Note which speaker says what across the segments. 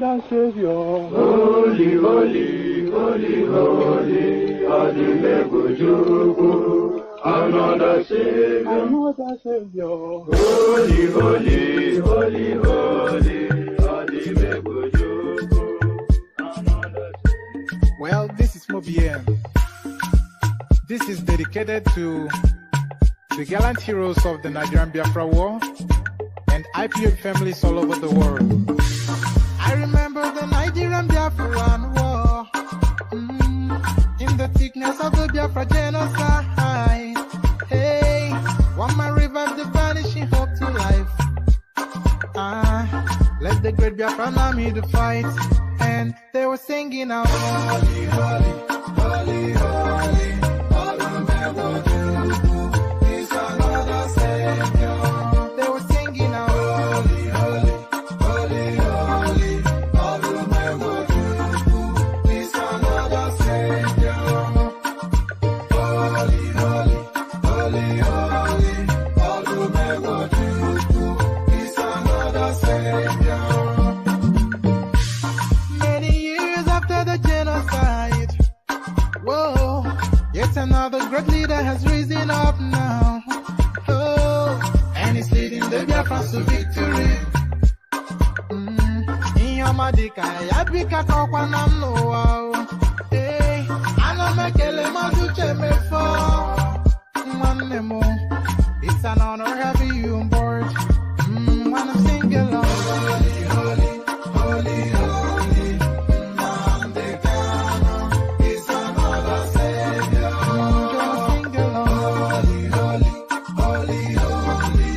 Speaker 1: another Savior.
Speaker 2: Holy, holy, holy, holy, Adimebujuku, another Savior.
Speaker 1: Another Savior.
Speaker 2: Holy, holy, holy, holy, Adimebujuku, another Savior.
Speaker 3: Well, this is Mobien. This is dedicated to the gallant heroes of the Nigerian Biafra War and IPO families all over the world. I remember the Nigerian Biafran War, in the thickness of the Biafra genocide. Hey, one man revived the vanishing hope to life. Let the great Biafran army to fight, and they were singing out, holy, holy, holy, holy, is another Savior. They were singing out, holy, holy, holy, holy, is another Savior. Holy, holy, holy, holy, is another Savior. Many years after the genocide, whoa, yet another great leader has risen up now. Oh, and he's leading the Biafrans to victory. Inyamadika, yabika kwa namno wao. Hey, anamekele mazuche mefo. Mwanemo, it's an honor having you on board. When I'm singing along, holy, holy, holy, holy, Namdekano is another Savior. Just sing along, holy, holy, holy, holy,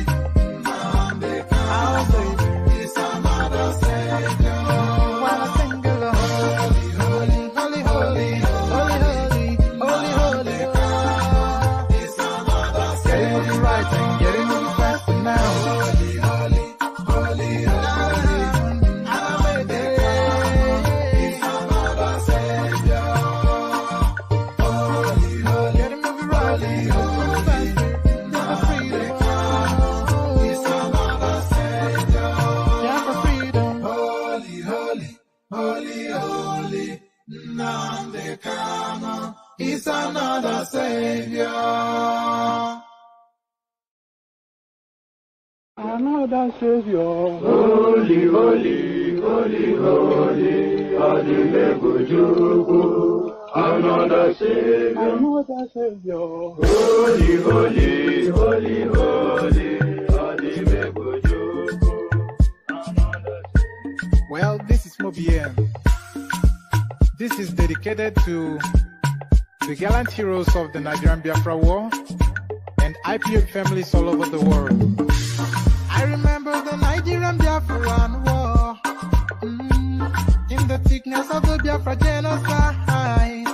Speaker 3: Namdekano is another Savior. When I sing along, holy, holy, holy, holy, holy, holy, holy, holy, is another Savior. Getting it right and getting it fast now. Holy, holy, holy, holy, is another Savior. Holy, holy, getting it right, faster, never freedom. Is another Savior. Never freedom. Holy, holy, holy, holy, Namdekano is another Savior.
Speaker 1: Another Savior.
Speaker 2: Holy, holy, holy, holy, Adimebujuku, another Savior.
Speaker 1: Another Savior.
Speaker 2: Holy, holy, holy, holy, Adimebujuku, another Savior.
Speaker 3: Well, this is Mobien. This is dedicated to the gallant heroes of the Nigerian Biafra War and IPO families all over the world. I remember the Nigerian Biafran War, in the thickness of the Biafra genocide.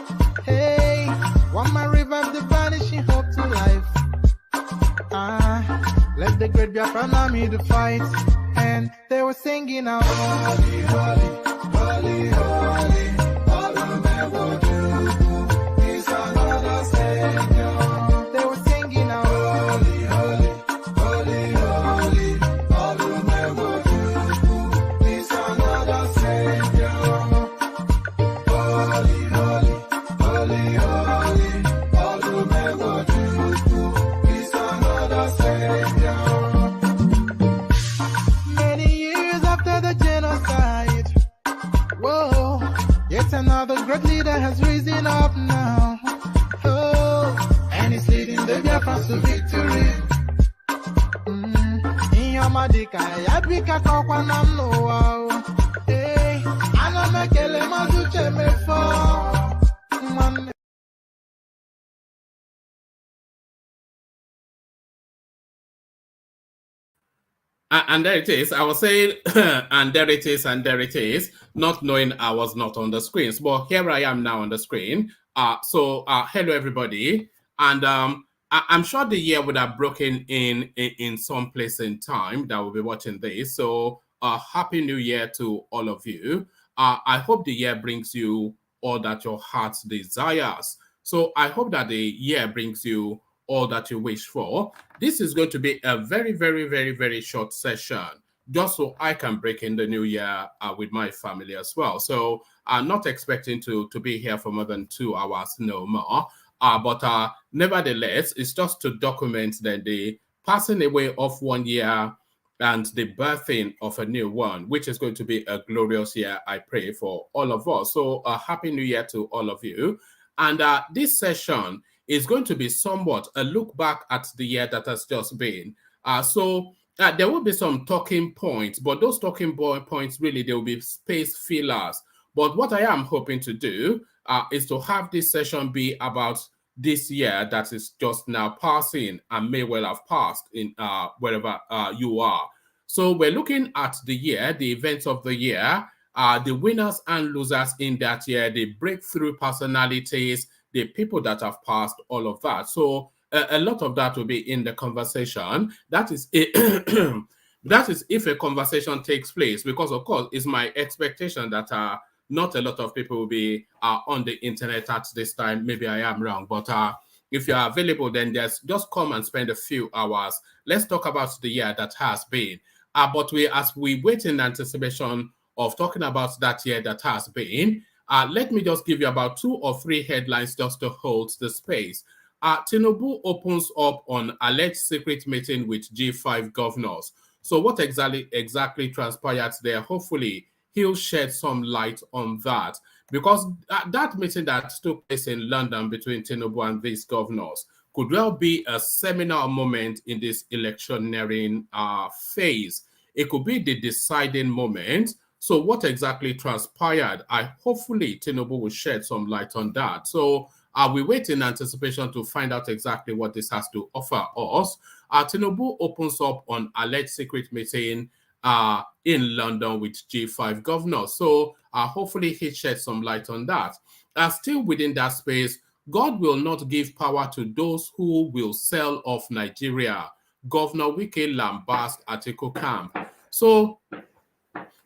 Speaker 3: Hey, one man revived the vanishing hope to life. Let the great Biafran army to fight, and they were singing out, holy, holy, holy, holy, is another Savior. They were singing out, holy, holy, holy, holy, is another Savior. Holy, holy, holy, holy, is another Savior. Many years after the genocide, whoa, yet another great leader has risen up now. Oh, and he's leading the Biafrans to victory. Inyamadika, yabika kwa namno wao. Hey, anamekele mazuche mefo.
Speaker 4: And there it is. I was saying, and there it is, and there it is, not knowing I was not on the screens. But here I am now on the screen. So hello, everybody. And I'm sure the year would have broken in some place in time that will be watching this. So Happy New Year to all of you. I hope the year brings you all that your heart desires. So I hope that the year brings you all that you wish for. This is going to be a very, very, very, very short session just so I can break in the new year with my family as well. So I'm not expecting to be here for more than 2 hours, no more. But nevertheless, it's just to document that the passing away of 1 year and the birthing of a new one, which is going to be a glorious year, I pray, for all of us. So a happy new year to all of you. And this session is going to be somewhat a look back at the year that has just been. So there will be some talking points, but those talking points, really, there will be space fillers. But what I am hoping to do is to have this session be about this year that is just now passing and may well have passed in wherever you are. So we're looking at the year, the events of the year, the winners and losers in that year, the breakthrough personalities, the people that have passed, all of that. So a lot of that will be in the conversation. That is that is if a conversation takes place, because of course it's my expectation that not a lot of people will be on the internet at this time. Maybe I am wrong, but if you are available, then just come and spend a few hours. Let's talk about the year that has been. But as we wait in anticipation of talking about that year that has been, let me just give you about 2 or 3 headlines just to hold the space. Tinubu opens up on alleged secret meeting with G5 governors. So what exactly transpired there? Hopefully, he'll shed some light on that, because that meeting that took place in London between Tinubu and these governors could well be a seminal moment in this electioneering phase. It could be the deciding moment. So what exactly transpired? Hopefully Tinubu will shed some light on that. So we wait in anticipation to find out exactly what this has to offer us. Tinubu opens up on alleged secret meeting in London with G5 governors. So hopefully he sheds some light on that. Still within that space, God will not give power to those who will sell off Nigeria. Governor Wike lambast Atiku camp. So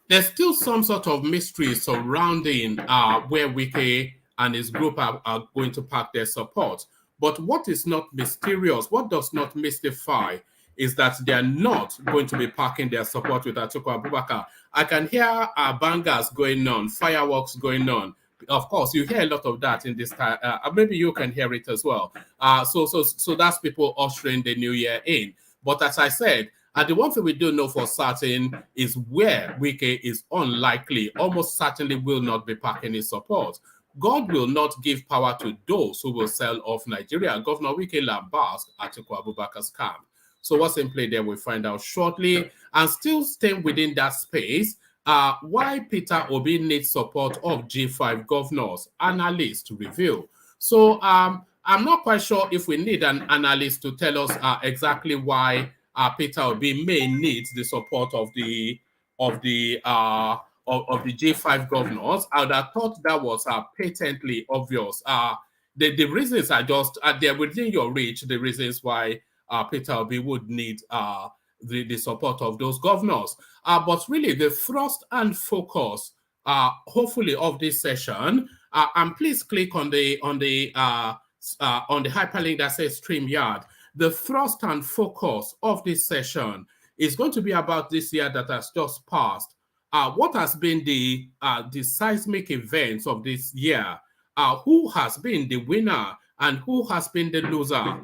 Speaker 4: there's still some sort of mystery surrounding where Wike and his group are going to pack their support. But what is not mysterious, what does not mystify, is that they are not going to be packing their support with Atiku Abubakar. I can hear bangers going on, fireworks going on. Of course, you hear a lot of that in this time. Maybe you can hear it as well. So that's people ushering the new year in. But as I said, the one thing we do know for certain is where Wike is unlikely, almost certainly will not be packing his support. God will not give power to those who will sell off Nigeria. Governor Wike lambast Atiku Abubakar's camp. So what's in play there, we'll find out shortly. And still staying within that space, why Peter Obi needs support of G5 governors, analyst review. So I'm not quite sure if we need an analyst to tell us exactly why Peter Obi may need the support of the G5 governors. I would have thought that was patently obvious. The reasons are just they're within your reach. The reasons why Peter Obi would need the support of those governors. But really, the thrust and focus, hopefully, of this session, and please click on the hyperlink that says StreamYard. The thrust and focus of this session is going to be about this year that has just passed. What has been the seismic events of this year? Who has been the winner and who has been the loser?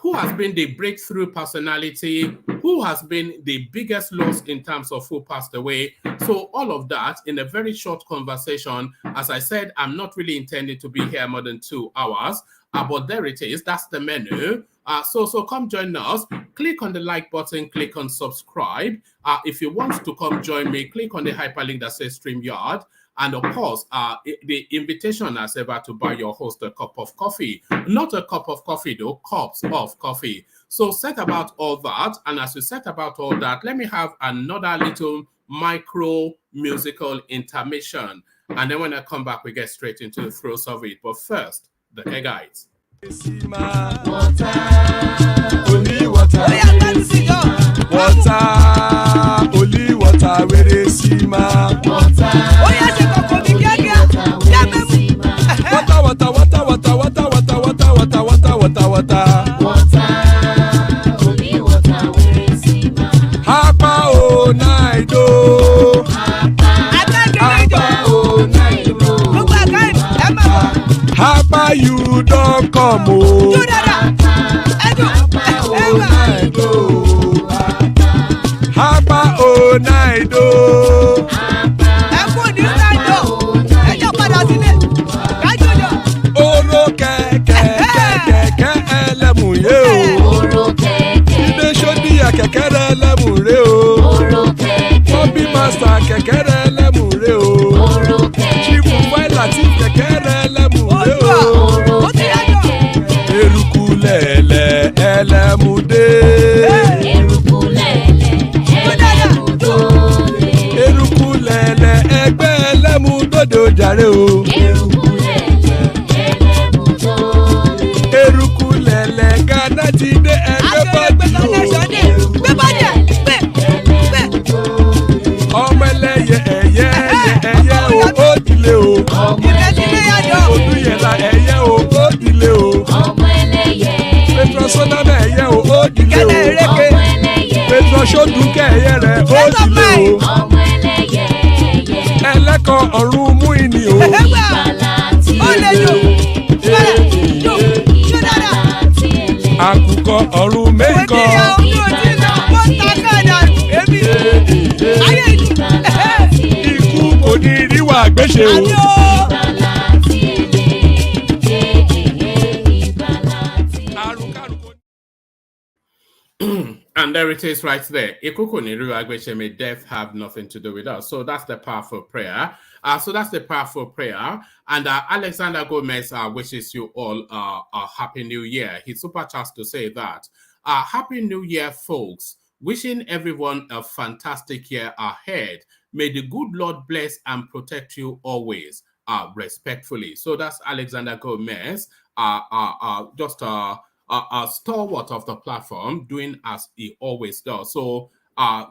Speaker 4: Who has been the breakthrough personality? Who has been the biggest loss in terms of who passed away? So all of that in a very short conversation. As I said, I'm not really intending to be here more than 2 hours, but there it is. That's the menu. So come join us. Click on the like button, click on subscribe. If you want to come join me, click on the hyperlink that says StreamYard. And of course, the invitation as ever to buy your host a cup of coffee. Not a cup of coffee though, cups of coffee. So set about all that. And as you set about all that, let me have another little micro musical intermission. And then when I come back, we get straight into the throes of it. But first, the hair guys.
Speaker 2: Water, only water, only water, where they see ma. Water, water, only water, where they see ma. Hapa Hapa you don come o. Hapa o naido. Oro kẹ̀kẹ́ ẹlẹ́mùrè o. Ilé sọ́díyà kẹ̀kẹ́ ẹlẹ́mùrè o. Bobby master kẹ̀kẹ́ ẹlẹ́mùrè o. Chifu Wike ti kẹ̀kẹ́ ẹlẹ́mùrè o. Eruku lẹ̀lẹ̀ ẹlẹ́mùdé. Eruku lẹ̀lẹ̀ ẹgbẹ́ ẹlẹ́mùdóde ojàre o. Eruku lẹ̀lẹ̀ Ghana ti dé ẹgbẹ́ bọ́dì o. Ọmọ ẹlẹ́yẹ ẹyẹ o ó dilé o. Odúyẹ̀lá ẹyẹ o ó dilé o. Petrosonama ẹyẹ o ó dilé o. Petrosodúnkẹ́ ẹyẹ rẹ̀ ó dilé o. Ẹlẹ́kọ̀ ọ̀run mú ìní o. Àkùkọ ọ̀run mẹ́kọ̀. Ikú kò ní ríwà gbéṣe o.
Speaker 4: And there it is right there. May death have nothing to do with us. So that's the powerful prayer. And Alexander Gomez wishes you all a happy new year. He super chats to say that. Happy New Year, folks. Wishing everyone a fantastic year ahead. May the good Lord bless and protect you always. Respectfully. So that's Alexander Gomez. Just a stalwart of the platform, doing as he always does. So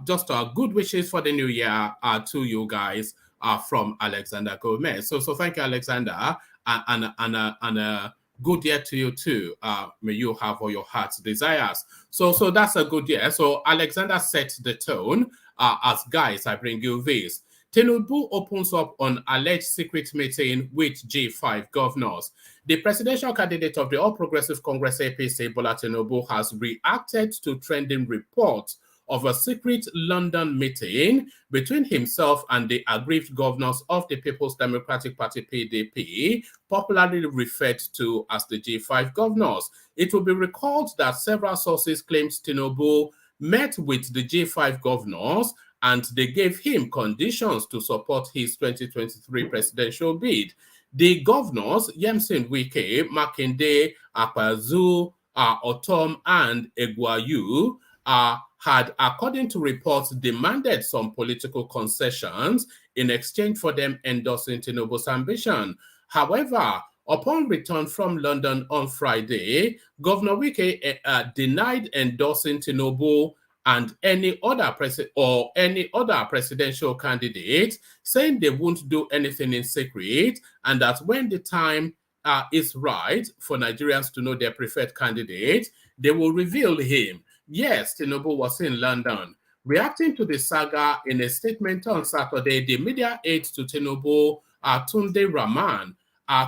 Speaker 4: just good wishes for the new year to you guys from Alexander Gomez. So thank you, Alexander, and a good year to you too. May you have all your heart's desires. So that's a good year. So Alexander sets the tone. As guys, I bring you this. Tinubu opens up on alleged secret meeting with G5 governors. The presidential candidate of the All Progressive Congress APC, Bola Tinubu, has reacted to trending reports of a secret London meeting between himself and the aggrieved governors of the People's Democratic Party, PDP, popularly referred to as the G5 governors. It will be recalled that several sources claimed Tinubu met with the G5 governors and they gave him conditions to support his 2023 presidential bid. The governors, Yemsin Wike, Makinde, Akpazu, Otom, and Egwayu, had, according to reports, demanded some political concessions in exchange for them endorsing Tinubu's ambition. However, upon return from London on Friday, Governor Wike denied endorsing Tinubu and any other presidential candidate, saying they won't do anything in secret, and that when the time is right for Nigerians to know their preferred candidate, they will reveal him. Yes, Tinubu was in London. Reacting to the saga in a statement on Saturday, the media aide to Tinubu, Tunde Rahman,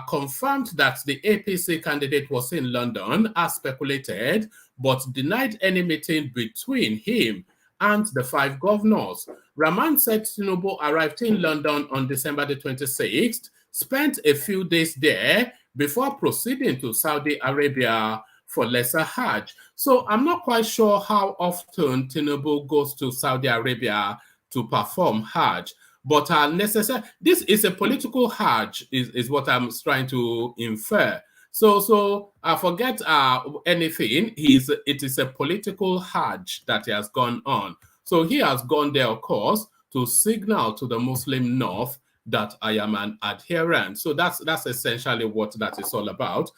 Speaker 4: confirmed that the APC candidate was in London, as speculated, but denied any meeting between him and the 5 governors. Rahman said Tinubu arrived in London on December the 26th, spent a few days there before proceeding to Saudi Arabia for Lesser Hajj. So I'm not quite sure how often Tinubu goes to Saudi Arabia to perform Hajj. But this is a political Hajj, is what I'm trying to infer. So forget anything. It is a political Hajj that he has gone on. So he has gone there, of course, to signal to the Muslim North that I am an adherent. So that's essentially what that is all about.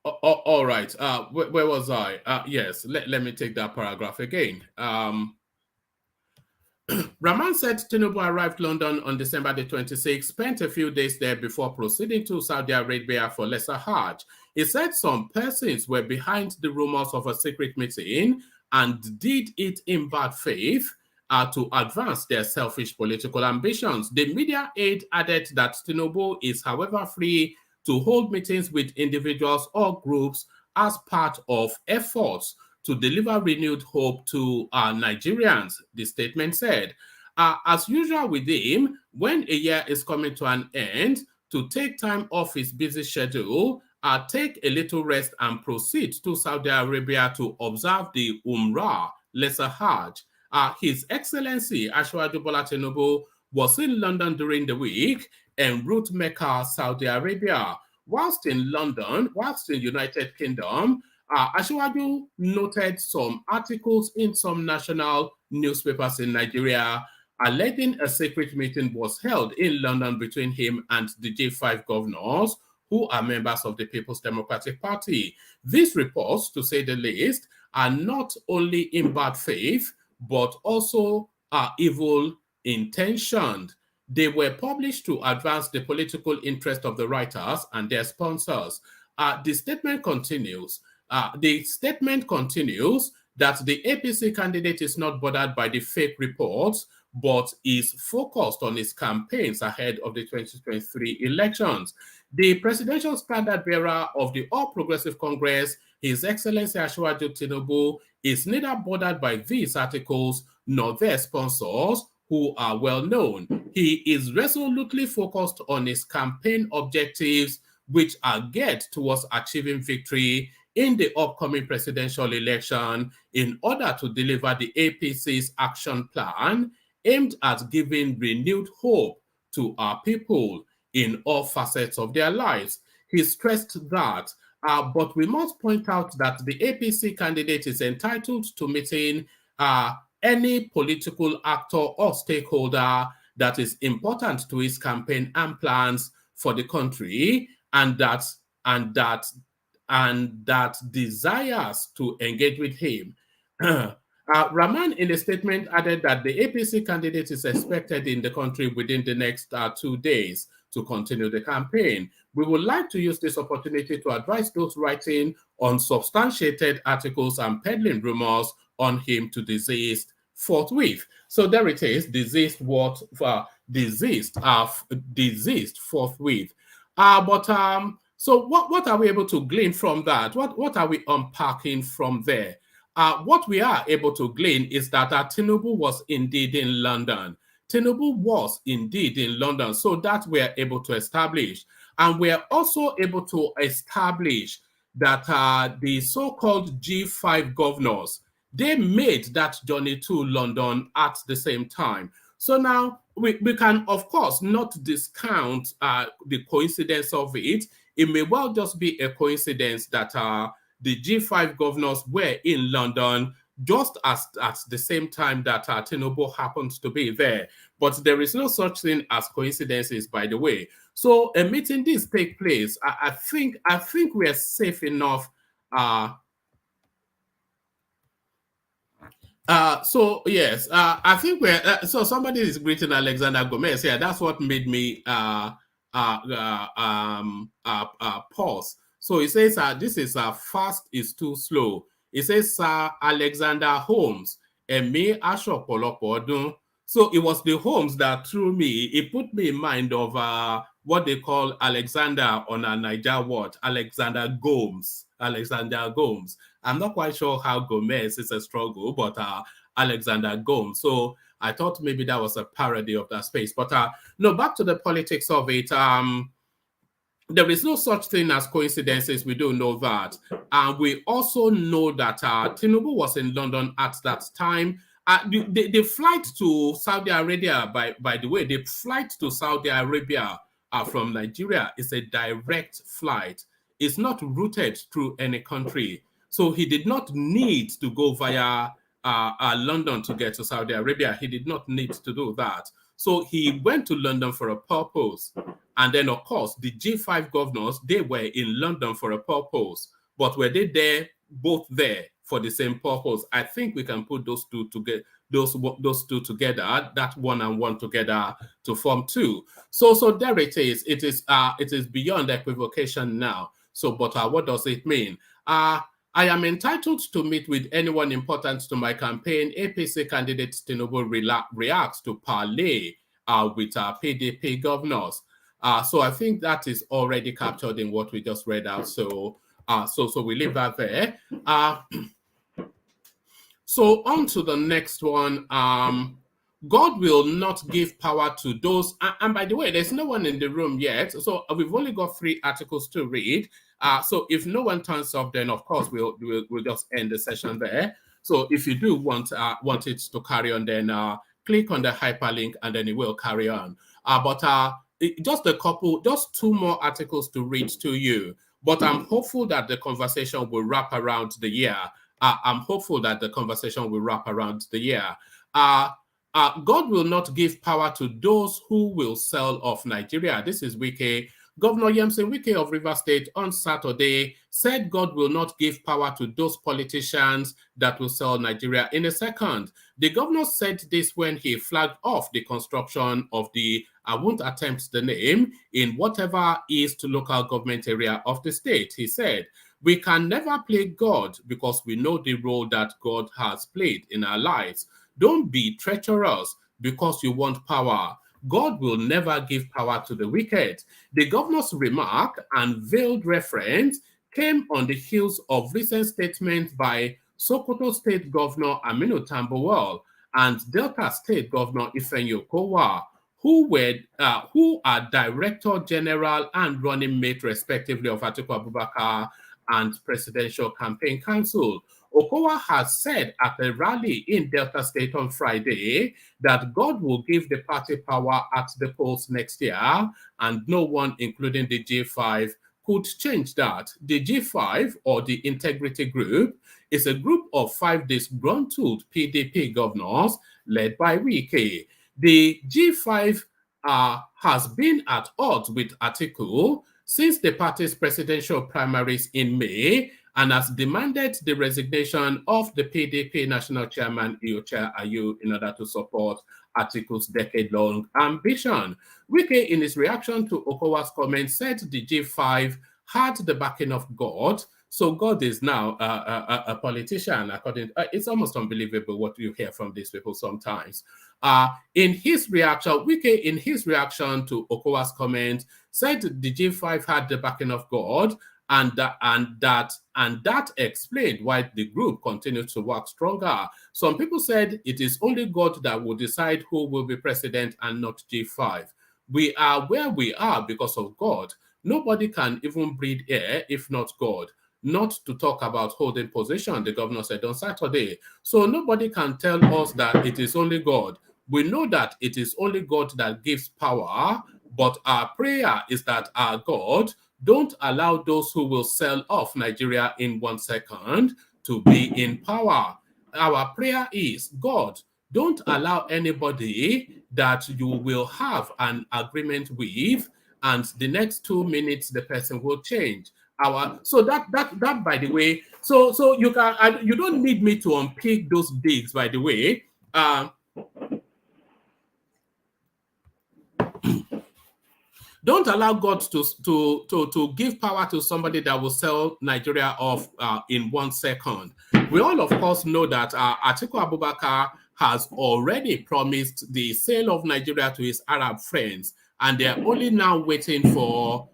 Speaker 4: All right. Where was I? Yes. Let me take that paragraph again. Rahman said Tinubu arrived London on December the 26th, spent a few days there before proceeding to Saudi Arabia for Lesser Hajj. He said some persons were behind the rumors of a secret meeting and did it in bad faith. to advance their selfish political ambitions. The media aide added that Tinubu is, however, free to hold meetings with individuals or groups as part of efforts to deliver renewed hope to Nigerians, the statement said. As usual with him, when a year is coming to an end, to take time off his busy schedule, take a little rest and proceed to Saudi Arabia to observe the Umrah, Lesser Hajj. His Excellency Ashwaju Bola Tinubu was in London during the week en route Mecca, Saudi Arabia. Whilst in United Kingdom, Ashwaju noted some articles in some national newspapers in Nigeria alleging a secret meeting was held in London between him and the G5 governors, who are members of the People's Democratic Party. These reports, to say the least, are not only in bad faith, but also are evil intentioned. They were published to advance the political interest of the writers and their sponsors. The statement continues that the APC candidate is not bothered by the fake reports, but is focused on his campaigns ahead of the 2023 elections. The presidential standard bearer of the All Progressive Congress, His Excellency Ashwaju Tinubu, is neither bothered by these articles nor their sponsors, who are well known. He is resolutely focused on his campaign objectives, which are geared towards achieving victory in the upcoming presidential election in order to deliver the APC's action plan aimed at giving renewed hope to our people in all facets of their lives. He stressed that, but we must point out that the APC candidate is entitled to meeting any political actor or stakeholder that is important to his campaign and plans for the country, and that desires to engage with him. Rahman, in a statement, added that the APC candidate is expected in the country within the next 2 days to continue the campaign. We would like to use this opportunity to advise those writing unsubstantiated articles and peddling rumors on him to desist forthwith. So there it is, desist forthwith. So what are we able to glean from that? What are we unpacking from there? What we are able to glean is that Tinubu was indeed in London. Tinubu was indeed in London, so that we are able to establish. And we are also able to establish that the so-called G5 governors, they made that journey to London at the same time. So now we can, of course, not discount the coincidence of it. It may well just be a coincidence that the G5 governors were in London just at the same time that Tinubu happened to be there. But there is no such thing as coincidences, by the way. So a meeting this take place, I think we are safe enough. So yes, I think we're so somebody is greeting Alexander Gomez. Yeah, that's what made me pause. So he says this is fast is too slow. He says Alexander Holmes and me Ashopolopodun. So it was the Holmes that threw me. It put me in mind of what they call Alexander on a Niger word, Alexander Gomes. I'm not quite sure how Gomez is a struggle, but Alexander Gomes. So I thought maybe that was a parody of that space. But no, back to the politics of it. There is no such thing as coincidences. We do know that. And we also know that Tinubu was in London at that time. The flight to Saudi Arabia, by the way, the flight to Saudi Arabia from Nigeria is a direct flight. It's not routed through any country. So he did not need to go via London to get to Saudi Arabia. He did not need to do that. So he went to London for a purpose. And then, of course, the G5 governors, they were in London for a purpose. But were they there, both there for the same purpose? I think we can put those two together, those two together, that one and one together to form two. So there it is. It is beyond equivocation now. So, but what does it mean? I am entitled to meet with anyone important to my campaign. APC candidate Tinubu reacts to parley with our PDP governors. So I think that is already captured in what we just read out. So we leave that there. So on to the next one. God will not give power to those. And by the way, there's no one in the room yet. So we've only got 3 articles to read. So if no one turns up, then of course we'll just end the session there. So if you do want it to carry on, then click on the hyperlink and then it will carry on. Just 2 more articles to read to you. But I'm hopeful that the conversation will wrap around the year. I'm hopeful that the conversation will wrap around the year. God will not give power to those who will sell off Nigeria. This is Wike. Governor Yemson Wike of Rivers State on Saturday said God will not give power to those politicians that will sell Nigeria in a second. The governor said this when he flagged off the construction of the, I won't attempt the name, in whatever east local government area of the state. He said, "We can never play God because we know the role that God has played in our lives. Don't be treacherous because you want power. God will never give power to the wicked." The governor's remark and veiled reference came on the heels of recent statements by Sokoto State Governor Aminu Tambuwal and Delta State Governor Ifeanyi Okowa, who are Director General and running mate respectively of Atiku Abubakar and Presidential Campaign Council. Okowa has said at a rally in Delta State on Friday that God will give the party power at the polls next year, and no one, including the G5, could change that. The G5, or the Integrity Group, is a group of 5 disgruntled PDP governors led by Wike. The G5 has been at odds with Atiku since the party's presidential primaries in May, and has demanded the resignation of the PDP National Chairman Iocha Ayu in order to support Atiku's decade-long ambition. Wike, in his reaction to Okowa's comments, said the G5 had the backing of God, so God is now a politician. It's almost unbelievable what you hear from these people sometimes. In his reaction, Wike, in his reaction to Okowa's comment, said the G5 had the backing of God, and that explained why the group continued to work stronger. Some people said it is only God that will decide who will be president and not G5. We are where we are because of God. Nobody can even breathe air if not God. Not to talk about holding position, the governor said on Saturday. So nobody can tell us that it is only God. We know that it is only God that gives power, but our prayer is that our God don't allow those who will sell off Nigeria in 1 second to be in power. Our prayer is, God, don't allow anybody that you will have an agreement with, and the next 2 minutes the person will change. So that by the way, so you can, you don't need me to unpick those digs, by the way. Don't allow God to give power to somebody that will sell Nigeria off in 1 second. We all, of course, know that Atiku Abubakar has already promised the sale of Nigeria to his Arab friends, and they're only now waiting for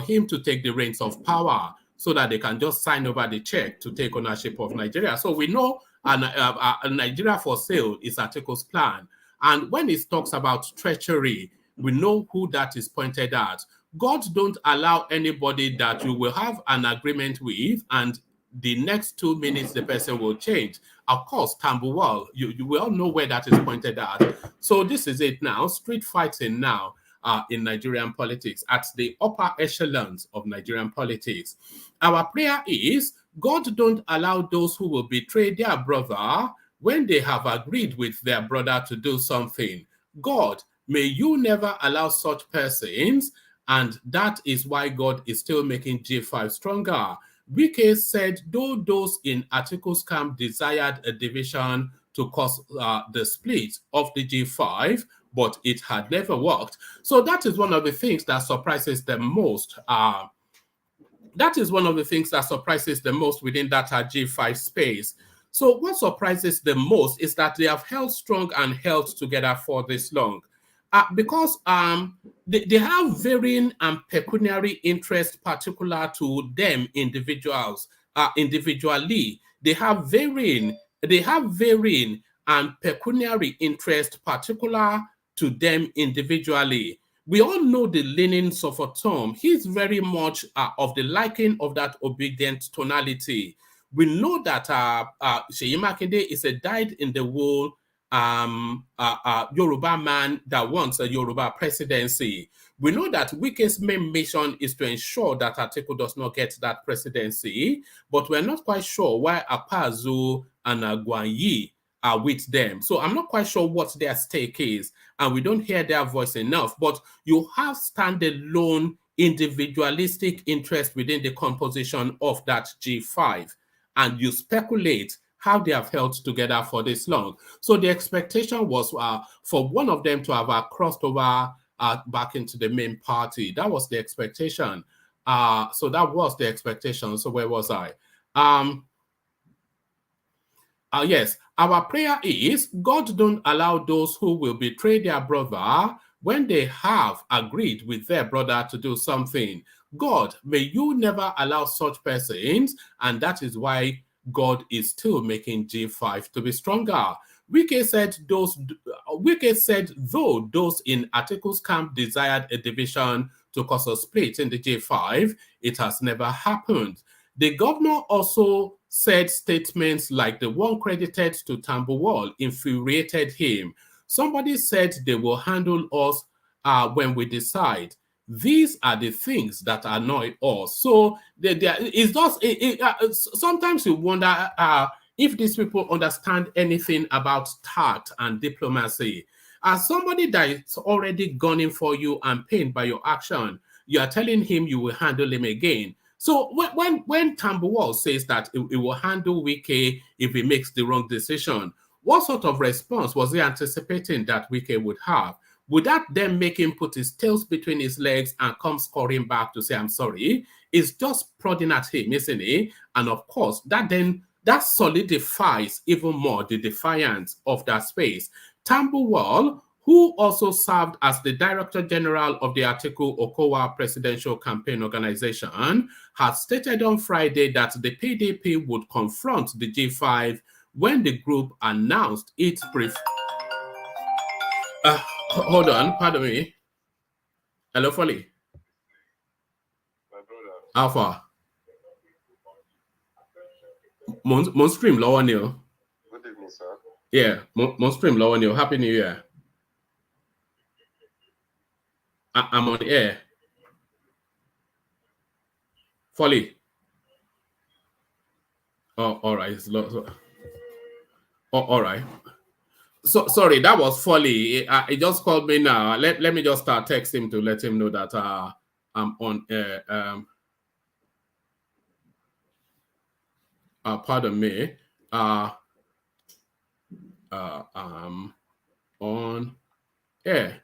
Speaker 4: him to take the reins of power so that they can just sign over the check to take ownership of Nigeria. So we know Nigeria for sale is Atiku's plan. And when he talks about treachery, we know who that is pointed at. God don't allow anybody that you will have an agreement with and the next 2 minutes the person will change. Of course, Tambuwal, you will all know where that is pointed at. So this is it now, street fighting now in Nigerian politics, at the upper echelons of Nigerian politics. Our prayer is, God don't allow those who will betray their brother when they have agreed with their brother to do something. God, may you never allow such persons, and that is why God is still making G5 stronger. Wike said, though those in Atiku's camp desired a division to cause the split of the G5, but it had never worked. So that is one of the things that surprises them most. that is one of the things that surprises the most within that G5 space. So what surprises the most is that they have held strong and held together for this long. Because they have varying and pecuniary interests particular to them individuals. Individually, they have varying and pecuniary interest particular to them individually. We all know the leanings of a Tom. He's very much of the liking of that obedient tonality. We know that Seyi Makinde is a dyed-in-the-wool Yoruba man that wants a Yoruba presidency. We know that Wike's main mission is to ensure that Atiku does not get that presidency, but we're not quite sure why Akpazio and Gwanyi are with them. So I'm not quite sure what their stake is, and we don't hear their voice enough. But you have standalone individualistic interest within the composition of that G5, and you speculate how they have held together for this long. So the expectation was for one of them to have crossed over back into the main party. That was the expectation. So that was the expectation. So where was I? Yes, our prayer is God don't allow those who will betray their brother when they have agreed with their brother to do something. God, may you never allow such persons, and that is why God is still making G5 to be stronger. Wike said though those in Atiku's camp desired a division to cause a split in the G5, it has never happened. The governor also said statements like the one credited to Tambuwal infuriated him. Somebody said they will handle us when we decide. These are the things that annoy us. So it's just sometimes you wonder if these people understand anything about tact and diplomacy. As somebody that is already gunning for you and pained by your action, you are telling him you will handle him again. So when Tambuwal says that it will handle Wike if he makes the wrong decision, what sort of response was he anticipating that Wike would have? Would that then make him put his tails between his legs and come scoring back to say, I'm sorry? It's just prodding at him, isn't it? And of course, that solidifies even more the defiance of that space. Tambuwal, who also served as the Director General of the Atiku Okowa Presidential Campaign Organization, had stated on Friday that the PDP would confront the G5 when the group announced its brief. Hold on, pardon me. Hello, Folly.
Speaker 5: My brother.
Speaker 4: Alpha. Mon stream lower new.
Speaker 5: Good evening, sir.
Speaker 4: Yeah, Mon stream lower new. Happy New Year. I'm on the air. Folly. Oh, all right. All right. So sorry, that was Folly. He just called me now. Let me just text him to let him know that I'm on air. Pardon me. I'm on air.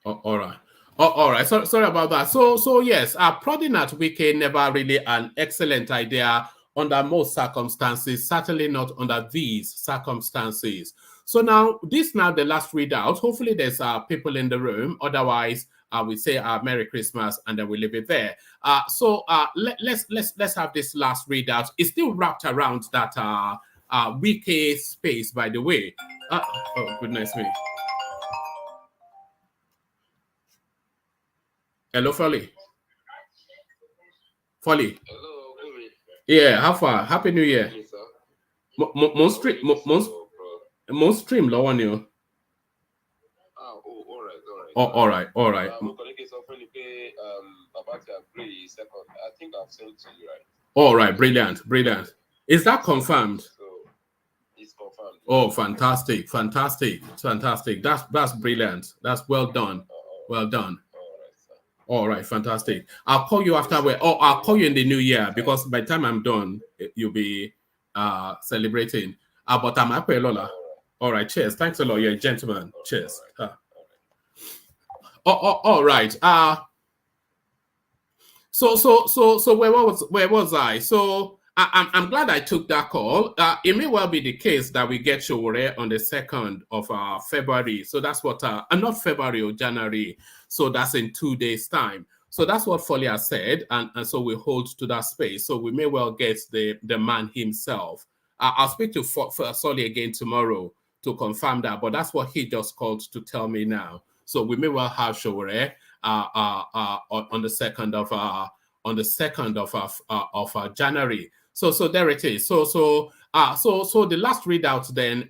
Speaker 4: All right. All right. So sorry about that. So yes, prodding at Wike never really an excellent idea under most circumstances, certainly not under these circumstances. So now, this now the last readout. Hopefully there's people in the room. Otherwise, we say Merry Christmas and then we leave it there. Let's have this last readout. It's still wrapped around that Wike space, by the way. Oh, goodness me. Hello, Folly. Folly.
Speaker 5: Hello, Gumi.
Speaker 4: Yeah, how far? Happy New Year.
Speaker 5: Yes, sir.
Speaker 4: Most stream low on you.
Speaker 5: All right.
Speaker 4: All right.
Speaker 5: I think I've sent to you, right?
Speaker 4: All right, brilliant. Is that confirmed?
Speaker 5: So it's confirmed.
Speaker 4: Oh, fantastic. That's brilliant. That's well done. Well done. All right, fantastic. I'll call you afterward. I'll call you in the new year because by the time I'm done, you'll be celebrating. But I'm happy, Lola. All right, cheers. Thanks a lot. You're a gentleman. Cheers. All right. So where was I? So I'm glad I took that call. It may well be the case that we get Showore on the 2nd of February. So that's what not February or January. So that's in 2 days' time. So that's what Foley has said, and so we hold to that space. So we may well get the man himself. I'll speak to Foley again tomorrow to confirm that, but that's what he just called to tell me now. So we may well have Showore on the 2nd of January. So there it is. So the last readout then,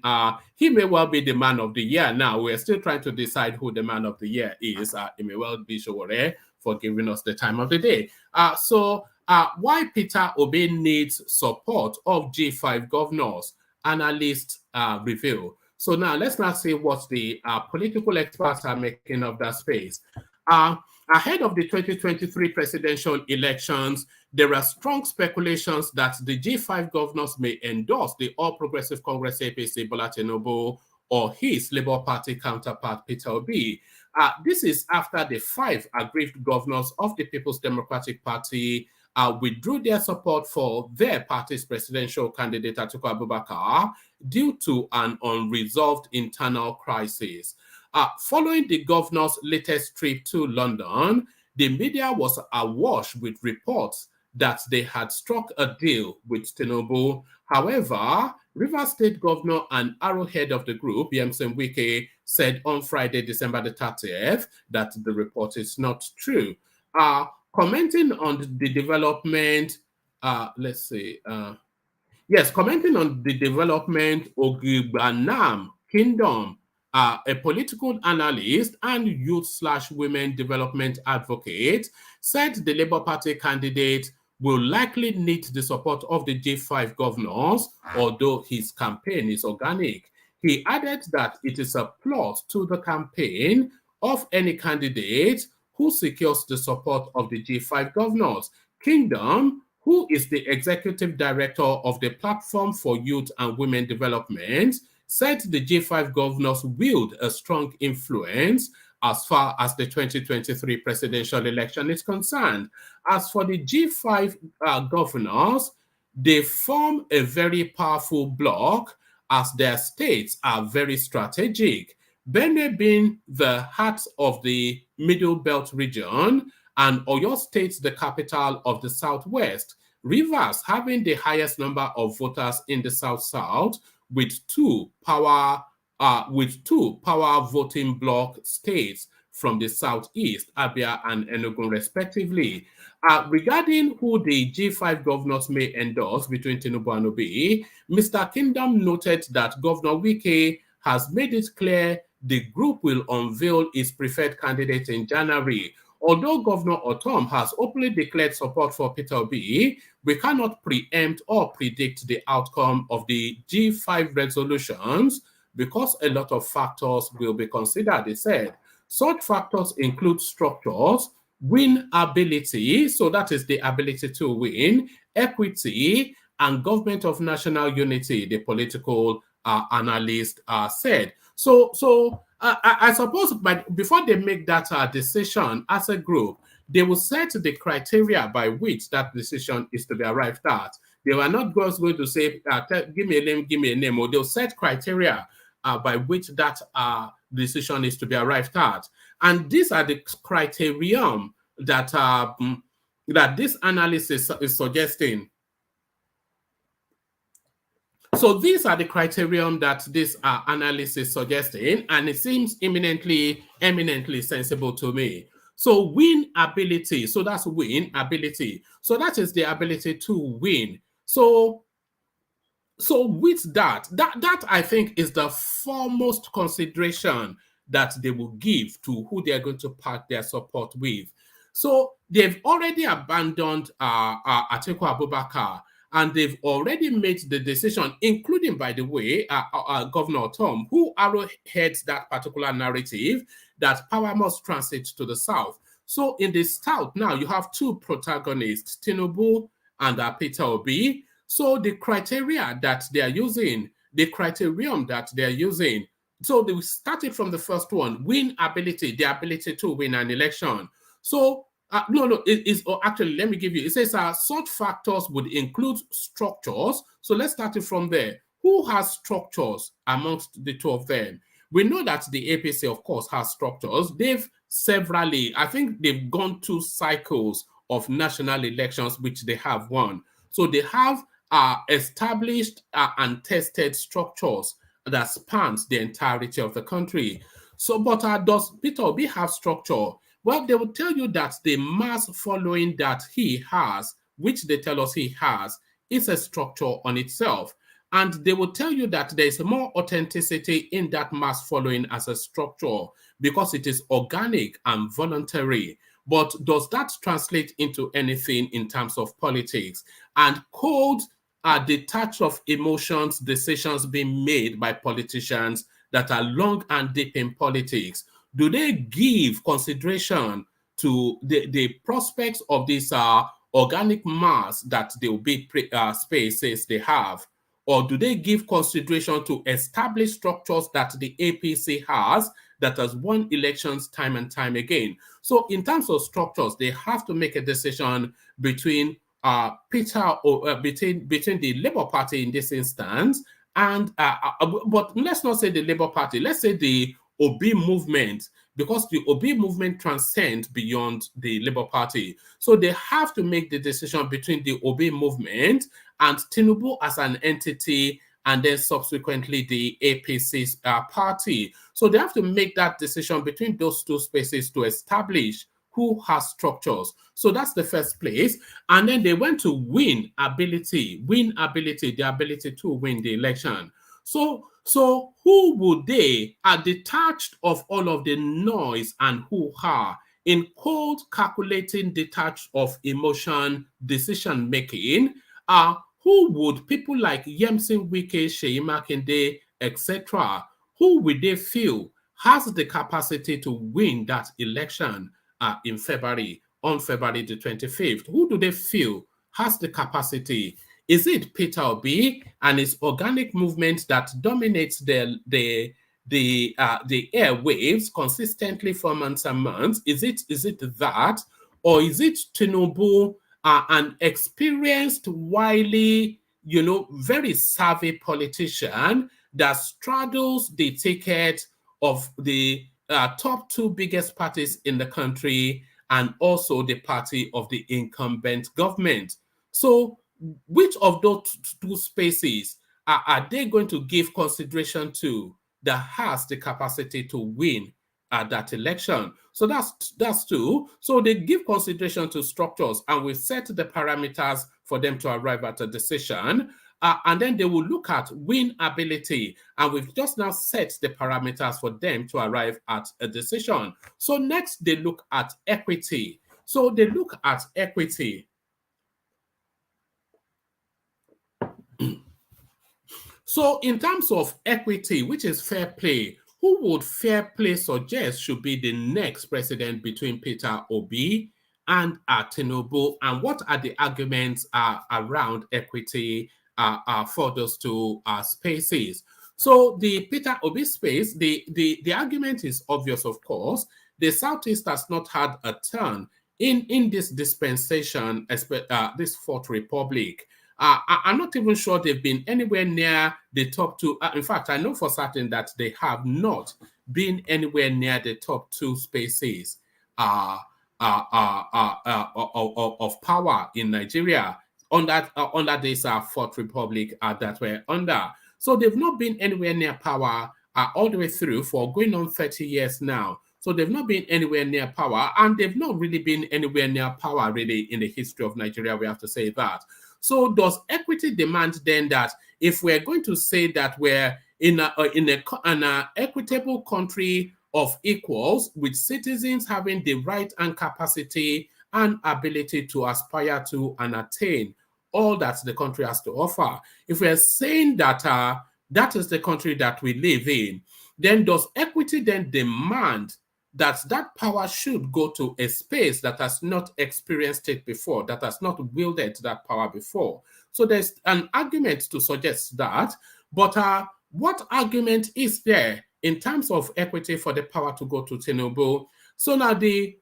Speaker 4: he may well be the man of the year. Now we're still trying to decide who the man of the year is. It may well be Showore for giving us the time of the day. Why Peter Obi needs support of G5 governors, analysts reveal. So now let's not see what the political experts are making of that space. Ahead of the 2023 presidential elections, there are strong speculations that the G5 governors may endorse the All Progressive Congress APC Bola Tinubu or his Labour Party counterpart Peter Obi. This is after the 5 aggrieved governors of the People's Democratic Party withdrew their support for their party's presidential candidate Atiku Abubakar due to an unresolved internal crisis. Following the governor's latest trip to London, the media was awash with reports that they had struck a deal with Tinubu. However, Rivers State Governor and arrowhead of the group, Yemsen Wike, said on Friday, December the 30th, that the report is not true. Commenting on the development, commenting on the development, Ogigbanam Kingdom, a political analyst and youth/women development advocate, said the Labour Party candidate will likely need the support of the G5 governors, although his campaign is organic. He added that it is a plus to the campaign of any candidate who secures the support of the G5 governors. Kingdom, who is the executive director of the Platform for Youth and Women Development, said the G5 governors wield a strong influence as far as the 2023 presidential election is concerned. As for the G5 governors, they form a very powerful bloc as their states are very strategic. Benue being the heart of the Middle Belt region and Oyo State the capital of the Southwest. Rivers having the highest number of voters in the South-South with two power voting bloc states from the Southeast, Abia and Enugu respectively. Regarding who the G5 governors may endorse between Tinubu and Obi, Mr. Kingdom noted that Governor Wike has made it clear the group will unveil its preferred candidate in January. Although Governor Otom has openly declared support for Peter Obi, we cannot preempt or predict the outcome of the G5 resolutions because a lot of factors will be considered, he said. Such factors include structures, win ability, so that is the ability to win, equity, and government of national unity, the political analyst said. So I suppose, but before they make that decision as a group, they will set the criteria by which that decision is to be arrived at. They were not just going to say, give me a name, or they'll set criteria by which that decision is to be arrived at. And these are the criterion that that this analysis is suggesting. So these are the criterion that this analysis is suggesting, and it seems eminently sensible to me. So win ability, so that's win ability. So that is the ability to win. So with that I think is the foremost consideration that they will give to who they are going to part their support with. So they've already abandoned Atiku Abubakar, and they've already made the decision, including, by the way, Governor Tom, who arrowheads that particular narrative that power must transit to the south. So in the south now, you have two protagonists, Tinubu and Peter Obi. So the criteria that they are using, the criterion that they are using, so they started from the first one, win ability, the ability to win an election. So No, it is actually, let me give you, it says such factors would include structures. So let's start it from there. Who has structures amongst the two of them? We know that the APC, of course, has structures. They've severally, I think they've gone 2 cycles of national elections, which they have won. So they have established and tested structures that spans the entirety of the country. So, but does Peter Obi have structure? Well, they will tell you that the mass following that he has, which they tell us he has, is a structure on itself. And they will tell you that there is more authenticity in that mass following as a structure because it is organic and voluntary. But does that translate into anything in terms of politics? And cold are detached of emotions, decisions being made by politicians that are long and deep in politics. Do they give consideration to the prospects of this organic mass that the Obi spaces they have? Or do they give consideration to established structures that the APC has that has won elections time and time again? So in terms of structures, they have to make a decision between between the Labour Party in this instance and but let's not say the Labour Party, let's say the Obi movement, because the Obi movement transcends beyond the Labour Party. So they have to make the decision between the Obi movement and Tinubu as an entity, and then subsequently the APC party. So they have to make that decision between those 2 spaces to establish who has structures. So that's the first place. And then they went to the ability to win the election. So who would they are detached of all of the noise and hoo-ha in cold, calculating, detached of emotion, decision making? Who would people like Yemsin Wike, Seyi Makinde, etc., who would they feel has the capacity to win that election in February, on February the 25th? Who do they feel has the capacity? Is it Peter Obi and his organic movement that dominates the airwaves consistently for months and months? Is it that, or is it Tinubu, an experienced, wily, very savvy politician that straddles the ticket of the top 2 biggest parties in the country and also the party of the incumbent government? So which of those 2 spaces are they going to give consideration to that has the capacity to win that election? So that's 2. So they give consideration to structures, and we set the parameters for them to arrive at a decision. And then they will look at win ability, and we've just now set the parameters for them to arrive at a decision. So next, they look at equity. So they look at equity. So in terms of equity, which is fair play, who would fair play suggest should be the next president between Peter Obi and Tinubu? And what are the arguments around equity for those 2 spaces? So the Peter Obi space, the argument is obvious, of course. The Southeast has not had a turn in this dispensation, this 4th Republic. I'm not even sure they've been anywhere near the top 2. In fact, I know for certain that they have not been anywhere near the top 2 spaces of power in Nigeria under this 4th Republic that we're under. So they've not been anywhere near power all the way through for going on 30 years now. So they've not been anywhere near power, and they've not really been anywhere near power really in the history of Nigeria, we have to say that. So does equity demand then that if we're going to say that we're in an equitable country of equals, with citizens having the right and capacity and ability to aspire to and attain all that the country has to offer, if we're saying that that is the country that we live in, then does equity then demand that power should go to a space that has not experienced it before, that has not wielded that power before? So there's an argument to suggest that, but what argument is there in terms of equity for the power to go to Tinubu? So now the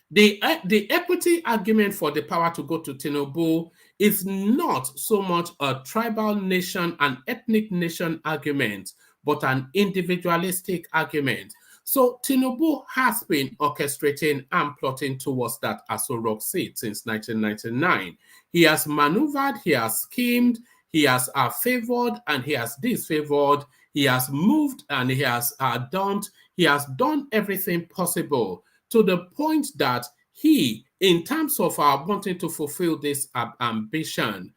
Speaker 4: the equity argument for the power to go to Tinubu is not so much a tribal nation and ethnic nation argument, but an individualistic argument. So Tinubu has been orchestrating and plotting towards that Aso Rock seat since 1999. He has maneuvered, he has schemed, he has favored and he has disfavored, he has moved and he has dumped, he has done everything possible to the point that he, in terms of wanting to fulfill this ambition,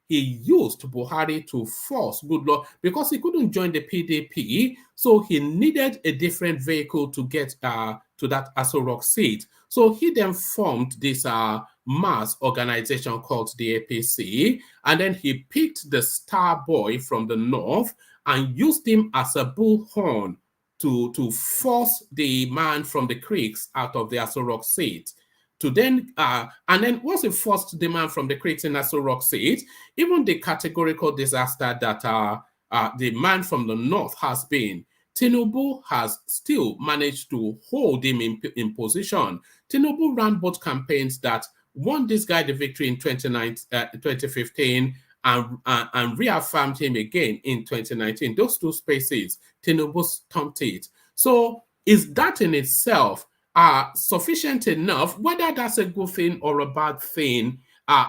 Speaker 4: he used Buhari to force Goodluck because he couldn't join the PDP, so he needed a different vehicle to get to that Aso Rock seat. So he then formed this mass organization called the APC, and then he picked the star boy from the north and used him as a bullhorn to force the man from the creeks out of the Aso Rock seat. To then, and then once he forced the man from the creeks in Aso Rock seat, even the categorical disaster that the man from the north has been, Tinubu has still managed to hold him in position. Tinubu ran both campaigns that won this guy the victory in 2015 and reaffirmed him again in 2019. Those two spaces, Tinubu stumped it. So is that in itself sufficient enough? Whether that's a good thing or a bad thing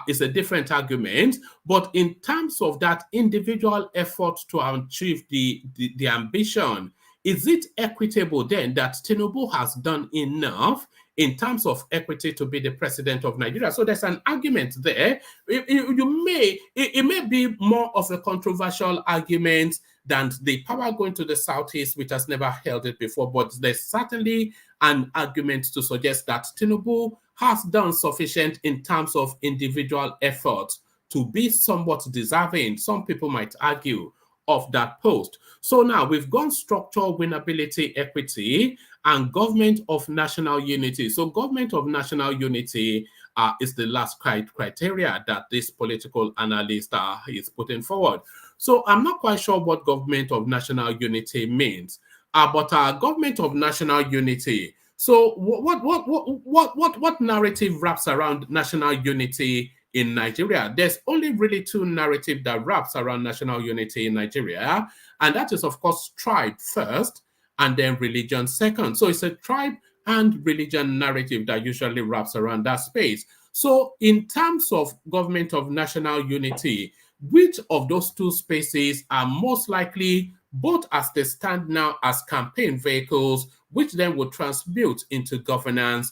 Speaker 4: is a different argument. But in terms of that individual effort to achieve the ambition, is it equitable then that Tinubu has done enough in terms of equity to be the president of Nigeria? So there's an argument there. It may be more of a controversial argument than the power going to the southeast, which has never held it before, but there's certainly an argument to suggest that Tinubu has done sufficient in terms of individual effort to be somewhat deserving, some people might argue, of that post. So now we've gone structure, winnability, equity, and government of national unity. So government of national unity is the last criteria that this political analyst is putting forward. So I'm not quite sure what government of national unity means, but government of national unity. So what narrative wraps around national unity in Nigeria? There's only really two narratives that wraps around national unity in Nigeria, and that is, of course, tribe first and then religion second. So it's a tribe and religion narrative that usually wraps around that space. So in terms of government of national unity, which of those two spaces are most likely, both as they stand now as campaign vehicles, which then would transmute into governance,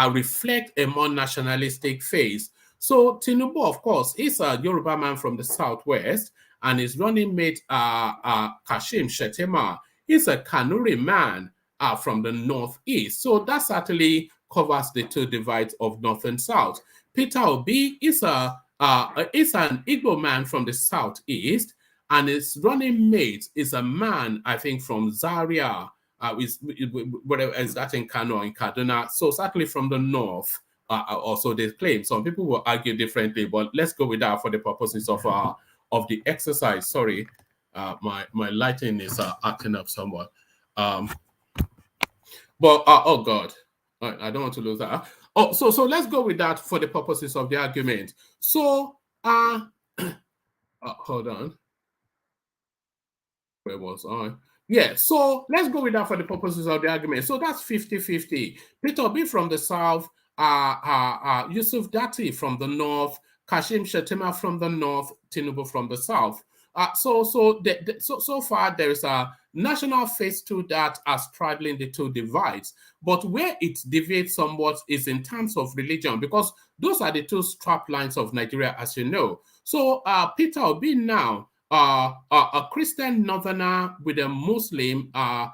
Speaker 4: reflect a more nationalistic phase? So Tinubu, of course, is a Yoruba man from the southwest, and his running mate, Kashim Shettima, is a Kanuri man from the northeast. So that certainly covers the two divides of north and south. Peter Obi is an Igbo man from the southeast, and his running mate is a man, I think, from Zaria, whatever is that in Kano or in Kaduna. So certainly from the north. Also they claim. Some people will argue differently, but let's go with that for the purposes of the exercise. Sorry, my lighting is acting up somewhat. But oh god, I don't want to lose that. Oh, so let's go with that for the purposes of the argument. So hold on, where was I? Yeah, so let's go with that for the purposes of the argument. So that's 50-50. Peter Obi from the south, Yusuf Dati from the north, Kashim Shettima from the north, Tinubu from the south. So far there is a national face to that as straddling the two divides. But where it deviates somewhat is in terms of religion, because those are the two strap lines of Nigeria, as you know. So Peter Obi now, a Christian northerner with a Muslim, a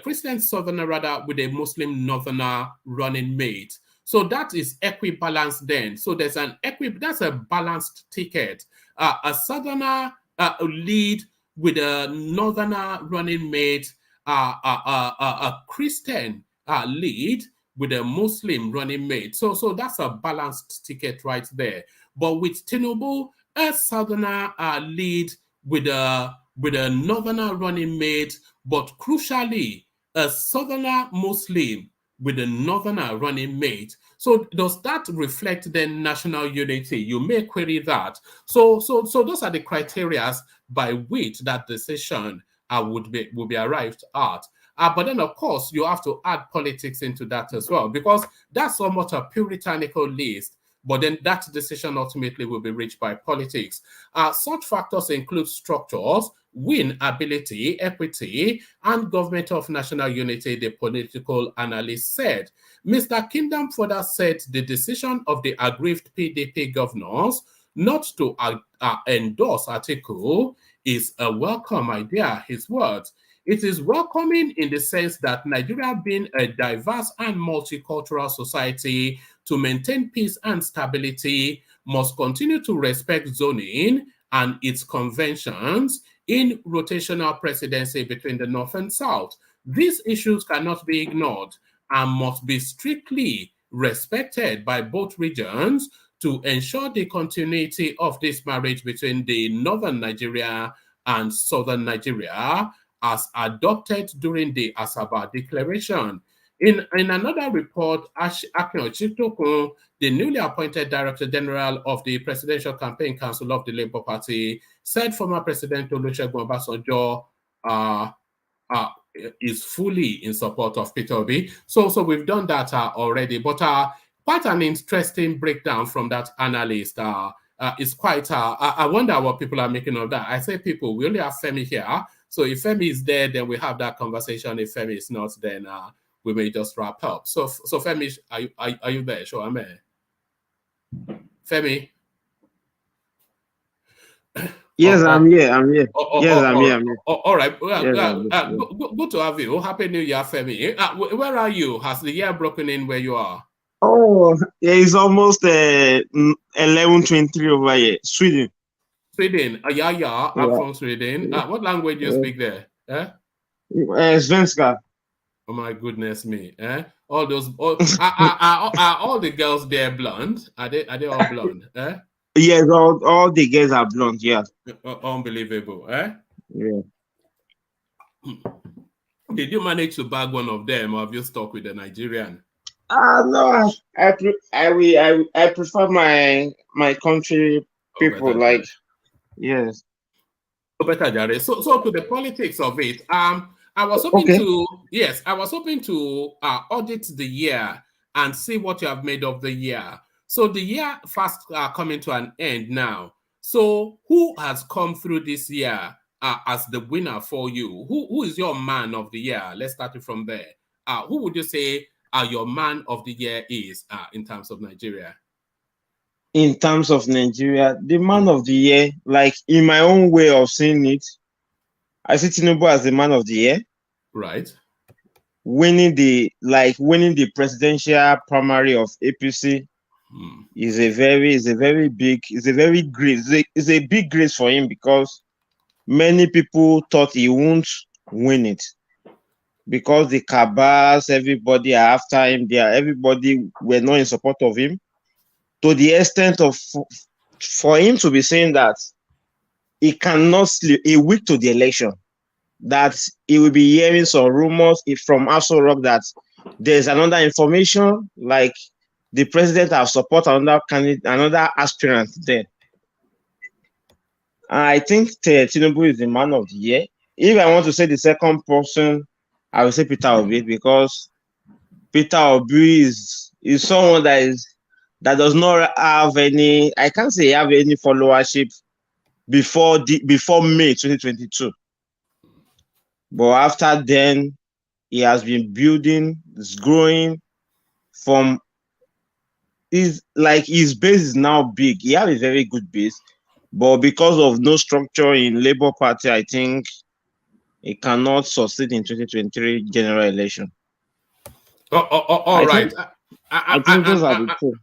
Speaker 4: Christian southerner rather with a Muslim northerner running mate. So that is equibalanced then. So there's that's a balanced ticket. A southerner lead with a northerner running mate, a Christian lead with a Muslim running mate. So that's a balanced ticket right there. But with Tinubu, a southerner lead with a northerner running mate, but crucially, a southerner Muslim with a northerner running mate. So does that reflect then national unity? You may query that. So those are the criteria by which that decision will be arrived at. But then, of course, you have to add politics into that as well, because that's somewhat a puritanical list. But then that decision ultimately will be reached by politics. Such factors include structures, win ability, equity, and government of national unity, the political analyst said. Mr. Kingdom further said the decision of the aggrieved PDP governors not to endorse article is a welcome idea, his words. It is welcoming in the sense that Nigeria being a diverse and multicultural society, to maintain peace and stability must continue to respect zoning and its conventions in rotational presidency between the North and South. These issues cannot be ignored and must be strictly respected by both regions to ensure the continuity of this marriage between the Northern Nigeria and Southern Nigeria as adopted during the Asaba Declaration. In another report, Akin Ochitokun, the newly appointed Director General of the Presidential Campaign Council of the Labour Party, said former President Olusegun Obasanjo is fully in support of Peter Obi. So we've done that already, but quite an interesting breakdown from that analyst. It's quite, I wonder what people are making of that. I say people, we only have Femi here. So if Femi is there, then we have that conversation. If Femi is not, then we may just wrap up. So Femi, are you there? Sure, I'm there. Femi?
Speaker 6: Yes, I'm here. Yes, I'm here.
Speaker 4: All right. Good to have you. Happy New Year, Femi. Where are you? Has the year broken in where you are?
Speaker 6: Oh, it's almost 11:23 over here. Sweden.
Speaker 4: Sweden. Yeah. I'm from Sweden. What language do you speak there?
Speaker 6: Svenska.
Speaker 4: Oh my goodness me! All those are all the girls there blonde? Are they all blonde?
Speaker 6: Yes, all the girls are blonde. Yeah.
Speaker 4: Unbelievable.
Speaker 6: Yeah.
Speaker 4: Did you manage to bag one of them, or have you stuck with the Nigerian?
Speaker 6: No, I prefer my country people. Like, yes.
Speaker 4: Better, Jare. So to the politics of it. I was hoping to audit the year and see what you have made of the year. So the year fast coming to an end now. So who has come through this year as the winner for you? Who is your man of the year? Let's start it from there. Who would you say your man of the year is in terms of Nigeria?
Speaker 6: In terms of Nigeria, the man of the year, like in my own way of seeing it, I see Tinubu as the man of the year.
Speaker 4: Right.
Speaker 6: Winning the presidential primary of APC is a big grace for him, because many people thought he won't win it, because the cabals, everybody are after him. Everybody were not in support of him, to the extent of for him to be saying that he cannot sleep a week to the election, that he will be hearing some rumors from Aso Rock that there's another information, like the president have support another candidate, another aspirant there. I think Tinubu is the man of the year. If I want to say the second person, I will say Peter Obi, because Peter Obi is someone that does not have any, I can't say have any followership before May 2022. But after then, he has been building, it's growing from his base is now big. He has a very good base, but because of no structure in Labour Party, I think he cannot succeed in 2023 general election.
Speaker 4: All right.
Speaker 6: I think those are the two.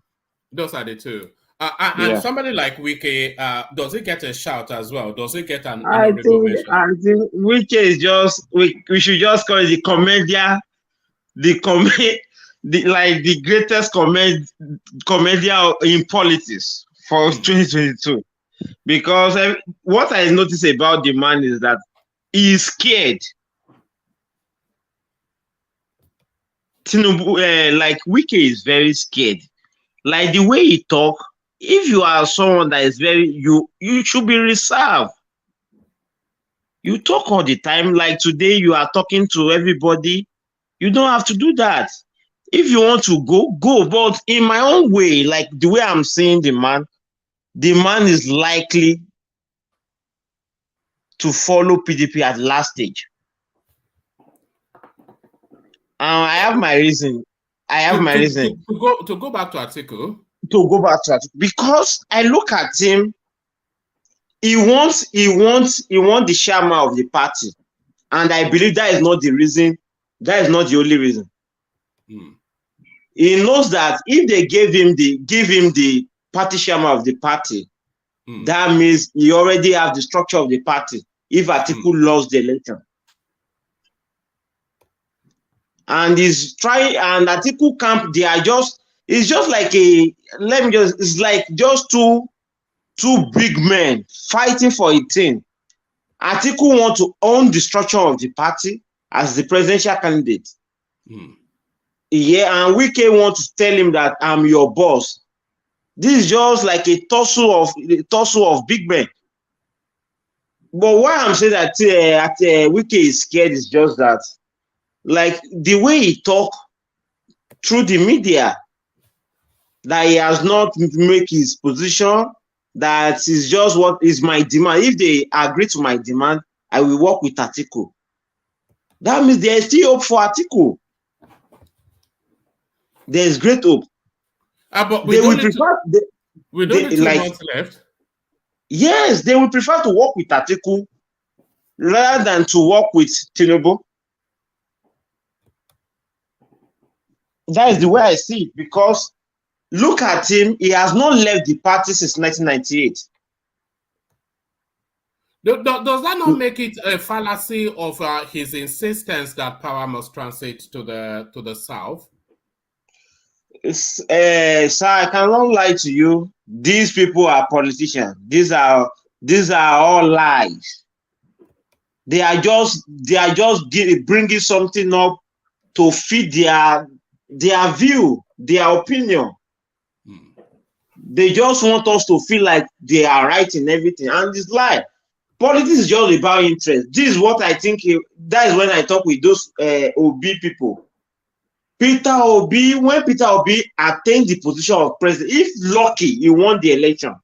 Speaker 4: Those are the two. And somebody like Wike, does he get a shout as well? Does he get an honorable mention?
Speaker 6: I think Wike is just we should just call it the comedian, the greatest comedian in politics for 2022. Because what I notice about the man is that he is scared. Tinubu, like Wike is very scared. Like the way he talk, if you are someone that is very, you should be reserved. You talk all the time. Like today, you are talking to everybody. You don't have to do that. If you want to go, go. But in my own way, like the way I'm seeing the man is likely to follow PDP at last stage. I have my reason.
Speaker 4: To go back to Atiku.
Speaker 6: To go back to Atiku, because I look at him. He wants the chairman of the party, and I believe that is not the reason. That is not the only reason. He knows that if they give him the party chairman of the party, that means he already have the structure of the party. If Atiku lost the election, and he's trying, and Atiku camp, they are just, it's just like it's like just two big men fighting for a thing. Atiku want to own the structure of the party as the presidential candidate. Yeah, and Wike want to tell him that I'm your boss. This is just like a tussle of big men. But why I'm saying that Wike is scared is just that, like the way he talk through the media, that he has not make his position, that is just what is my demand. If they agree to my demand, I will work with Atiku. That means there is still hope for Atiku. There is great hope.
Speaker 4: But
Speaker 6: they will prefer.
Speaker 4: We don't need 2 months left.
Speaker 6: Yes, they will prefer to work with Atiku rather than to work with Tinubu. That is the way I see it, because look at him, he has not left the party since 1998.
Speaker 4: Does that not make it a fallacy of his insistence that power must transit to the south?
Speaker 6: Sir, I cannot lie to you. These people are politicians. These are all lies. They are just bringing something up to feed their view, their opinion. They just want us to feel like they are right in everything, and it's lie. Politics is just about interest. This is what I think. That is when I talk with those Obi people. When Peter Obi attained the position of president, if lucky, he won the election,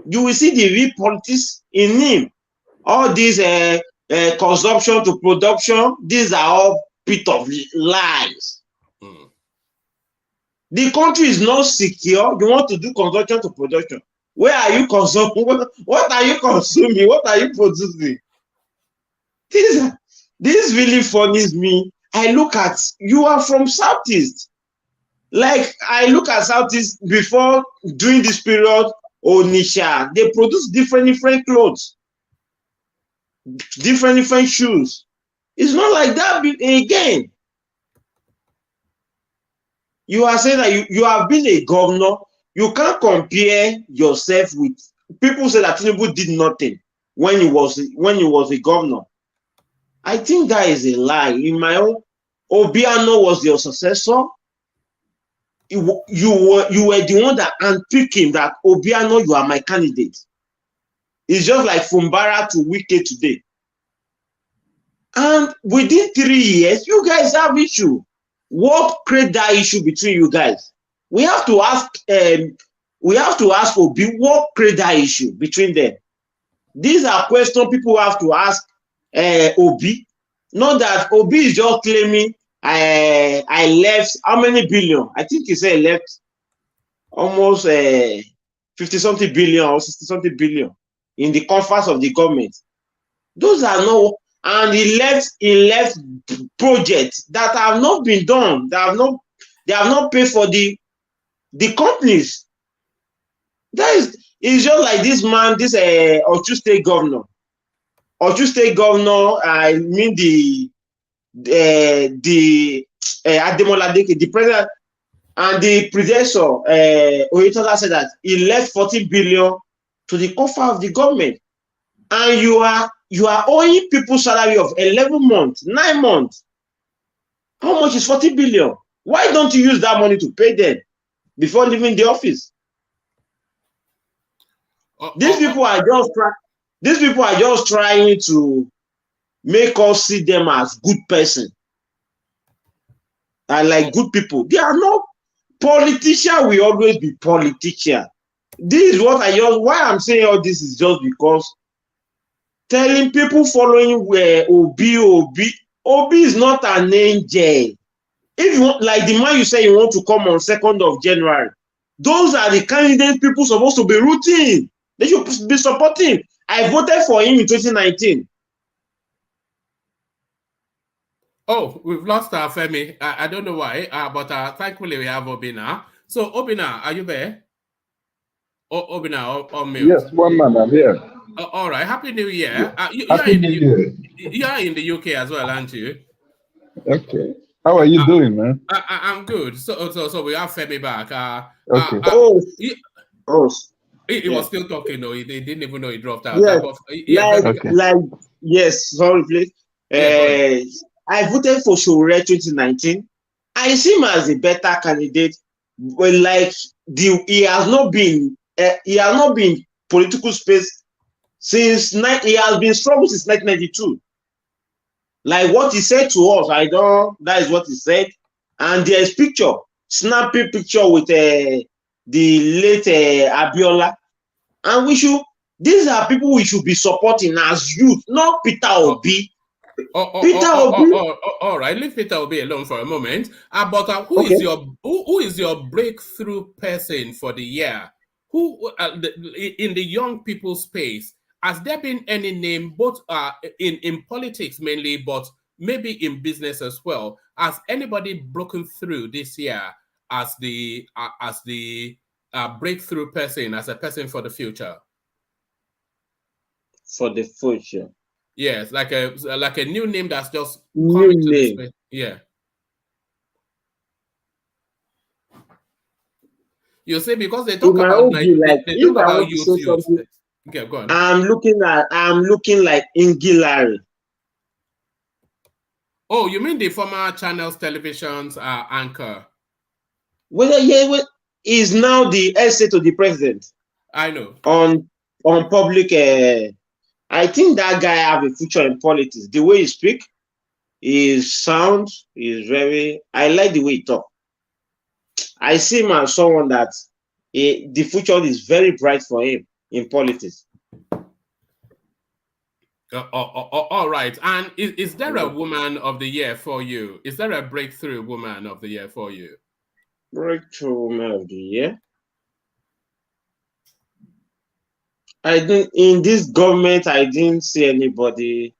Speaker 6: you will see the real politics in him. All these consumption to production, these are all bit of lies. The country is not secure. You want to do consumption to production. Where are you consuming? What are you consuming? What are you producing? This really funnies me. I look at, you are from Southeast. Like, I look at Southeast before, during this period, Onisha, they produce different clothes, different shoes. It's not like that again. You are saying that you have been a governor. You can't compare yourself with people. Say that Tinubu did nothing when he was a governor. I think that is a lie. In my own, Obiano was your successor. You were the one that handpicked him, that Obiano, you are my candidate. It's just like Fumbara to Wike today. And within 3 years, you guys have issue. What create that issue between you guys? We have to ask Obi, what create that issue between them? These are questions people have to ask Obi. Not that Obi is just claiming I left how many billion? I think he said he left almost 50-something billion or 60-something billion in the coffers of the government. Those are no, and he left projects that have not been done. They have not paid for the companies. It's just like this man, this Osun State governor. Osun State governor, I mean the Ademola Adeke, the president, and the predecessor, Oyetola, said that he left 14 billion to the coffer of the government, and you are owing people salary of 11 months, 9 months. How much is 40 billion? Why don't you use that money to pay them before leaving the office? These people are just trying to make us see them as good person and like good people. They are not politician. Will always be politician. This is what why I'm saying all this is just because telling people following where Obi is not an angel. If you want, like the man you say you want to come on 2nd of January, those are the candidates people supposed to be rooting. They should be supporting. I voted for him in 2019.
Speaker 4: Oh, we've lost our Femi. I don't know why, but thankfully we have Obina. So, Obina, are you there? Obina, on mute.
Speaker 1: Yes, one man, I'm here.
Speaker 4: All right. Happy New Year.
Speaker 1: Happy New Year.
Speaker 4: You are in the UK as well, aren't you?
Speaker 1: Okay. How are you doing, man?
Speaker 4: I'm good. So we have Femi back.
Speaker 1: Okay.
Speaker 4: He was still talking, though. He didn't even know he dropped out.
Speaker 6: Yes, sorry, please. I voted for Shore 2019. I see him as a better candidate. But like he has not been political space since he has been struggling since 1992. Like what he said to us, that is what he said. And there's snappy picture with the late Abiola. And these are people we should be supporting as youth, not Peter Obi.
Speaker 4: All right, leave Peter Obi alone for a moment. But who is your breakthrough person for the year? Who in the young people space? Has there been any name, both in politics mainly, but maybe in business as well? Has anybody broken through this year as the breakthrough person, as a person for the future?
Speaker 6: For the future.
Speaker 4: Yes, like a new name that's just
Speaker 6: new
Speaker 4: coming to
Speaker 6: name.
Speaker 4: this. Yeah. You see, because they talk about youth. Okay, go on.
Speaker 6: I'm looking like Ingilari.
Speaker 4: Oh, you mean the former Channels Television's anchor?
Speaker 6: He's now the essay to the president.
Speaker 4: I know.
Speaker 6: On public. I think that guy have a future in politics. The way he speak, his sound is very. I like the way he talk. I see him as someone that the future is very bright for him in politics.
Speaker 4: All right. And is there a woman of the year for you? Is there a breakthrough woman of the year for you?
Speaker 6: Breakthrough woman of the year? In this government, I didn't see anybody.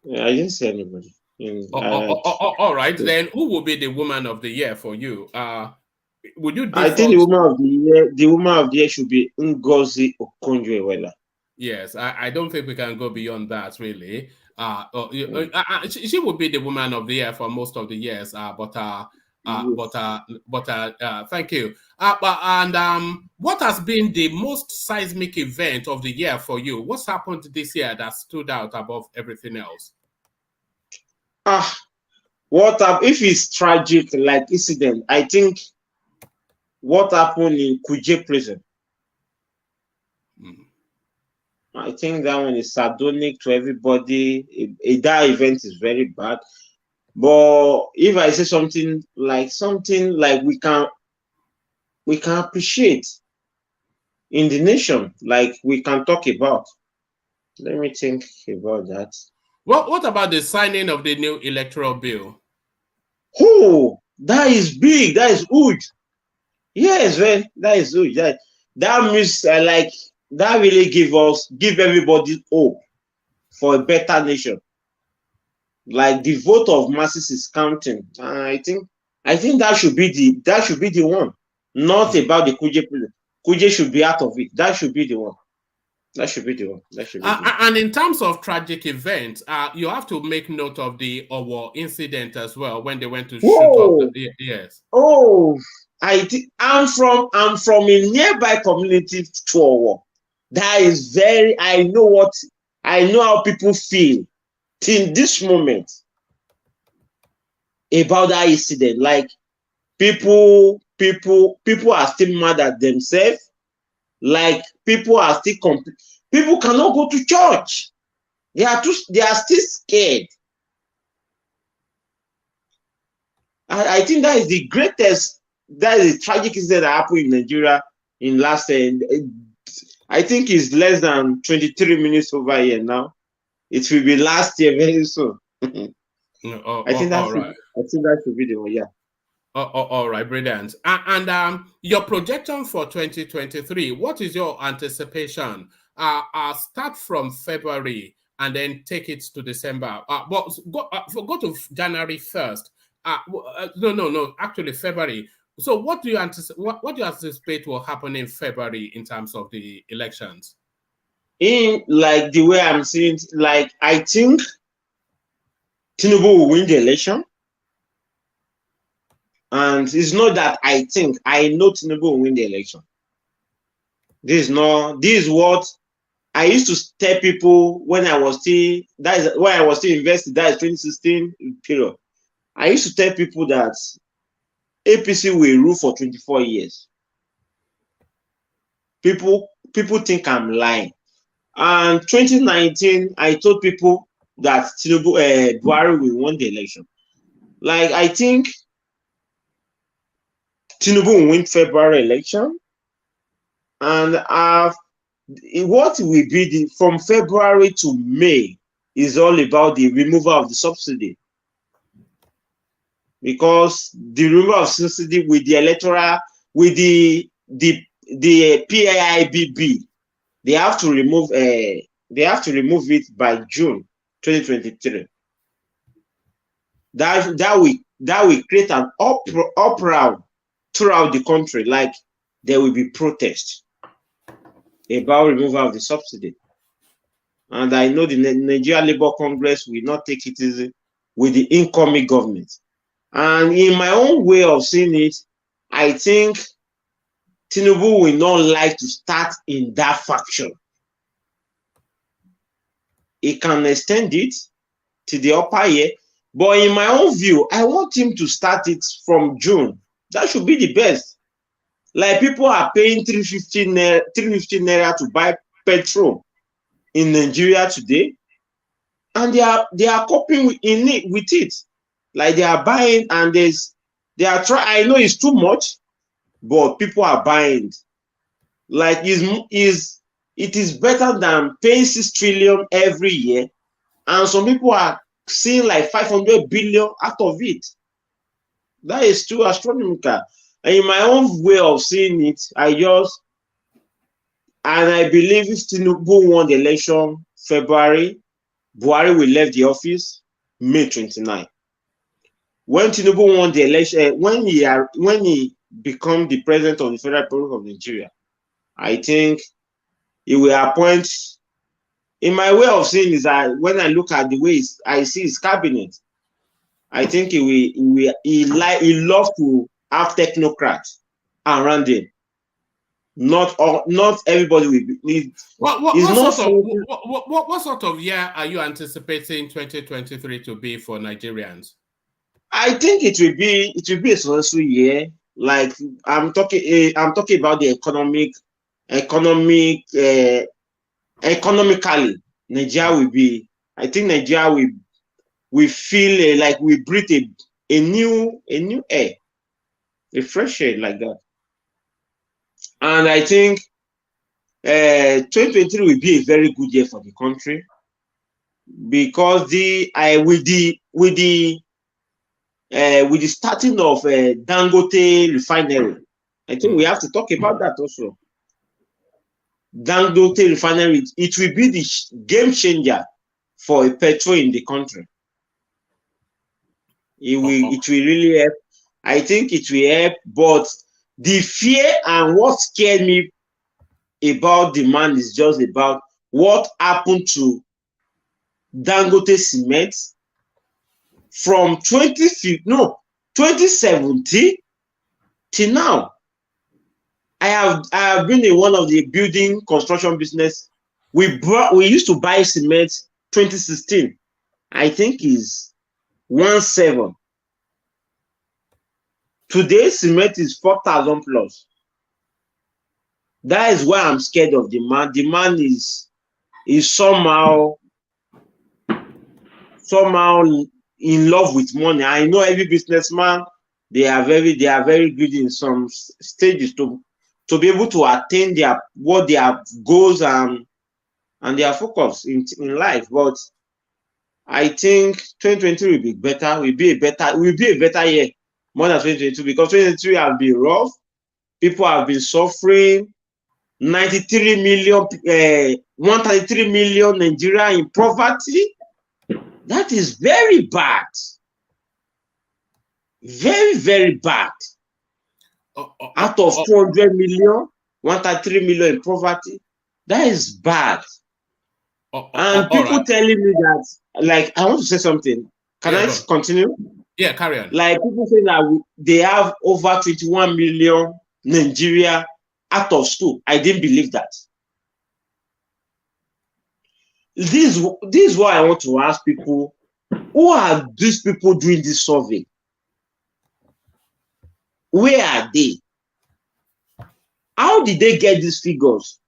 Speaker 6: I didn't see anybody.
Speaker 4: All right. Then who will be the woman of the year for you? Would you?
Speaker 6: I think the woman of the year should be Ngozi Okonjo-Iweala.
Speaker 4: Yes, I don't think we can go beyond that, really. She would be the woman of the year for most of the years. Thank you. What has been the most seismic event of the year for you? What's happened this year that stood out above everything else?
Speaker 6: If it's tragic, like incident, I think what happened in Kuje prison. I think that one is sardonic to everybody. That event is very bad. But if I say something like we can appreciate in the nation, like we can talk about. Let me think about that.
Speaker 4: What about the signing of the new electoral bill?
Speaker 6: Oh, that is big. That is huge. Yes, man, that is huge. That means that really give everybody hope for a better nation. Like the vote of masses is counting. I think that should be the one. Not about the Kuje prison. Kuje should be out of it. That should be the one.
Speaker 4: And in terms of tragic events, you have to make note of the Owo incident as well when they went to shoot up. Yes.
Speaker 6: Oh, I'm from a nearby community to Owo. That is I know how people feel till this moment. about that incident. Like people are still mad at themselves. Like people are still people cannot go to church. They are still scared. I think that is the greatest, that is the tragic incident that happened in Nigeria in last I think it's less than 23 minutes over here now. It will be last year very soon. I think that should be the one, yeah.
Speaker 4: All right, brilliant. And your projection for 2023, what is your anticipation? Start from February and then take it to December. But go to January 1st. No, actually February. So what do you anticipate will happen in February in terms of the elections?
Speaker 6: In like the way I'm seeing it, like I think Tinubu will win the election. And it's not that I think, I know Tinubu will win the election. This is what I used to tell people when I was still, that is when I was still invested, that is 2016 period. I used to tell people that APC will rule for 24 years. People think I'm lying. And 2019, I told people that Tinubu, Buhari will win the election. Like, I think Tinubu will win February election. And what will be from February to May is all about the removal of the subsidy. Because the removal of subsidy with the electoral, with the PAIBB, they have to remove it by June 2023. That will create an uproar throughout the country. Like there will be protests about removal of the subsidy. And I know the Nigerian Labour Congress will not take it easy with the incoming government. And in my own way of seeing it, I think Tinubu will not like to start in that faction. He can extend it to the upper year, but in my own view, I want him to start it from June. That should be the best. Like people are paying 350 naira to buy petrol in Nigeria today, and they are coping with it. Like they are buying, and I know it's too much, but people are buying. Like it is better than paying 6 trillion every year, and some people are seeing like 500 billion out of it. That is too astronomical. And in my own way of seeing it, I believe if Tinubu won the election February, Buhari will leave the office May 29. When Tinubu won the election, when he become the president of the Federal Republic of Nigeria, I think he will appoint. In my way of seeing is that when I look at the way I see his cabinet, I think he loves to have technocrats around him. Not everybody will be.
Speaker 4: What sort of year are you anticipating 2023 to be for Nigerians?
Speaker 6: I think it will be a successful year. Like I'm talking about the economically, Nigeria will be. I think Nigeria will feel like we breathe a new air, a fresh air like that. And I think 2023 will be a very good year for the country because with the starting of Dangote refinery, I think we have to talk about that also. Dangote refinery, it will be the game changer for petrol in the country. It will really help. I think it will help, but the fear and what scared me about demand is just about what happened to Dangote cement from 2017 till now. I have been in one of the building construction business. We used to buy cement 2016. I think is 17. Today, cement is 4,000 plus. That is why I'm scared of demand. Demand is somehow in love with money. I know every businessman, they are very good in some stages to be able to attain their goals and their focus in life. But I think 2020 will be better. Will be a better year more than 2022, because 2023 has been rough. People have been suffering. 133 million Nigeria in poverty. That is very bad. Very, very bad. Out of 200 million, 133 million in poverty. That is bad. And people telling me that, like, I want to say something. Can I continue?
Speaker 4: Yeah, carry on. Like,
Speaker 6: people say that they have over 21 million Nigeria out of school. I didn't believe that. This is what I want to ask people. Who are these people doing this survey? Where are they? How did they get these figures?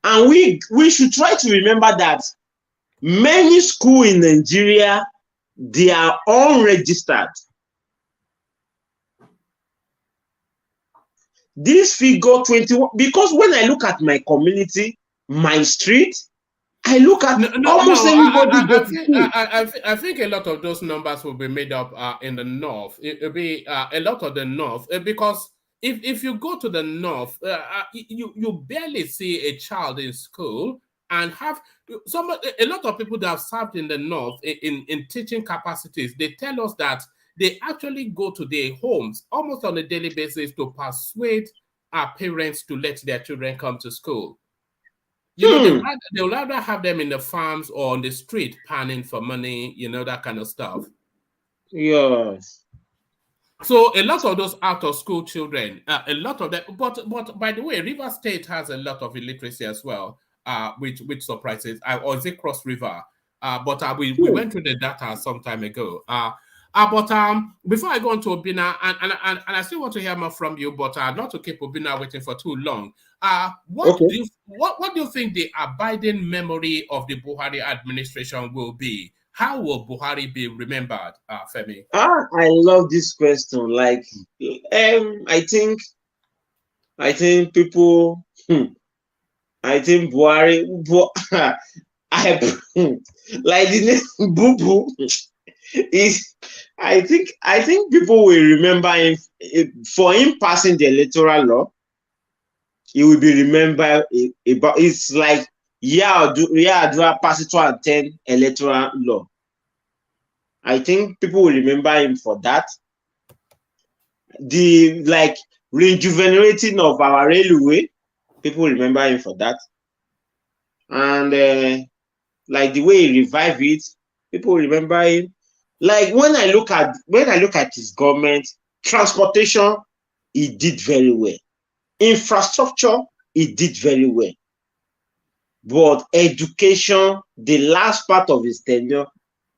Speaker 6: And we should try to remember that many schools in Nigeria, they are unregistered. This figure 21, because when I look at my community, my street, I look at almost everybody.
Speaker 4: I think a lot of those numbers will be made up in the north. It'll be a lot of the north, because if you go to the north, you barely see a child in school, and have a lot of people that have served in the north in teaching capacities. They tell us that they actually go to their homes almost on a daily basis to persuade our parents to let their children come to school. You know, they'll rather have them in the farms or on the street panning for money, you know, that kind of stuff.
Speaker 6: Yes.
Speaker 4: So a lot of those out of school children, a lot of them, but by the way, River State has a lot of illiteracy as well, which surprises. Or is it Cross River? But we went through the data some time ago. But before I go on to Obina, and I still want to hear more from you, but not to keep Obina waiting for too long. What do you think the abiding memory of the Buhari administration will be? How will Buhari be remembered, Femi?
Speaker 6: I love this question. Like, I think people. I think Buhari. Like the name Boo Boo is. I think people will remember him for him passing the electoral law. He will be remembered about. It's like Yar'Adua passed 2010 electoral law. I think people will remember him for that. The rejuvenating of our railway, people remember him for that. And like the way he revived it, people remember him. Like when I look at his government, transportation, he did very well. Infrastructure, he did very well. But education, the last part of his tenure,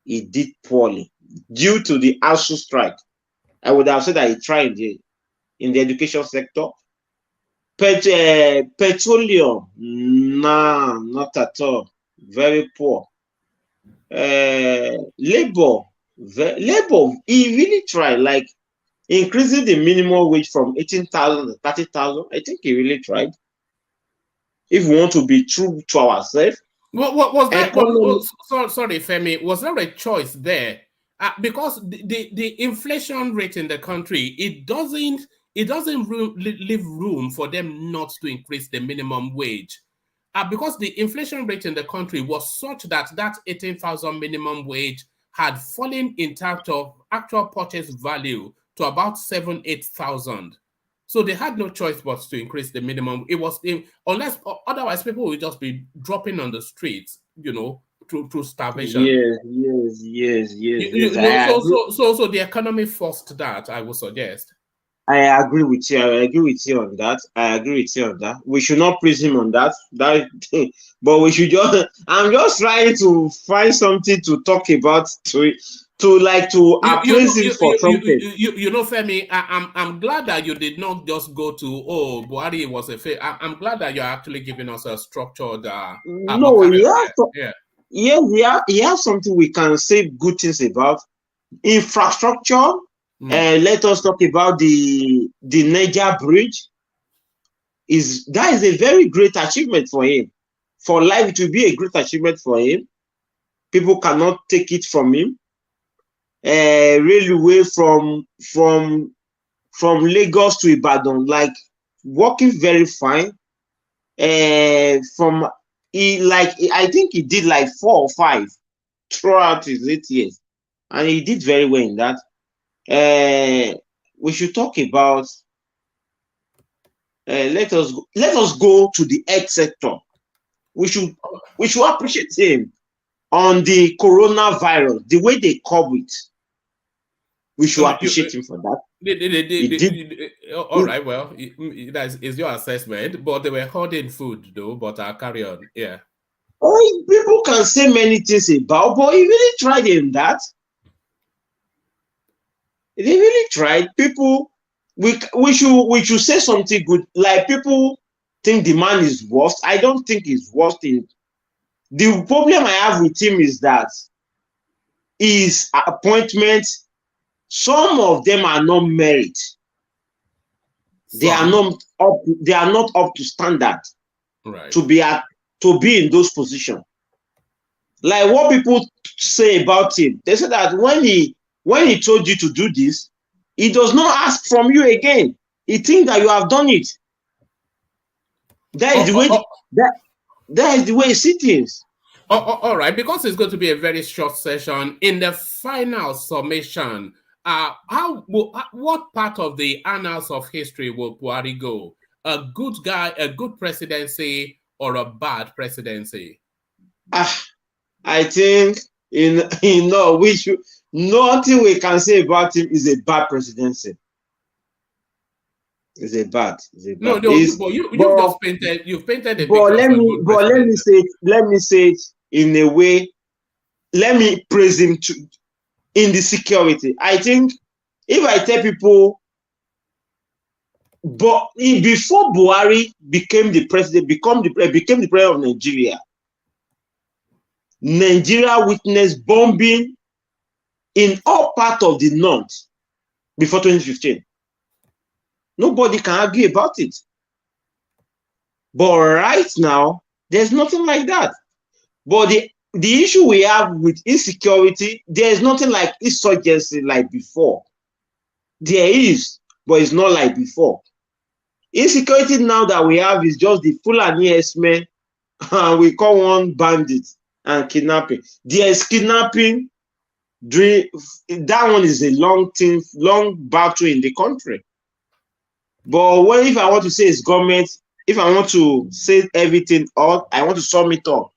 Speaker 6: he did poorly due to the ASU strike. I would have said that he tried in the education sector. Petroleum, nah, not at all. Very poor. Labor, he really tried, like increasing the minimum wage from 18,000 to 30,000. I think he really tried. If we want to be true to ourselves.
Speaker 4: What was that? Sorry, Femi. Was there a choice there? Because the inflation rate in the country, it doesn't leave room for them not to increase the minimum wage. Because the inflation rate in the country was such that 18,000 minimum wage had fallen in terms of actual purchase value to about 7,000-8,000. So they had no choice but to increase the minimum. It was unless otherwise people would just be dropping on the streets, you know, through starvation.
Speaker 6: Yes.
Speaker 4: So the economy forced that, I would suggest.
Speaker 6: I agree with you. I agree with you on that. I agree with you on that. We should not praise him on that. But we should just. I'm just trying to find something to talk about to appraise him for something.
Speaker 4: Femi, I'm glad that you did not just go to Buhari was a fail. I'm glad that you're actually giving us a structured.
Speaker 6: No, he has something we can say good things about. Infrastructure. Let us talk about the Niger Bridge. That is a very great achievement for him. For life, it will be a great achievement for him. People cannot take it from him. Railway from Lagos to Ibadan, like working very fine. I think he did like 4 or 5 throughout his 8 years, and he did very well in that. We should talk about. Let us go to the health sector. We should appreciate him on the coronavirus, the way they cover it. We should appreciate him for that.
Speaker 4: All right, well, that is your assessment, but they were hoarding food though. But I'll carry on. Yeah.
Speaker 6: Oh, people can say many things about, but he really tried in that. They really tried. People, we should say something good. Like, people think the man is worst. I don't think he's worst. The problem I have with him is that his appointments, some of them are not merit. They are not up to standard.
Speaker 4: Right.
Speaker 6: To be in those positions. Like what people say about him, they say that when he told you to do this, he does not ask from you again. He thinks that you have done it. That is the way that is the way he sees things.
Speaker 4: All right, because it's going to be a very short session. In the final summation, what part of the annals of history will Buhari go? A good guy, a good presidency, or a bad presidency?
Speaker 6: I think nothing we can say about him is a bad presidency. It's a bad.
Speaker 4: No, you've painted a
Speaker 6: but
Speaker 4: picture.
Speaker 6: Let me say it in a way. Let me praise him in the security. I think if I tell people, but before Buhari became the president, became the president of Nigeria, Nigeria witnessed bombing in all parts of the north before 2015. Nobody can argue about it. But right now, there's nothing like that. But the issue we have with insecurity, there's nothing like insurgency like before. There is, but it's not like before. Insecurity now that we have is just the Fulani S-men, and we call one bandit, and kidnapping. There's kidnapping. That one is a long battle in the country. But if I want to say it's government, if I want to say everything up, I want to sum it up.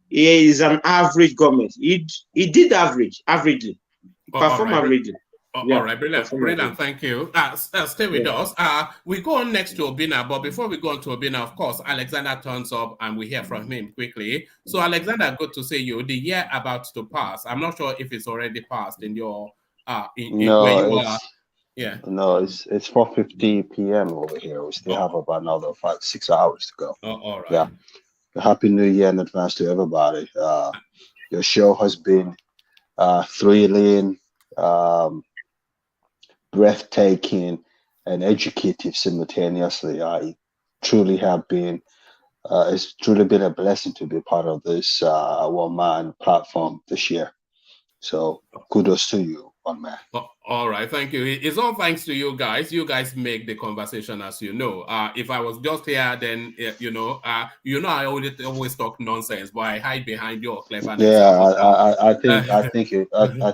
Speaker 6: He is an average government. He did averagely. He performed averagely.
Speaker 4: All right, brilliant. Thank you. Stay with us. We go on next to Obina, but before we go on to Obina, of course, Alexander turns up and we hear from him quickly. So, Alexander, good to see you. The year about to pass. I'm not sure if it's already passed in your where you are. Yeah.
Speaker 7: No, it's 4:50 p.m. over here. We still have about another 5-6 hours to go.
Speaker 4: All right.
Speaker 7: Yeah. Happy New Year in advance to everybody. Your show has been thrilling, breathtaking, and educative simultaneously. It's truly been a blessing to be part of this one-man platform this year. So kudos to you, one man.
Speaker 4: All right, thank you. It's all thanks to you guys. You guys make the conversation, as you know. If I was just here, then I always talk nonsense, but I hide behind your cleverness.
Speaker 7: Yeah, I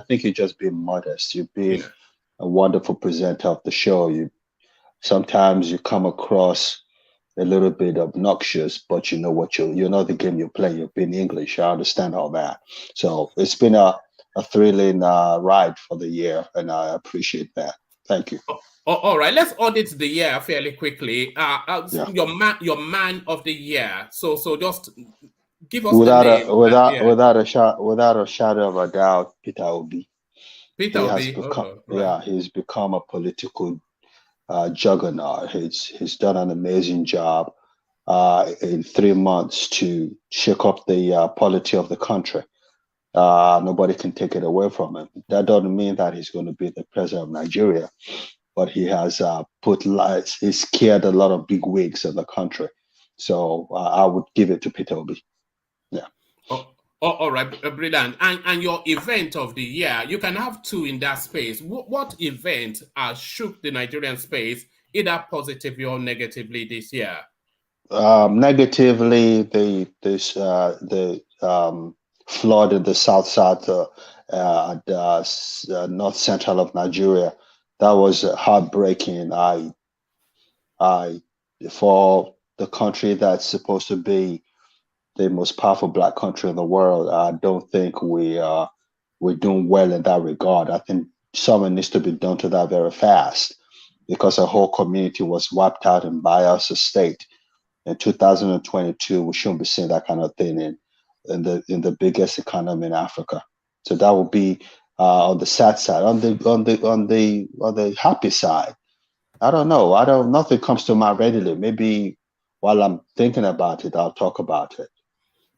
Speaker 7: think you've just been modest. You've been a wonderful presenter of the show. Sometimes you come across a little bit obnoxious, but you know the game you're playing. You've been English. I understand all that. So it's been a thrilling ride for the year, and I appreciate that. Thank you.
Speaker 4: All right, let's audit the year fairly quickly.
Speaker 7: Yeah.
Speaker 4: Your man of the year. So just give us the
Speaker 7: Without
Speaker 4: name.
Speaker 7: a without a shadow of a doubt, Peter Obi.
Speaker 4: Peter
Speaker 7: He has
Speaker 4: Obi.
Speaker 7: become
Speaker 4: Right.
Speaker 7: he's become a political juggernaut. He's done an amazing job in 3 months to shake up the polity of the country. Nobody can take it away from him. That doesn't mean that he's going to be the president of Nigeria, but he has he's scared a lot of big wigs in the country. So I would give it to Peter Obi. Yeah.
Speaker 4: All right, brilliant. And your event of the year, you can have two in that space. What event shook the Nigerian space, either positively or negatively this year?
Speaker 7: Negatively, the flood in the south north central of Nigeria. That was heartbreaking. I for the country that's supposed to be the most powerful black country in the world, I don't think we're doing well in that regard. I think something needs to be done to that very fast because a whole community was wiped out in Bayelsa State. In 2022, we shouldn't be seeing that kind of thing in the biggest economy in Africa. So that would be on the sad side. On the happy side, I don't know. Nothing comes to mind readily. Maybe while I'm thinking about it, I'll talk about it.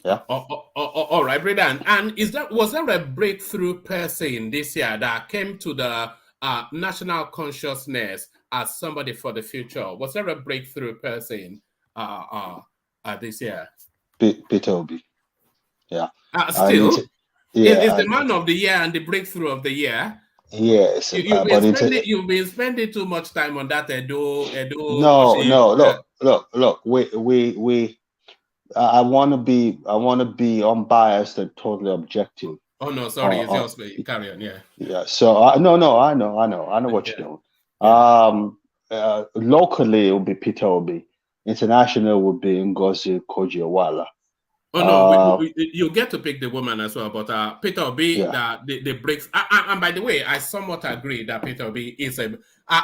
Speaker 7: Yeah.
Speaker 4: All right, brilliant. And was there a breakthrough person this year that came to the national consciousness as somebody for the future? Was there a breakthrough person this year?
Speaker 7: Peter Obi. Yeah.
Speaker 4: Still,
Speaker 7: yeah,
Speaker 4: is the man of the year and the breakthrough of the year.
Speaker 7: Yes,
Speaker 4: You've been spending too much time on that Edo.
Speaker 7: No. Look. We. I want to be unbiased and totally objective.
Speaker 4: Oh no, sorry, it's yours. Carry on. Yeah.
Speaker 7: Yeah. So no. I know what you're doing. Yeah. Locally, it will be Peter Obi. International will be Ngozi Kojiawala.
Speaker 4: Oh no, you get to pick the woman as well, but Peter Obi, the breaks. And by the way, I somewhat agree that Peter Obi is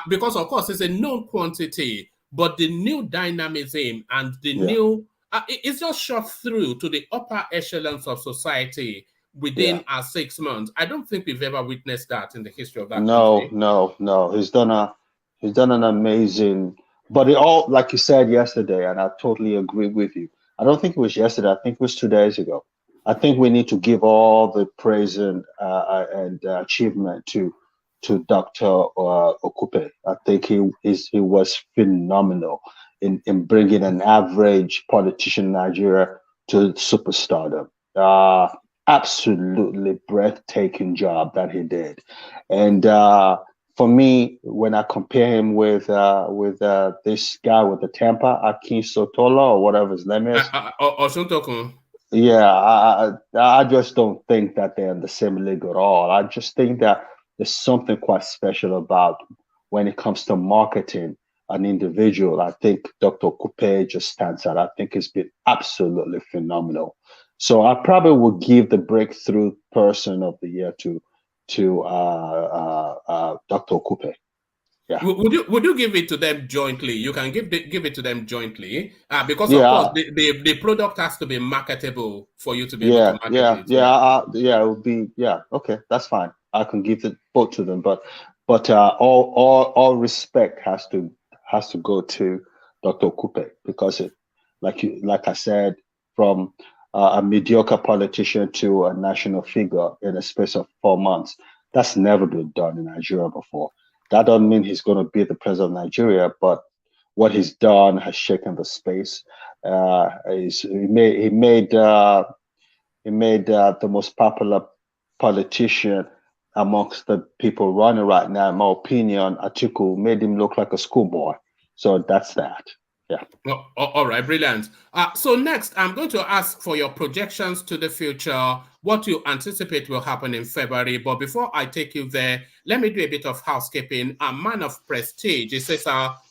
Speaker 4: because of course it's a known quantity, but the new dynamism and the new it's just shot through to the upper echelons of society within 6 months. I don't think we've ever witnessed that in the history of that country.
Speaker 7: No. He's done an amazing. But it all, like you said yesterday, and I totally agree with you. I don't think it was yesterday. I think it was 2 days ago. I think we need to give all the praise and achievement to Dr. Okupe. I think he was phenomenal in bringing an average politician in Nigeria to superstardom. Absolutely breathtaking job that he did, and for me, when I compare him with this guy with the temper, Akin Sotola or whatever his name is, I just don't think that they're in the same league at all. I just think that there's something quite special about when it comes to marketing an individual. I think Dr. Coupe just stands out. I think it's been absolutely phenomenal. So I probably would give the breakthrough person of the year to Dr. Coupe. Yeah.
Speaker 4: Would you give it to them jointly? You can give it to them jointly because of course the product has to be marketable for you to be able to market it.
Speaker 7: It would be okay, that's fine. I can give it both to them, but all respect has to go to Dr. Coupe because like I said, from a mediocre politician to a national figure in a space of 4 months, that's never been done in Nigeria before. That doesn't mean he's going to be the president of Nigeria, but what he's done has shaken the space. He made the most popular politician amongst the people running right now, in my opinion. Atiku made him look like a schoolboy. So that's that. Yeah.
Speaker 4: All right, brilliant. So next, I'm going to ask for your projections to the future, what you anticipate will happen in February. But before I take you there, let me do a bit of housekeeping. A man of prestige. It says,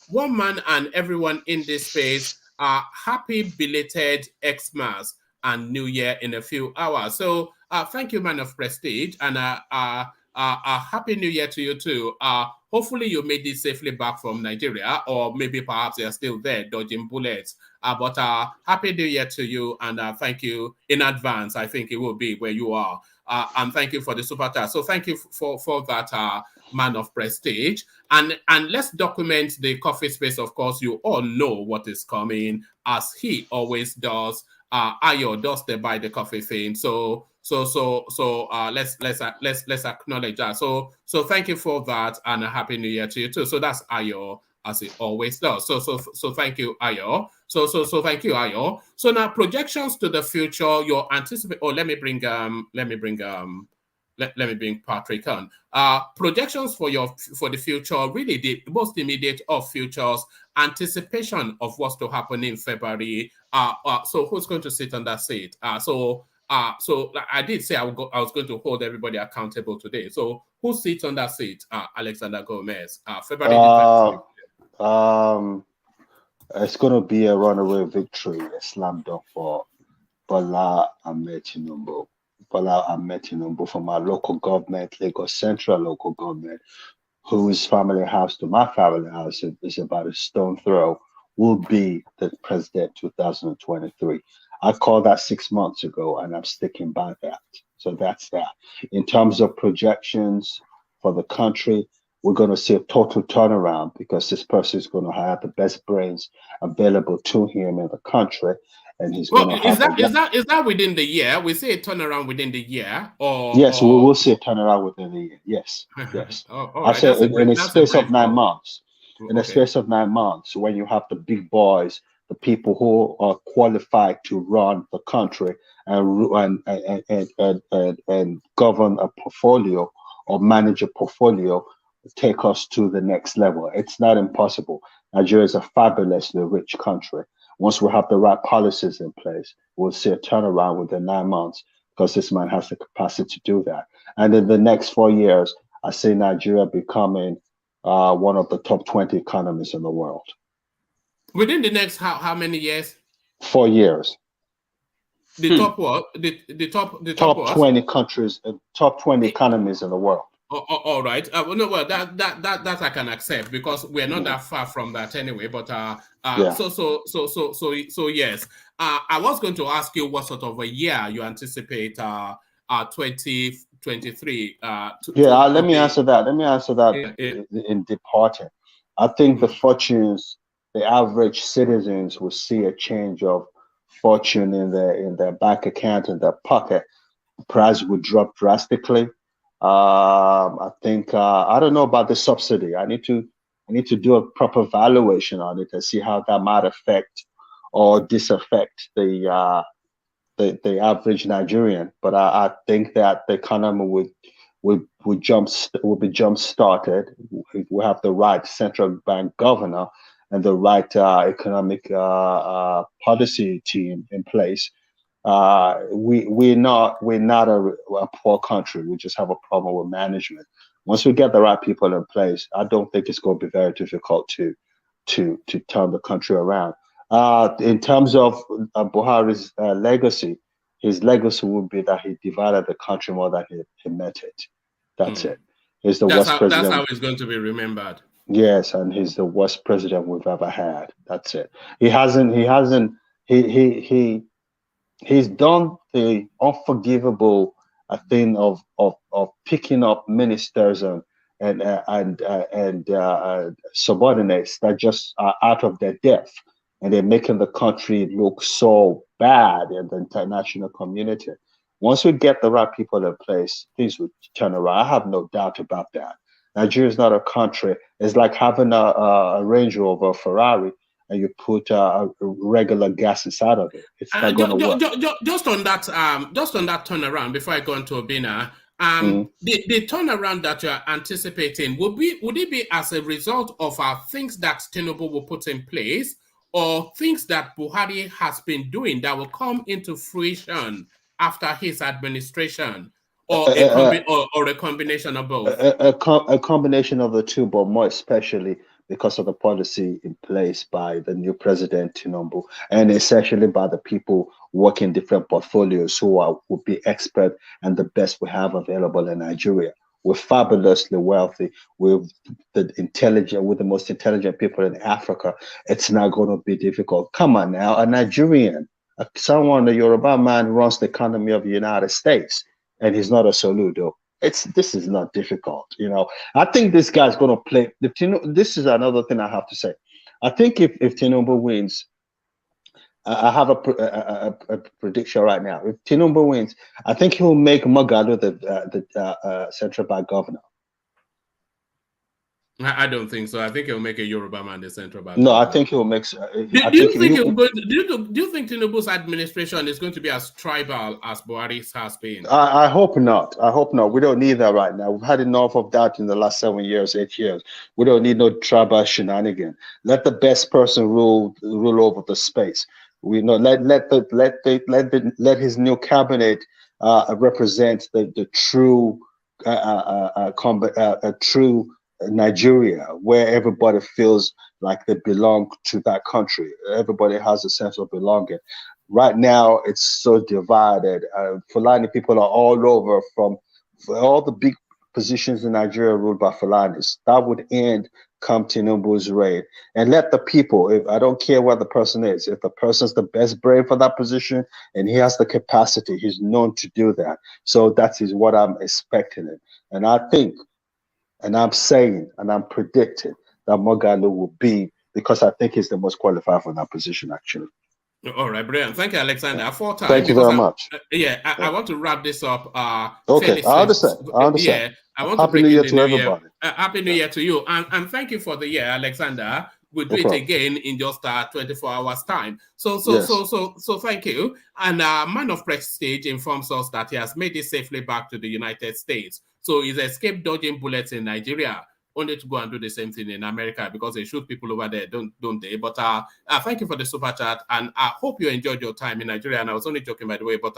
Speaker 4: one man and everyone in this space, happy belated Xmas and New Year in a few hours. So thank you, man of prestige. And a happy new year to you too. Hopefully you made it safely back from Nigeria, or maybe perhaps you're still there dodging bullets. But happy new year to you, and thank you in advance. I think it will be where you are. And thank you for the super chat. So thank you for that man of prestige. And let's document the coffee space. Of course, you all know what is coming, as he always does. Ayo does the buy the coffee thing. So let's acknowledge that. So thank you for that, and a happy new year to you too. So that's Ayo, as it always does. So thank you, Ayo. So thank you, Ayo. So now projections to the future. You're anticipating. Oh, let me bring Patrick on. Projections for the future. Really, the most immediate of futures. Anticipation of what's to happen in February. So who's going to sit on that seat? So I did say I was going to hold everybody accountable today. So who sits on that seat? Alexander Gomez. February the 26th.
Speaker 7: It's going to be a runaway victory, a slam dunk for Bola Ahmed Tinubu. Bola Ahmed Tinubu from our local government, Lagos Central local government, whose family house to my family house is about a stone throw, will be the president 2023. I called that 6 months ago, and I'm sticking by that. So that's that. In terms of projections for the country, we're going to see a total turnaround, because this person is going to have the best brains available to him in the country, and he's going to have.
Speaker 4: Is that within the year? We see a turnaround within the year, or
Speaker 7: yes, we will see a turnaround within the year. Yes, yes. I say in a space of 9 months. In a space of 9 months, when you have the big boys, the people who are qualified to run the country and govern a portfolio or manage a portfolio, take us to the next level. It's not impossible. Nigeria is a fabulously rich country. Once we have the right policies in place, we'll see a turnaround within 9 months, because this man has the capacity to do that. And in the next 4 years, I see Nigeria becoming one of the top 20 economies in the world.
Speaker 4: Within the next how many years?
Speaker 7: 4 years.
Speaker 4: The top what? The top
Speaker 7: 20 countries, top 20 economies in the world.
Speaker 4: All right. That I can accept, because we're not that far from that anyway. But so yes. I was going to ask you what sort of a year you anticipate 2023.
Speaker 7: Let me answer that. In departing, I think the fortunes, the average citizens will see a change of fortune in their bank account, in their pocket. Price would drop drastically. I think I don't know about the subsidy. I need to do a proper valuation on it and see how that might affect or disaffect the average Nigerian. But I think that the economy will be jump started. We have the right central bank governor and the right economic policy team in place. We're not a poor country. We just have a problem with management. Once we get the right people in place, I don't think it's going to be very difficult to turn the country around. In terms of Buhari's legacy, his legacy would be that he divided the country more than he met it. That's it. He's worst president.
Speaker 4: That's how he's going to be remembered.
Speaker 7: Yes, and he's the worst president we've ever had. That's it. He's done the unforgivable thing of picking up ministers and subordinates that just are out of their depth, and they're making the country look so bad in the international community. Once we get the right people in place, things will turn around. I have no doubt about that. Nigeria is not a country. It's like having a Range Rover, Ferrari, and you put a regular gas inside of it. It's not going to work.
Speaker 4: Just on that turnaround, before I go on to Obina, the turnaround that you're anticipating, would it be as a result of things that Tinubu will put in place, or things that Buhari has been doing that will come into fruition after his administration, or a combination of both?
Speaker 7: A combination of the two, but more especially because of the policy in place by the new president Tinubu, and essentially by the people working different portfolios who will be expert and the best we have available in Nigeria. We're fabulously wealthy. We're with the most intelligent people in Africa. It's not going to be difficult. Come on now, a Nigerian, a Yoruba man runs the economy of the United States, and he's not a Soludo. This is not difficult, you know. I think this guy's going to play. This is another thing I have to say. I think if Tinubu wins, I have a prediction right now. If Tinubu wins, I think he'll make Moghalu the central bank governor.
Speaker 4: I don't think so. I think he'll make a Yoruba man the central bank.
Speaker 7: No, I think he'll make.
Speaker 4: Do you think Tinubu's administration is going to be as tribal as Buhari's has been?
Speaker 7: I hope not. I hope not. We don't need that right now. We've had enough of that in the last 7 years, 8 years. We don't need no tribal shenanigan. Let the best person rule over the space. We know. Let his new cabinet represent the true true Nigeria, where everybody feels like they belong to that country. Everybody has a sense of belonging. Right now, it's so divided. Fulani people are all over, from all the big positions in Nigeria ruled by Fulanis. That would end come Tinubu's reign. And let the people, if I don't care what the person is, if the person's the best brain for that position and he has the capacity, he's known to do that. So that is what I'm expecting. And I think, and I'm saying, and I'm predicting that Moghalu will be, because I think he's the most qualified for that position, actually.
Speaker 4: All right, brilliant. Thank you, Alexander.
Speaker 7: Thank you very much.
Speaker 4: I want to wrap this up.
Speaker 7: Okay, I understand.
Speaker 4: Yeah, I want
Speaker 7: Happy New Year to everybody.
Speaker 4: Happy New Year to you. And thank you for the year, Alexander. We'll do it again in just 24 hours time. So thank you. And Man of Prestige informs us that he has made it safely back to the United States. So he's escaped dodging bullets in Nigeria, only to go and do the same thing in America, because they shoot people over there, don't they? But thank you for the super chat, and I hope you enjoyed your time in Nigeria. And I was only joking, by the way, but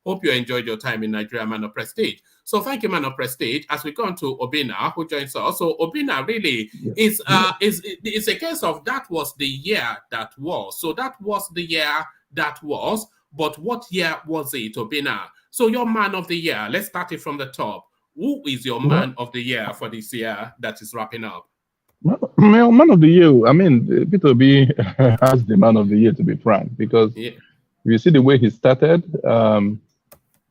Speaker 4: hope you enjoyed your time in Nigeria, Man of Prestige. So thank you, Man of Prestige. As we go on to Obina, who joins us. So Obina really is a case of that was the year that was. So that was the year that was, but what year was it, Obina? So your Man of the Year, let's start it from the top. Who is your Man of the Year for this year that is wrapping up?
Speaker 1: Man of the Year, I mean, Peter B has the Man of the Year, to be frank, because you see the way he started,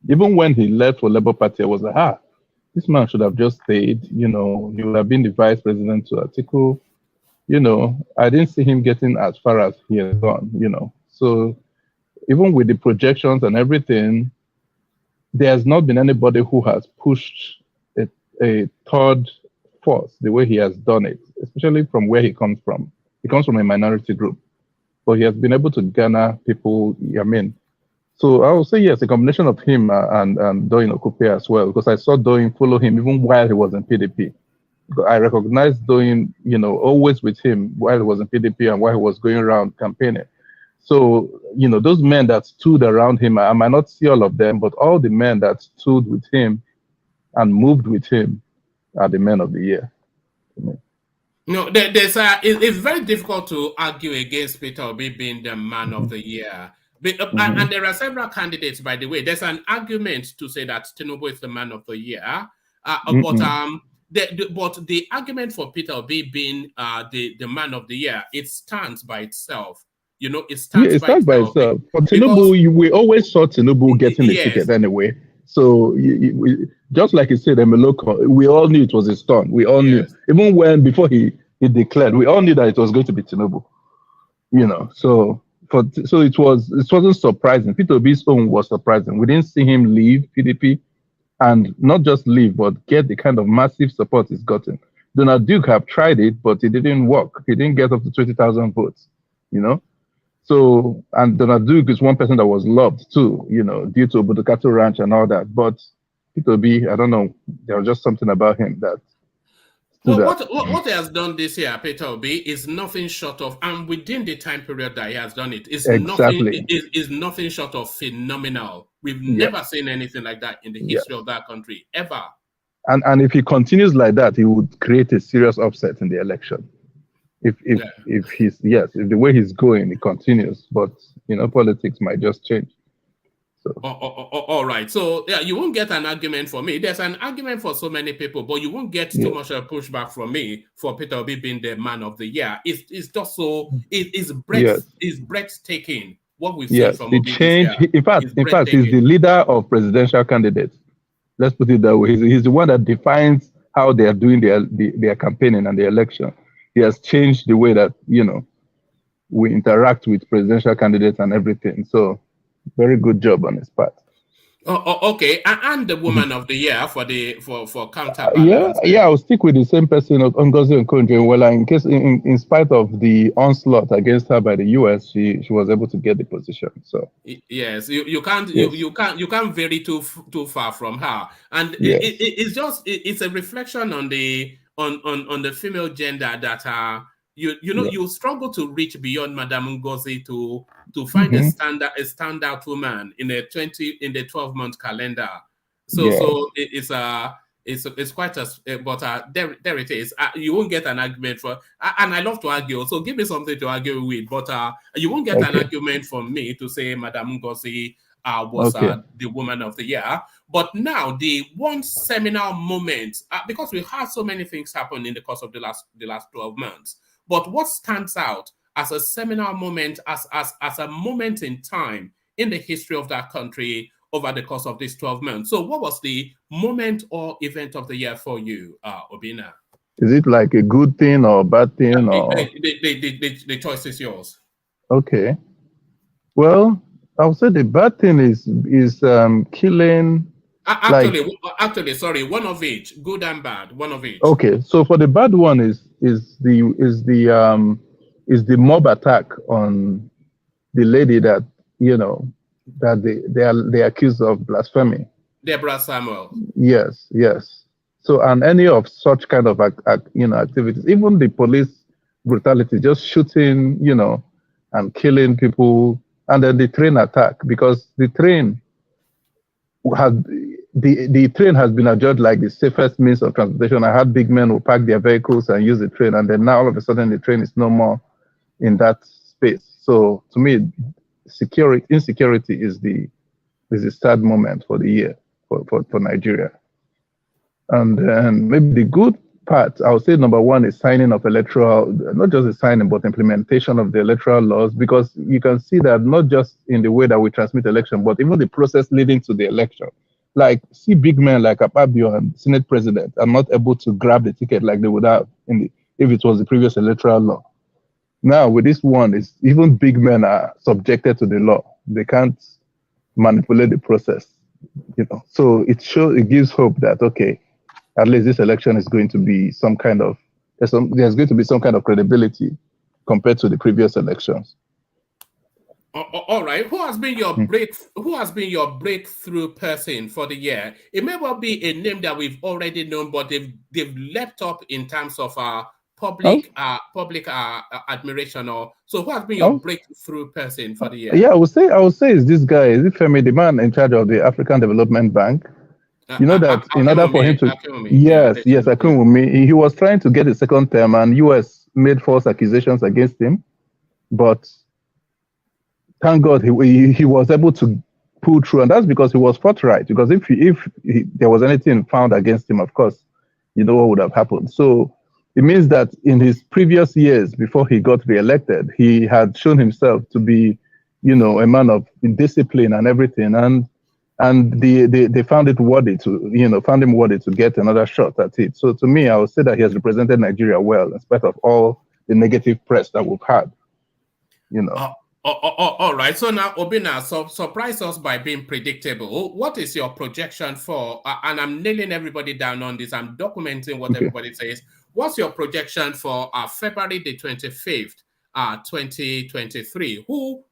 Speaker 1: even when he left for Labour Party, I was like, this man should have just stayed, you know, he would have been the vice president to Atiku. You know, I didn't see him getting as far as he has gone, you know. So even with the projections and everything, there's not been anybody who has pushed a third force the way he has done it, especially from where he comes from. He comes from a minority group, but he has been able to garner people, I mean. So I would say, yes, a combination of him and Doyin Okupe as well, because I saw Doyin follow him even while he was in PDP. I recognized Doyin, you know, always with him while he was in PDP and while he was going around campaigning. So, you know, those men that stood around him, I might not see all of them, but all the men that stood with him and moved with him are the Men of the Year.
Speaker 4: No, it's very difficult to argue against Peter Obi being the Man of the Year. And there are several candidates, by the way. There's an argument to say that Tinubu is the Man of the Year, but the argument for Peter Obi being the Man of the Year, it stands by itself. You know, it stands by itself.
Speaker 1: For Tinubu, we always saw Tinubu getting the ticket anyway. So just like you said, we all knew it was his turn. We all knew, even before he declared, we all knew that it was going to be Tinubu. You know, so it wasn't surprising. Peter Obi's own was surprising. We didn't see him leave PDP, and not just leave, but get the kind of massive support he's gotten. Donald Duke have tried it, but it didn't work. He didn't get up to 20,000 votes. You know. So, and Donald Duke is one person that was loved too, you know, due to Obudukato Ranch and all that. But Peter Obi, I don't know, there was just something about him that.
Speaker 4: What he has done this year, Peter Obi, is nothing short of, and within the time period that he has done it, is nothing short of phenomenal. We've never seen anything like that in the history of that country, ever.
Speaker 1: And if he continues like that, he would create a serious upset in the election. If the way he's going, it continues, but you know, politics might just change. So.
Speaker 4: All right. So yeah, you won't get an argument for me. There's an argument for so many people, but you won't get too much of a pushback from me for Peter Obi being the man of the year. It's just so it's breathtaking what we've seen from Obi this year.
Speaker 1: In fact, he's the leader of presidential candidates. Let's put it that way. He's the one that defines how they are doing their campaigning and the election. He has changed the way that, we interact with presidential candidates and everything. So very good job on his part.
Speaker 4: Okay. And the woman of the year for counterbalance.
Speaker 1: I'll stick with the same person of Ngozi Okonjo-Iweala in case, in spite of the onslaught against her by the US, she was able to get the position. So
Speaker 4: yes, you can't vary too far from her, and it's a reflection on the female gender that you struggle to reach beyond Madame Ngozi to find a standout woman in the 12-month calendar. So it's quite but there it is. You won't get an argument for, and I love to argue. So give me something to argue with. But you won't get an argument from me to say Madame Ngozi was the woman of the year. But now the one seminal moment, because we had so many things happen in the course of the last 12 months. But what stands out as a seminal moment, as a moment in time in the history of that country over the course of these 12 months? So what was the moment or event of the year for you, Obinna?
Speaker 1: Is it like a good thing or a bad thing?
Speaker 4: The choice is yours.
Speaker 1: Okay. Well, I would say the bad thing is killing.
Speaker 4: Actually, sorry, one of each, good and bad, one of each.
Speaker 1: Okay, so for the bad one is the mob attack on the lady that that they accused of blasphemy.
Speaker 4: Deborah Samuel.
Speaker 1: Yes. So and any of such kind of activities, even the police brutality, just shooting, and killing people, and then the train attack, because the train the train has been adjudged like the safest means of transportation. I had big men who park their vehicles and use the train, and then now all of a sudden the train is no more in that space. So to me, insecurity is the sad moment for the year for Nigeria. And then maybe the good part, I would say number one is signing of not just the signing, but implementation of the electoral laws, because you can see that not just in the way that we transmit election, but even the process leading to the election. Like, see big men like Akpabio and Senate President are not able to grab the ticket like they would have if it was the previous electoral law. Now, with this one, even big men are subjected to the law. They can't manipulate the process, So it gives hope that, okay, at least this election is going to be there's going to be some kind of credibility compared to the previous elections.
Speaker 4: All right. Who has been your breakthrough person for the year? It may well be a name that we've already known, but they've leapt up in terms of public admiration. So who has been your breakthrough person for the year?
Speaker 1: Yeah, I would say it's this guy. Is it Femi, the man in charge of the African Development Bank? In order for him to Akinwumi, he was trying to get a second term, and US made false accusations against him, but thank God he was able to pull through, and that's because he was forthright. Because if there was anything found against him, of course, what would have happened. So it means that in his previous years before he got re-elected, he had shown himself to be, a man of discipline and everything, and they found it worthy found him worthy to get another shot at it. So to me, I would say that he has represented Nigeria well, in spite of all the negative press that we've had.
Speaker 4: All right. So now, Obinna, surprise us by being predictable. What is your projection for? And I'm nailing everybody down on this. I'm documenting what everybody says. What's your projection for February the 25th, 2023? Who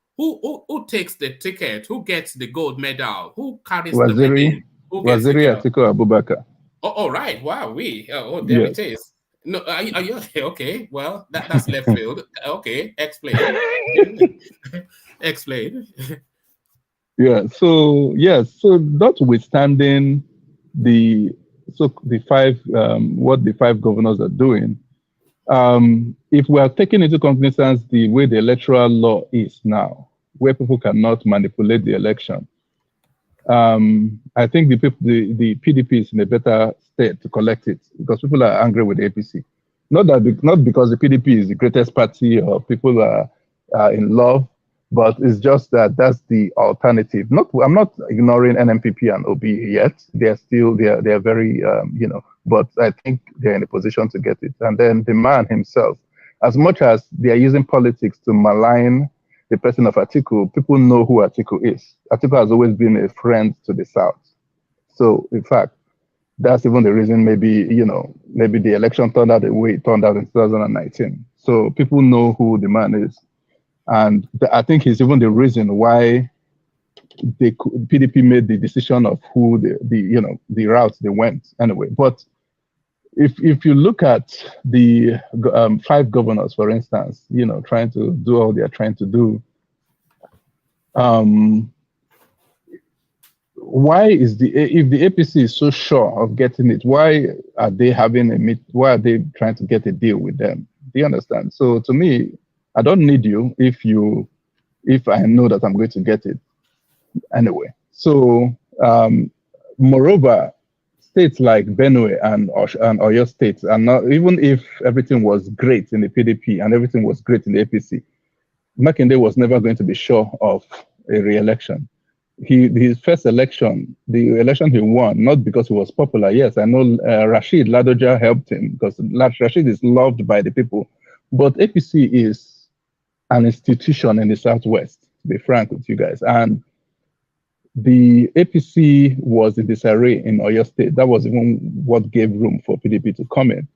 Speaker 4: takes the ticket? Who gets the gold medal? Who carries the wedding?
Speaker 1: Waziri Atiku Abubakar.
Speaker 4: All right. Wow. There it is. No, are you okay? Well, that's left field. Okay, explain. Explain.
Speaker 1: So notwithstanding the five governors are doing, if we are taking into cognizance the way the electoral law is now, where people cannot manipulate the election, I think the PDP is in a better state to collect it because people are angry with the APC. Not because the PDP is the greatest party or people are in love, but it's just that that's the alternative. I'm not ignoring NMPP and OB yet. They're very but I think they're in a position to get it. And then the man himself, as much as they are using politics to malign the person of Atiku, people know who Atiku is. Atiku has always been a friend to the South. So, in fact, that's even the reason maybe the election turned out the way it turned out in 2019. So people know who the man is. And I think he's even the reason why the PDP made the decision of who the route they went anyway. But if you look at the 5 governors, for instance, trying to do all they are trying to do, why is if the APC is so sure of getting it, why are they why are they trying to get a deal with them? Do you understand? So to me, I don't need you if I know that I'm going to get it anyway. So moreover, states like Benue and Oyo states are not, even if everything was great in the PDP and everything was great in the APC, Makinde was never going to be sure of a re-election. His first election, the election he won, not because he was popular. Yes, I know Rashid Ladoja helped him because Rashid is loved by the people, but APC is an institution in the Southwest, to be frank with you guys. And the APC was in disarray in Oyo State. That was even what gave room for PDP to come in.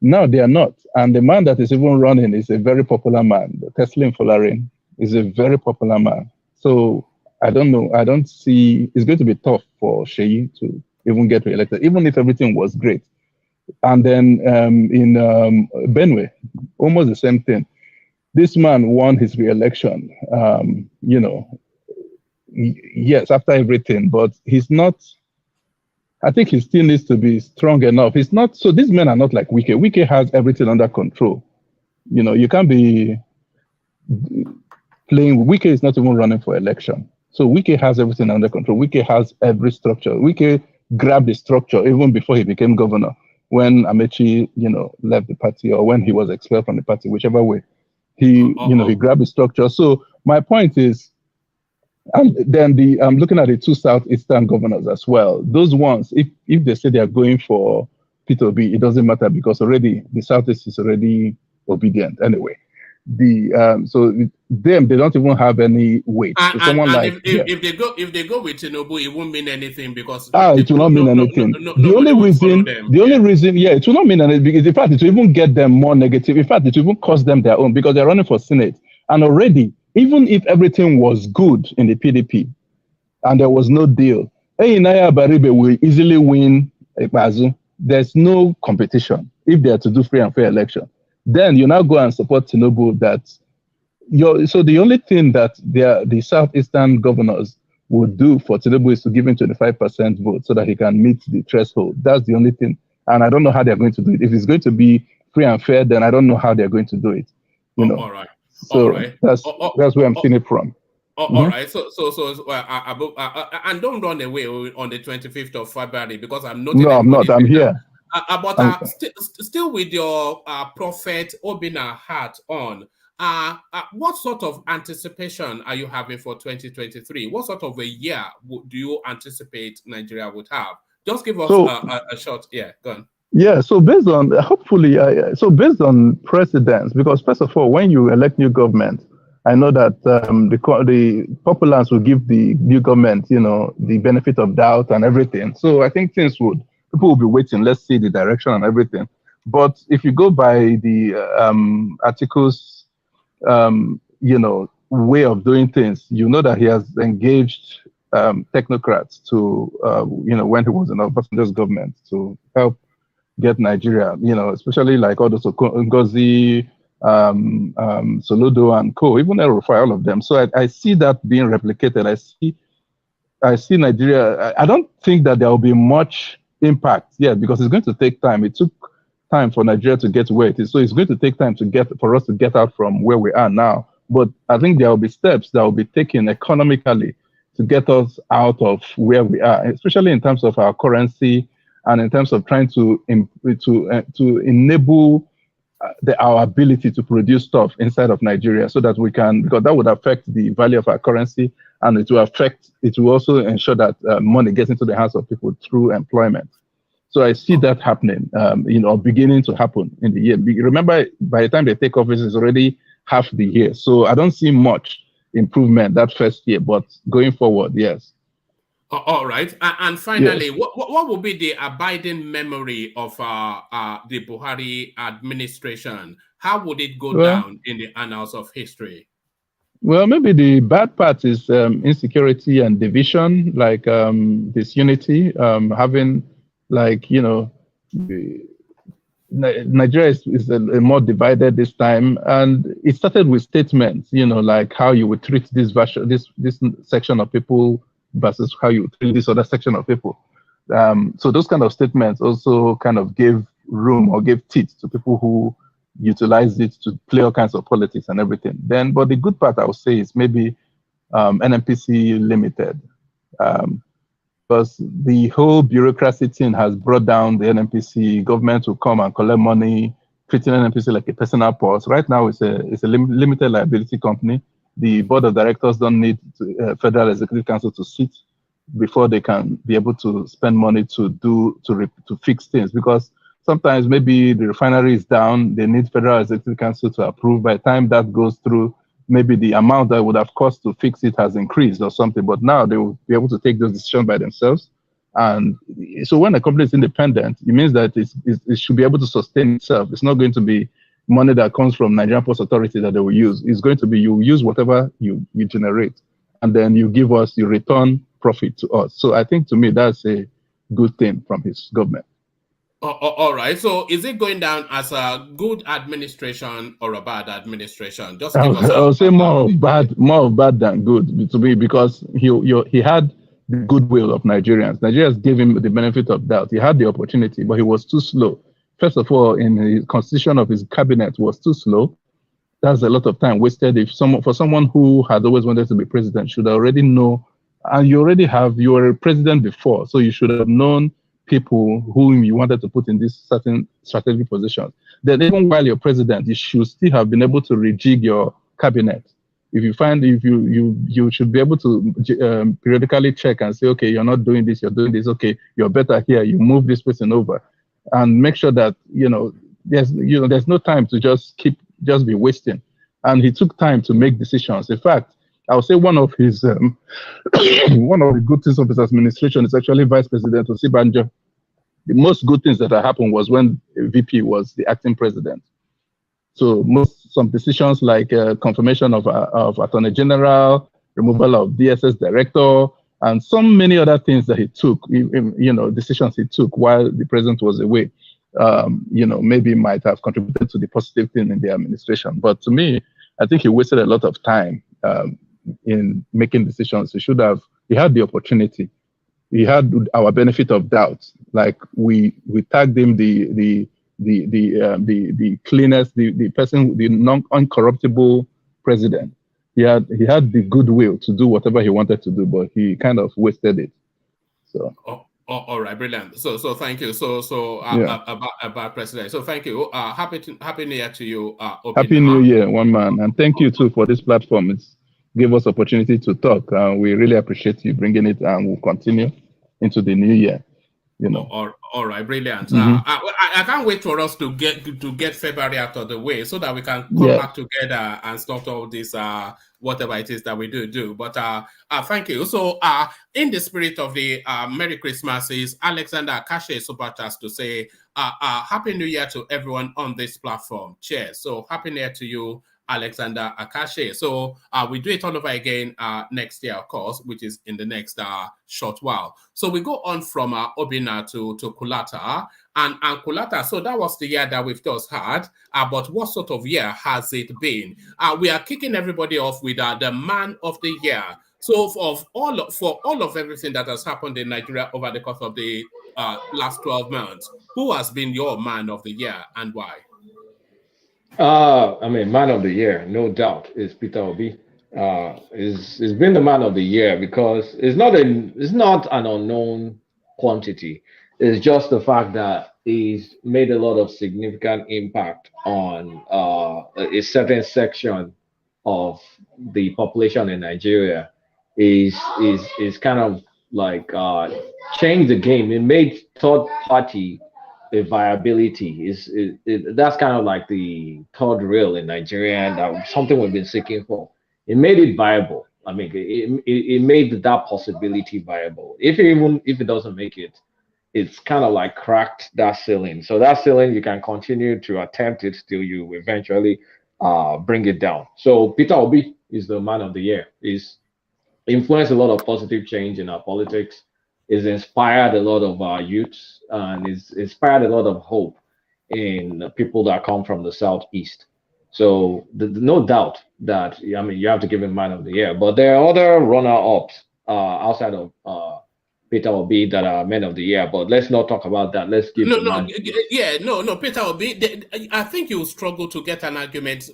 Speaker 1: Now they are not. And the man that is even running is a very popular man. Teslim Folarin is a very popular man. So I don't know. I don't see, it's going to be tough for Sheyi to even get re-elected, even if everything was great. And then in Benue, almost the same thing. This man won his re-election, yes, after everything, but he's not, I think he still needs to be strong enough. He's not, so these men are not like Wike. Wike has everything under control. You can't be playing, Wike is not even running for election. So Wike has everything under control. Wike has every structure. Wike grabbed the structure even before he became governor, when Amechi, left the party or when he was expelled from the party, whichever way. He grabbed the structure. So my point is, and then I'm looking at the 2 Southeastern governors as well. Those ones, if they say they are going for P2B, it doesn't matter because already the Southeast is already obedient anyway. So they don't even have any weight. So someone
Speaker 4: if they go with Tinubu, it won't mean anything because
Speaker 1: it will not mean anything. The only reason, it will not mean anything because in fact it will even get them more negative. In fact, it will even cost them their own because they're running for Senate. And already, even if everything was good in the PDP and there was no deal, Naya Baribe will easily win Ekpazu. There's no competition if they are to do free and fair election. Then you now go and support Tinubu. So the only thing that the Southeastern governors would do for Tinubu is to give him 25% vote so that he can meet the threshold. That's the only thing. And I don't know how they're going to do it. If it's going to be free and fair, then I don't know how they're going to do it.
Speaker 4: All right.
Speaker 1: So that's where I'm seeing it from.
Speaker 4: All right. So and don't run away on the 25th of February because I'm not.
Speaker 1: No, I'm not. I'm here.
Speaker 4: But still with your Prophet Obina hat on, what sort of anticipation are you having for 2023? What sort of a year do you anticipate Nigeria would have? Just give us a short. Yeah, go on.
Speaker 1: Yeah, so based on precedents, because first of all, when you elect new government, I know that the populace will give the new government, the benefit of doubt and everything. So I think people will be waiting. Let's see the direction and everything. But if you go by the articles, way of doing things, that he has engaged technocrats to, when he was in Obasanjo's government to help get Nigeria, especially like all those Ngozi, Soludo and co, even El-Rufai, all of them. So I see that being replicated. I see Nigeria. I don't think that there will be much impact yet because it's going to take time. It took time for Nigeria to get to where it is. So it's going to take time for us to get out from where we are now. But I think there will be steps that will be taken economically to get us out of where we are, especially in terms of our currency and in terms of trying to enable our ability to produce stuff inside of Nigeria, so that we can, because that would affect the value of our currency, and it will also ensure that money gets into the hands of people through employment. So I see that happening, beginning to happen in the year. Remember, by the time they take office, it's already half the year. So I don't see much improvement that first year, but going forward, yes.
Speaker 4: All right. And finally, yes, what will be the abiding memory of the Buhari administration? How would it go down in the annals of history?
Speaker 1: Well, maybe the bad part is insecurity and division, like disunity, having, like, Nigeria is a more divided this time, and it started with statements, like how you would treat this section of people versus how you treat this other section of people. So those kind of statements also kind of gave room or gave teeth to people who utilized it to play all kinds of politics and everything. But the good part, I would say, is maybe NNPC Limited. Because the whole bureaucracy thing has brought down the NNPC. Government will come and collect money, treating NNPC like a personal purse. Right now, it's a limited liability company. The board of directors don't need Federal Executive Council to sit before they can be able to spend money to fix things, because sometimes maybe the refinery is down, they need Federal Executive Council to approve. By the time that goes through, maybe the amount that would have cost to fix it has increased or something, but now they will be able to take those decisions by themselves. And so when a company is independent, it means that it should be able to sustain itself. It's not going to be money that comes from Nigerian Post Authority that they will use. It's going to be, you use whatever you generate, and then you return profit to us. So I think, to me, that's a good thing from his government.
Speaker 4: All right. So is it going down as a good administration or a bad administration? Just
Speaker 1: I'll say more of bad than good, to me, because he had the goodwill of Nigerians. Nigerians gave him the benefit of doubt. He had the opportunity, but he was too slow. First of all, in the constitution of his cabinet was too slow. That's a lot of time wasted. For someone who had always wanted to be president, should already know, and you were a president before, so you should have known people whom you wanted to put in these certain strategic positions. Then even while you're president, you should still have been able to rejig your cabinet. If you should be able to periodically check and say, okay, you're not doing this, you're doing this, okay, you're better here, you move this person over, and make sure that there's no time to just be wasting. And he took time to make decisions. In fact, I would say one of his one of the good things of his administration is actually Vice President Osibanjo. The most good things that happened was when VP was the acting president. So some decisions like confirmation of Attorney General, removal of DSS director, and so many other things that he took, decisions he took while the president was away, maybe might have contributed to the positive thing in the administration. But to me, I think he wasted a lot of time in making decisions. He had the opportunity. He had our benefit of doubt. Like we tagged him the cleanest, the person, the uncorruptible president. He had the goodwill to do whatever he wanted to do, but he kind of wasted it. So.
Speaker 4: All right, brilliant. So thank you. About president. So thank you. Happy New Year to you.
Speaker 1: Happy New Year, one man, and thank you too for this platform. It's give us opportunity to talk. We really appreciate you bringing it, and we'll continue into the new year.
Speaker 4: All right, brilliant. I can't wait for us to get February out of the way so that we can come back together and start all this whatever it is that we do. But thank you. So in the spirit of the Merry Christmases, Alexander Akashe Subachas to say Happy New Year to everyone on this platform. Cheers. So Happy New Year to you, Alexander Akashe. So we do it all over again next year, of course, which is in the next short while. So we go on from Obina to Kulata. And Kulata, so that was the year that we've just had. But what sort of year has it been? We are kicking everybody off with the man of the year. So for all of everything that has happened in Nigeria over the course of the last 12 months, who has been your man of the year and why?
Speaker 8: Man of the year, no doubt, is Peter Obi. is been the man of the year because it's not an unknown quantity. It's just the fact that he's made a lot of significant impact on a certain section of the population in Nigeria. Is kind of like changed the game. It made third party a viability. That's kind of like the third rail in Nigeria, and something we've been seeking for. It made it viable. I mean, it made that possibility viable. If it doesn't make it, it's kind of like cracked that ceiling. So that ceiling, you can continue to attempt it till you eventually bring it down. So Peter Obi is the man of the year. He's influenced a lot of positive change in our politics. It's inspired a lot of our youths, and it's inspired a lot of hope in the people that come from the southeast. So no doubt that I mean you have to give him man of the year, but there are other runner-ups outside of Peter Obi that are men of the year. But let's not talk about that. Let's give the man.
Speaker 4: No, Peter Obi. I think you struggle to get an argument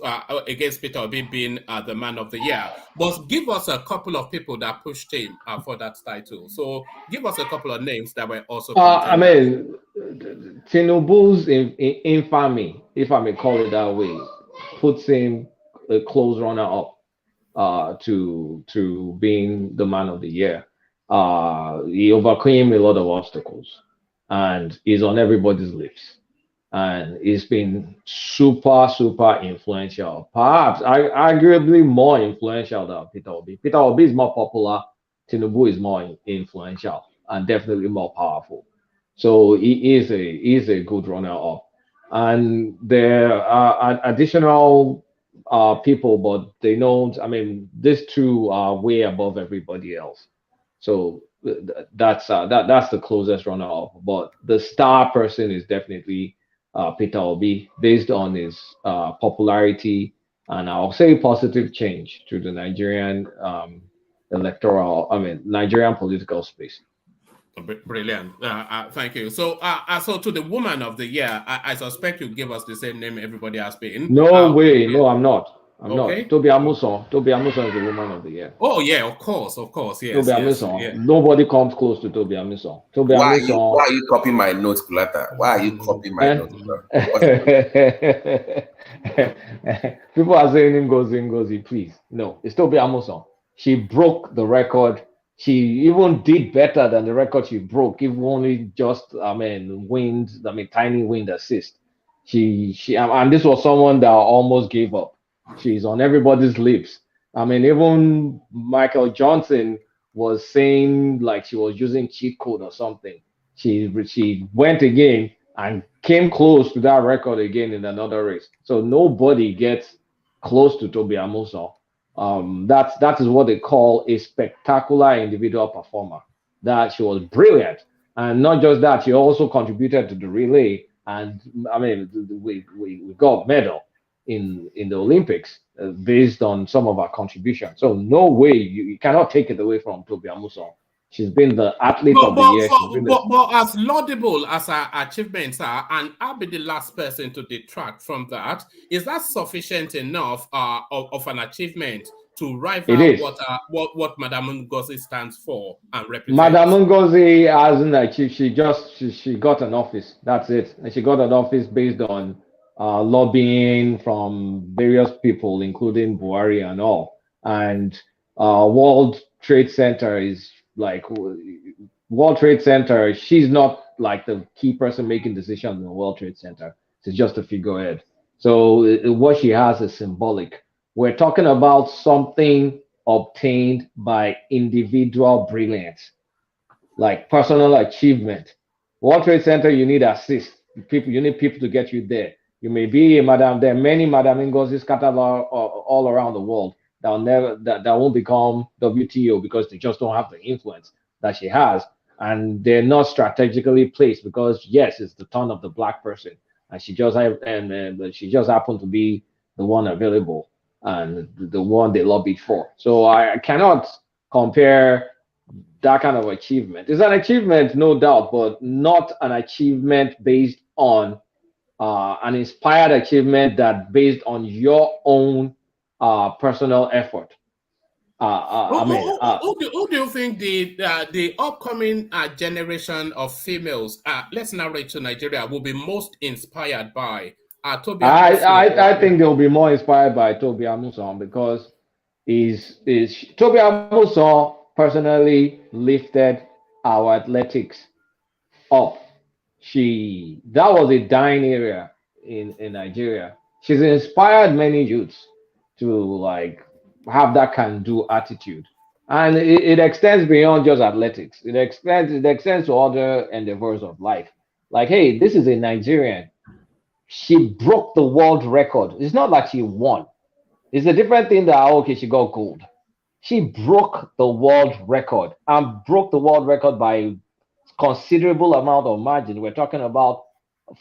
Speaker 4: against Peter Obi being the man of the year. But give us a couple of people that pushed him for that title. So give us a couple of names that were also.
Speaker 8: I mean, Tinubu's infamy, if I may call it that way, puts him a close runner-up to being the man of the year. He overcame a lot of obstacles and is on everybody's lips. And he's been super, super influential. Perhaps arguably more influential than Peter Obi. Peter Obi is more popular. Tinubu is more influential and definitely more powerful. So he is a good runner-up. And there are additional people, but they don't. I mean, these two are way above everybody else. So that's the closest runner-up. But the star person is definitely Peter Obi, based on his popularity and I'll say positive change to the Nigerian Nigerian political space.
Speaker 4: Brilliant. Thank you. So, so to the woman of the year, I suspect you give us the same name everybody has been.
Speaker 8: No way. No, I'm not. I'm not. Toby Amuson. Toby Amuson is the woman of the year.
Speaker 4: Oh yeah, of course, yes.
Speaker 8: Toby Amuson. Yeah. Nobody comes close to Toby Amuson.
Speaker 9: Why are you copying my notes, Kulata? Why are you copying my notes?
Speaker 8: People are saying Ngozi, please. No, it's Toby Amuson. She broke the record. She even did better than the record she broke, if only just tiny wind assist. And this was someone that almost gave up. She's on everybody's lips. I mean, even Michael Johnson was saying like she was using cheat code or something. She went again and came close to that record again in another race. So nobody gets close to Toby Amuson. That is what they call a spectacular individual performer. That she was brilliant, and not just that, she also contributed to the relay. And I mean, we got a medal in the Olympics based on some of our contributions. So no way you cannot take it away from Toby Amuson. She's been the athlete of the year.
Speaker 4: But as laudable as her achievements are, and I'll be the last person to detract from that, is that sufficient enough of an achievement to rival what Madame Ngozi stands for and represents?
Speaker 8: Madame Ngozi hasn't achieved. She got an office. That's it. And she got an office based on lobbying from various people, including Buhari and all. And World Trade Center is like World Trade Center. She's not like the key person making decisions in the World Trade Center. She's just a figurehead. So what she has is symbolic. We're talking about something obtained by individual brilliance, like personal achievement. World Trade Center, you need assist. You need people to get you there. You may be a madam. There are many Madame Ngozi scattered all around the world that won't become WTO because they just don't have the influence that she has, and they're not strategically placed because yes, it's the turn of the black person, and she just happened to be the one available and the one they lobbied for. So I cannot compare that kind of achievement. It's an achievement, no doubt, but not an achievement based on an inspired achievement that based on your own personal effort.
Speaker 4: Who do you think the upcoming generation of females, let's narrate to Nigeria, will be most inspired by? Toby
Speaker 8: I think they'll be more inspired by Toby Amusan because Toby Amusan personally lifted our athletics up. That was a dying area in Nigeria. She's inspired many youths to like have that can-do attitude, and it extends beyond just athletics. It extends to other endeavors of life. Like, hey, this is a Nigerian. She broke the world record. It's not like she won. It's a different thing that okay, she got gold. She broke the world record and broke the world record by considerable amount of margin. We're talking about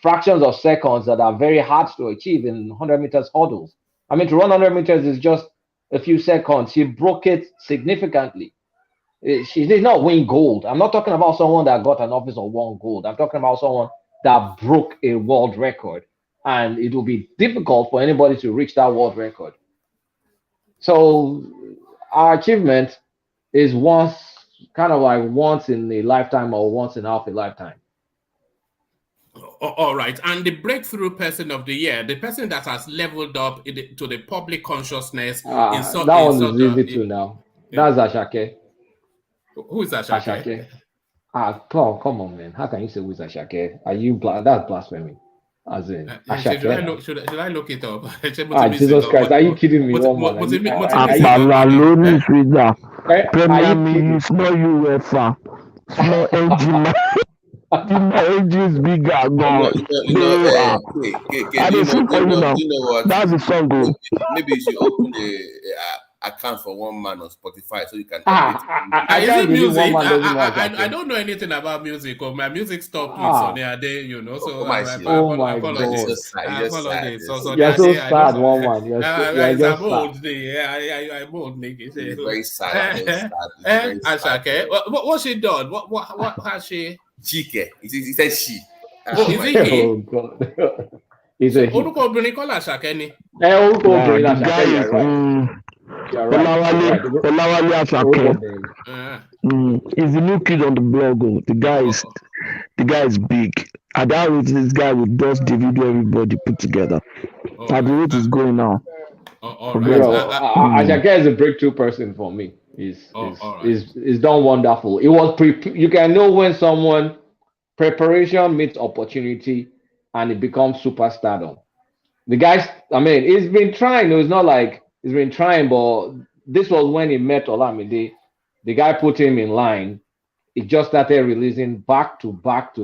Speaker 8: fractions of seconds that are very hard to achieve in 100 meters hurdles. I mean, to run 100 meters is just a few seconds. She broke it significantly. She did not win gold. I'm not talking about someone that got an office or won gold. I'm talking about someone that broke a world record. And it will be difficult for anybody to reach that world record. So our achievement is kind of like once in a lifetime or once in half a lifetime.
Speaker 4: All right. And the breakthrough person of the year, the person that has leveled up to the public consciousness.
Speaker 8: That one is easy too now. Yeah. That's Ashake.
Speaker 4: Who is Ashake?
Speaker 8: Come on, man. How can you say who is Ashake? That's blasphemy. As in,
Speaker 4: should I look it up?
Speaker 8: Jesus Christ, are you kidding me?
Speaker 1: It's not UEFA. It's not NG. NG is bigger. That's the song.
Speaker 9: Maybe you should open account for one man on Spotify so you can.
Speaker 4: I don't know anything about music. Or my music stopped with Sonny Ade, you know. So
Speaker 8: my God, you're so sad, one.
Speaker 4: I'm old, I'm old, nigga.
Speaker 9: Very sad.
Speaker 4: Ashake, what's she done? What has she?
Speaker 9: Chike. He said she.
Speaker 4: Is it he?
Speaker 8: Oh God. Is it he?
Speaker 4: Oruko obìnrin kọ́ l'Àṣàkẹ́ ni.
Speaker 8: Oruko obìnrin l'Àṣàkẹ́.
Speaker 1: Olawale Ashake. He's the new kid on the blog. The guy is big. At that rate, this guy will just video everybody put together. At the rate is going now.
Speaker 8: Ashake is a breakthrough person for me. He's done wonderful. It was you can know when someone preparation meets opportunity and it becomes superstardom. The guy, I mean, he's been trying. It's not like he's been trying, but this was when he met Olamide. The guy put him in line. He just started releasing back to back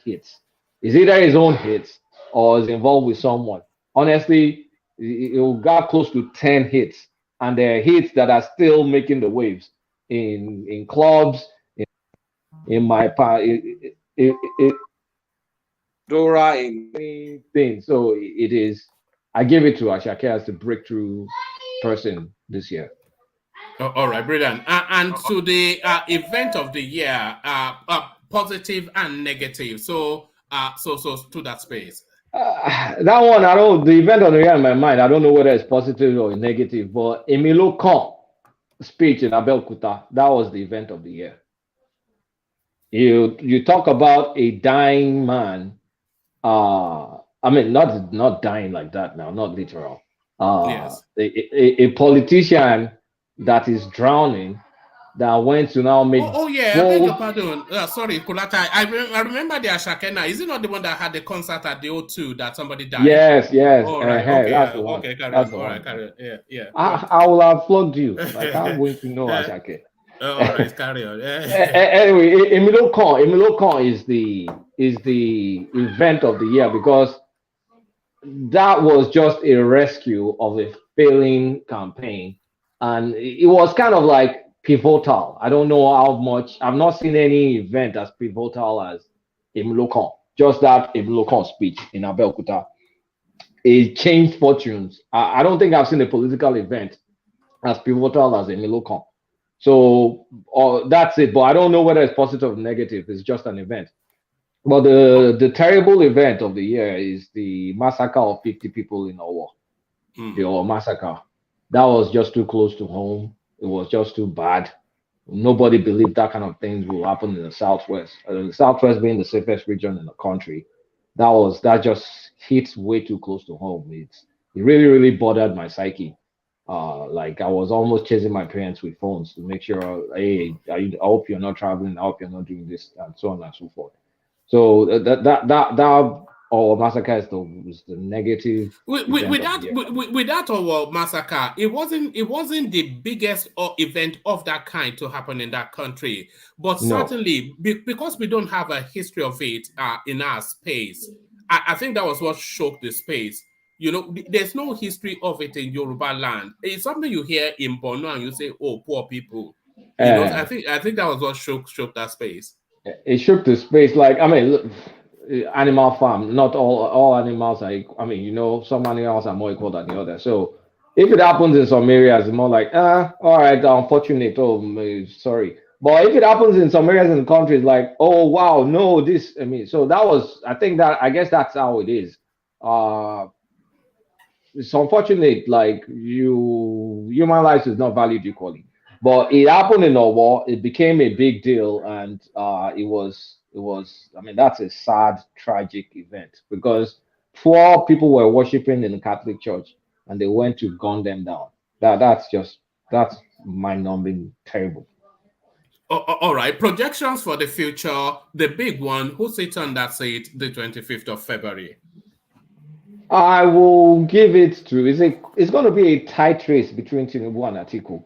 Speaker 8: hits. It's either his own hits or is involved with someone. Honestly, he got close to 10 hits, and there are hits that are still making the waves in clubs, in my part, Dora, in many things. So it is. I give it to Ashake as the breakthrough person this year.
Speaker 4: All right, brilliant. And to the event of the year, positive and negative. So to that space.
Speaker 8: That one, the event of the year in my mind, I don't know whether it's positive or negative, but Emilio Khan speech in Abeokuta, that was the event of the year. You talk about a dying man. I mean, not dying like that now, not literal.
Speaker 4: Yes.
Speaker 8: A politician that is drowning that went to now make.
Speaker 4: I beg your pardon. Sorry, Kulata. I remember the Ashakena. Is it not the one that had the concert at the O2 that somebody died?
Speaker 8: Yes.
Speaker 4: Oh, right. That's the one. Okay, carry on. All right, carry on. Yeah.
Speaker 8: I will have flogged you. I can't wait to know Ashake.
Speaker 4: All right, carry on.
Speaker 8: Anyway, Emilio Khan is the event of the year because that was just a rescue of a failing campaign, and it was kind of like pivotal. I don't know how much. I've not seen any event as pivotal as Emilio Khan. Just that Emilio Khan speech in Abeokuta, it changed fortunes. I don't think I've seen a political event as pivotal as Emilio Khan. So that's it. But I don't know whether it's positive or negative. It's just an event. But the terrible event of the year is the massacre of 50 people in Owo. The Owo massacre. That was just too close to home. It was just too bad. Nobody believed that kind of things will happen in the Southwest. The Southwest being the safest region in the country, that just hits way too close to home. It really, really bothered my psyche. Like I was almost chasing my parents with phones to make sure, hey, I hope you're not traveling. I hope you're not doing this, and so on and so forth. So that or massacre was the negative event of the year.
Speaker 4: With that or massacre, it wasn't the biggest event of that kind to happen in that country, but certainly because we don't have a history of it in our space, I think that was what shook the space. You know, there's no history of it in Yoruba land. It's something you hear in Borno and you say, "Oh, poor people." You know, I think that was what shook that space.
Speaker 8: It shook the space. Like, I mean, look, animal farm. Not all animals are. I mean, you know, some animals are more equal than the other. So if it happens in some areas, it's more like, all right, unfortunate. Oh, sorry. But if it happens in some areas in the country, it's like, oh wow, no, this. I mean, so that was. I guess that's how it is. It's unfortunate, like human life is not valued equally. But it happened in a war, it became a big deal, and it was I mean, that's a sad, tragic event because 4 people were worshiping in the Catholic Church and they went to gun them down. That's mind-numbing, terrible.
Speaker 4: All right, projections for the future, the big one, who sits on that seat the 25th of February?
Speaker 8: I will give it to. It's going to be a tight race between Tinubu and Atiku.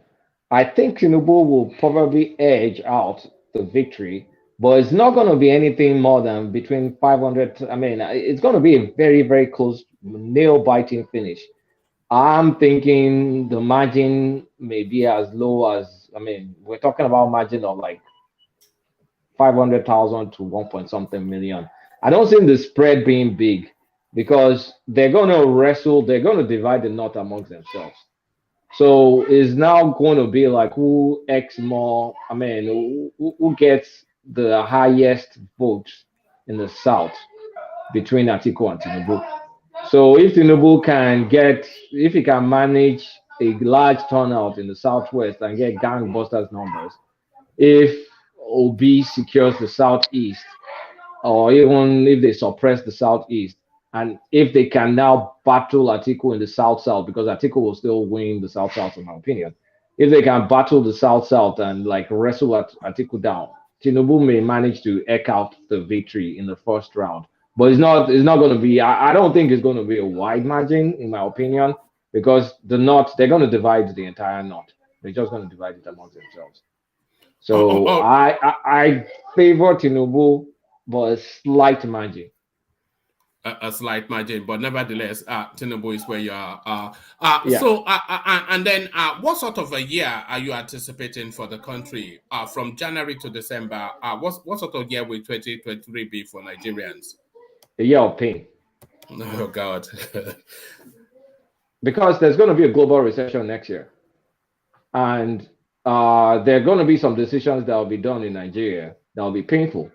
Speaker 8: I think Tinubu will probably edge out the victory, but it's not going to be anything more than between 500. I mean, it's going to be a very, very close, nail-biting finish. I'm thinking the margin may be as low as, I mean, we're talking about margin of like 500,000 to 1 million. I don't see the spread being big, because they're going to wrestle, they're going to divide the North amongst themselves. So it's now going to be like who gets the highest votes in the South between Atiku and Tinubu. So if Tinubu if he can manage a large turnout in the Southwest and get gangbusters numbers, if Obi secures the Southeast, or even if they suppress the Southeast, and if they can now battle Atiku in the South-South, because Atiku will still win the South-South, in my opinion. If they can battle the South-South and like wrestle Atiku down, Tinubu may manage to eke out the victory in the first round. But it's not going to be, I don't think it's going to be a wide margin, in my opinion, because they're going to divide the entire North. They're just going to divide it amongst themselves. So I favor Tinubu, but a slight margin.
Speaker 4: A slight margin, but nevertheless, Tinubu is where you are.
Speaker 8: Yeah.
Speaker 4: So, and then, what sort of a year are you anticipating for the country from January to December? What sort of year will 2023 be for Nigerians?
Speaker 8: A year of pain.
Speaker 4: Oh God!
Speaker 8: Because there's going to be a global recession next year, and there are going to be some decisions that will be done in Nigeria that will be painful.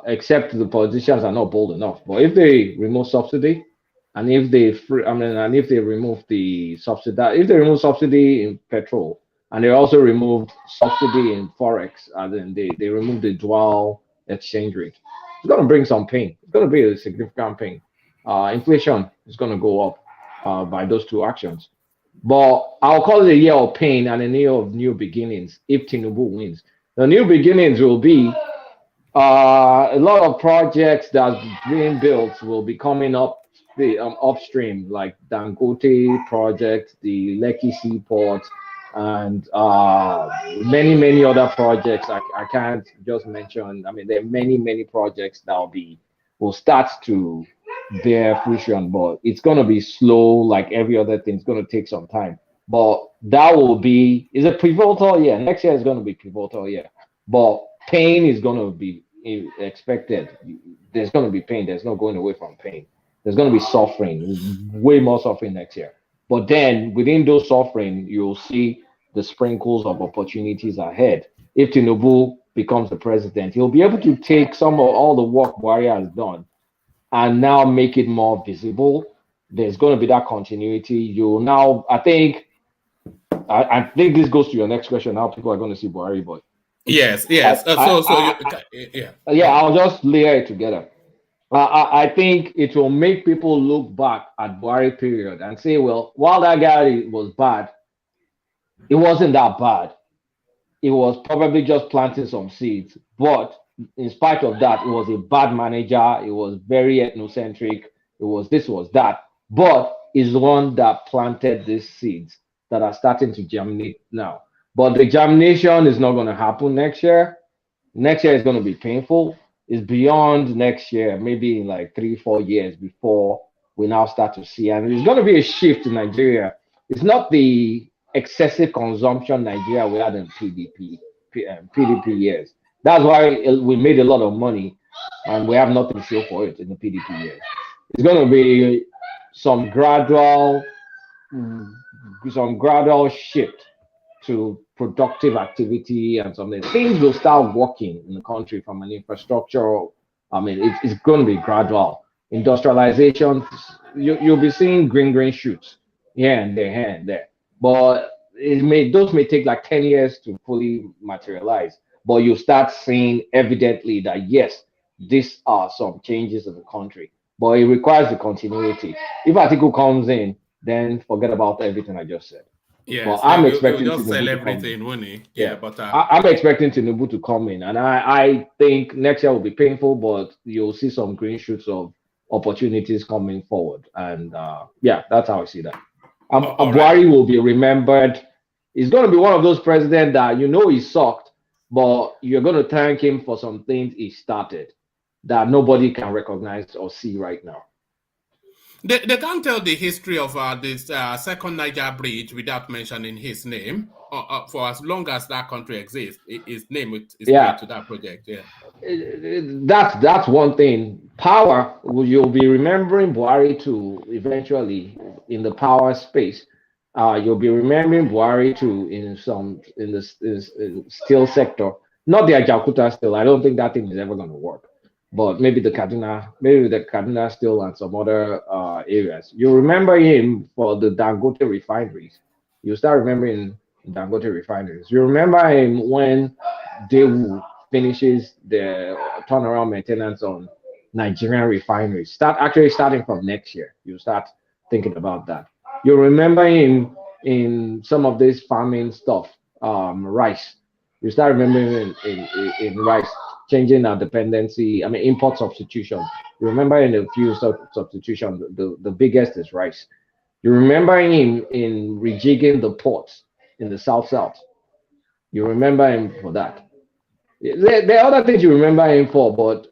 Speaker 8: Except the politicians are not bold enough. But if they remove subsidy, and if they remove the subsidy, if they remove subsidy in petrol, and they also removed subsidy in forex, and then they remove the dual exchange rate, it's going to bring some pain. It's going to be a significant pain. Inflation is going to go up by those two actions. But I'll call it a year of pain and a year of new beginnings if Tinubu wins. The new beginnings will be a lot of projects that's being built will be coming up upstream, like Dangote project, the Lekki Seaport, and many other projects. I can't just mention. I mean, there are many projects that will start to bear fruition, but it's going to be slow, like every other thing. It's going to take some time, but that is a pivotal year. Next year is going to be pivotal year, but pain is going to be expected. There's going to be pain. There's no going away from pain. There's going to be suffering, way more suffering next year. But then within those suffering, you'll see the sprinkles of opportunities ahead. If Tinubu becomes the president, he'll be able to take some of all the work Buhari has done and now make it more visible. There's going to be that continuity. I think I think this goes to your next question. How people are going to see Buhari, but
Speaker 4: Yes.
Speaker 8: yeah, I'll just layer it together. I think it will make people look back at Buhari period and say, well, while that guy was bad, it wasn't that bad. It was probably just planting some seeds. But in spite of that, it was a bad manager. It was very ethnocentric. It was this, was that. But it's the one that planted these seeds that are starting to germinate now. But the germination is not going to happen next year. Next year is going to be painful. It's beyond next year, maybe in like 3-4 years before we now start to see. And there's going to be a shift in Nigeria. It's not the excessive consumption Nigeria we had in PDP years. That's why we made a lot of money and we have nothing to show for it in the PDP years. It's going to be some gradual shift to productive activity and something. Things will start working in the country from an infrastructure. I mean, it's going to be gradual. Industrialization, you'll be seeing green shoots here and there. But those may take like 10 years to fully materialize. But you start seeing evidently that yes, these are some changes in the country. But it requires the continuity. If Atiku comes in, then forget about everything I just said.
Speaker 4: Yes,
Speaker 8: well, I'm expecting
Speaker 4: just sell everything, won't he? Yeah, but
Speaker 8: I'm expecting Tinubu to come in, and I think next year will be painful, but you'll see some green shoots of opportunities coming forward, and that's how I see that. Buhari will be remembered. He's going to be one of those presidents that he sucked, but you're going to thank him for some things he started that nobody can recognize or see right now.
Speaker 4: They can't tell the history of this second Niger bridge without mentioning his name. For as long as that country exists, his name is tied to that project. Yeah,
Speaker 8: that's one thing. Power, you'll be remembering Buhari to eventually in the power space. You'll be remembering Buhari to in the steel sector, not the Ajaokuta steel. I don't think that thing is ever going to work. But maybe the Kaduna Steel and some other areas. You remember him for the Dangote refineries. You start remembering Dangote refineries. You remember him when Daewoo finishes the turnaround maintenance on Nigerian refineries. Starting from next year. You start thinking about that. You remember him in some of this farming stuff, rice. You start remembering in rice. Changing our dependency, import substitution. You remember in a few substitution, the biggest is rice. You remember him in rejigging the ports in the South. You remember him for that. There are other things you remember him for, but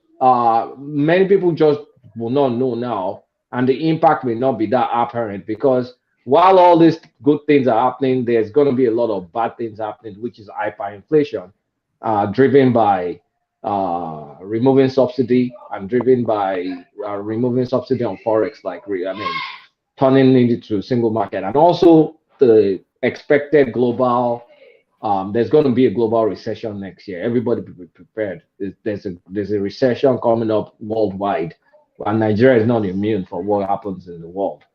Speaker 8: many people just will not know now, and the impact may not be that apparent because while all these good things are happening, there's going to be a lot of bad things happening, which is hyperinflation, driven by removing subsidy and driven by removing subsidy on forex, turning it into a single market, and also the expected global. There's going to be a global recession next year. Everybody be prepared. There's a recession coming up worldwide, and Nigeria is not immune for what happens in the world.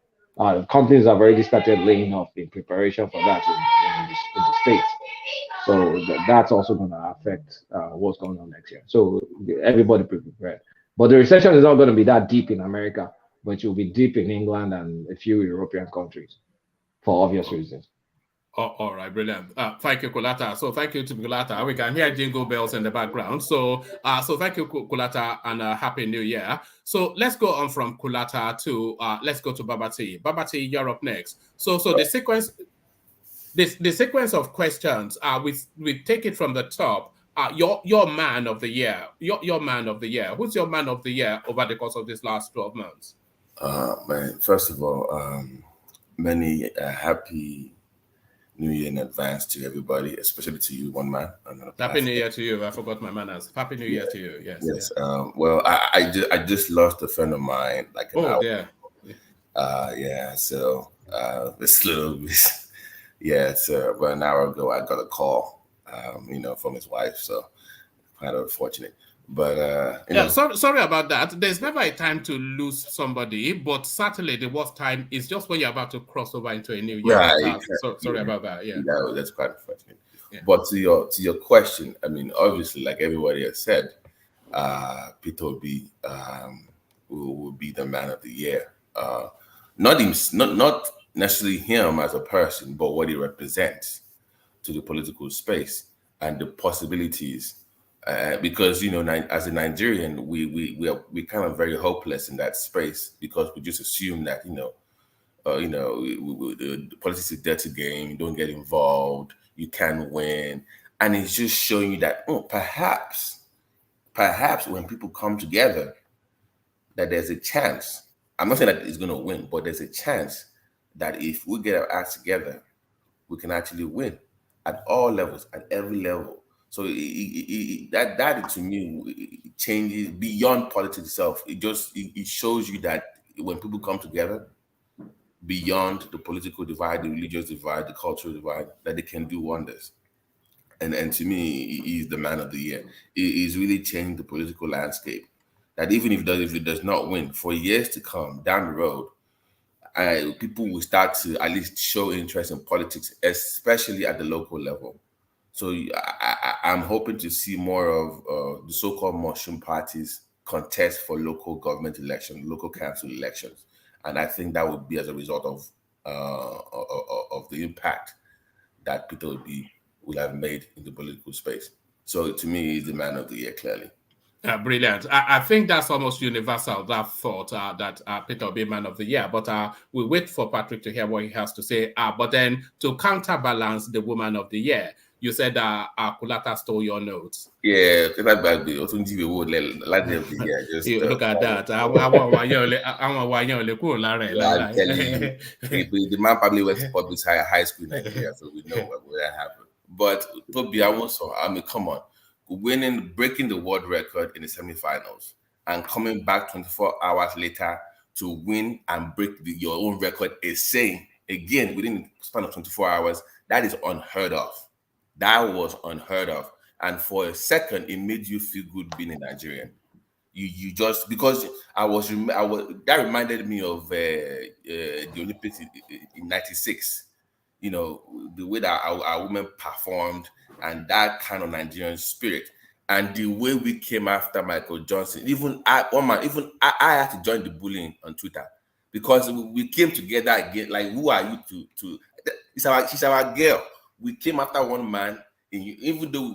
Speaker 8: Companies have already started laying off in preparation for that in the States. So that's also going to affect what's going on next year. So everybody be prepared. But the recession is not going to be that deep in America, but it will be deep in England and a few European countries for obvious reasons.
Speaker 4: All right, brilliant. Thank you, Kulata. So thank you to Kulata. We can hear jingle bells in the background. So thank you, Kulata, and Happy New Year. So let's go on from Kulata to let's go to Babati. Babati, you're up next. So the sequence. The sequence of questions, we take it from the top. Your man of the year. Your man of the year. Who's your man of the year over the course of this last 12 months?
Speaker 9: Man, first of all, many happy New Year in advance to everybody, especially to you, one man.
Speaker 4: Happy New Year to you. I forgot my manners. Happy New Year to you. Yes.
Speaker 9: Yes. Yeah. Well, I just lost a friend of mine like an hour. Yeah. So it's a little bit. Yeah, so about an hour ago, I got a call, from his wife, so kind of unfortunate. But
Speaker 4: sorry about that. There's never a time to lose somebody, but certainly the worst time is just when you're about to cross over into a new year.
Speaker 9: Right.
Speaker 4: Sorry about that. Yeah,
Speaker 9: that's quite unfortunate. Yeah. But to your question, I mean, obviously, like everybody has said, Peter Obi will be the man of the year. Not necessarily him as a person, but what he represents to the political space and the possibilities. Because as a Nigerian, we kind of very hopeless in that space because we just assume that the politics is a dirty game. You don't get involved. You can't win, and it's just showing you that perhaps when people come together, that there's a chance. I'm not saying that it's going to win, but there's a chance that if we get our acts together, we can actually win at all levels, at every level. So that to me it changes beyond politics itself. It shows you that when people come together, beyond the political divide, the religious divide, the cultural divide, that they can do wonders. And to me, he's the man of the year. He's really changed the political landscape. That even if it does not win, for years to come down the road, people will start to at least show interest in politics, especially at the local level. So I'm hoping to see more of the so-called mushroom parties contest for local government elections, local council elections, and I think that would be as a result of the impact that Peter Obi will have made in the political space. So to me, he's the man of the year, clearly.
Speaker 4: Brilliant. I think that's almost universal, that thought that Peter will be man of the year. But we'll wait for Patrick to hear what he has to say. But then to counterbalance the woman of the year, you said Kulata stole your notes.
Speaker 9: Yeah, that bad be also give a word like the year. Just
Speaker 4: look at that. I'm
Speaker 9: telling you, the man probably went to public high school in Nigeria, so we know what happened. But Toby, come on. Breaking the world record in the semifinals and coming back 24 hours later to win and break your own record is saying, again, within the span of 24 hours, that is unheard of. That was unheard of. And for a second, it made you feel good being a Nigerian. You just, because that reminded me of the Olympics in 96. The way that our women performed and that kind of Nigerian spirit and the way we came after Michael Johnson. I had to join the bullying on Twitter because we came together again. Like, who are you to? She's our girl. We came after one man, and even though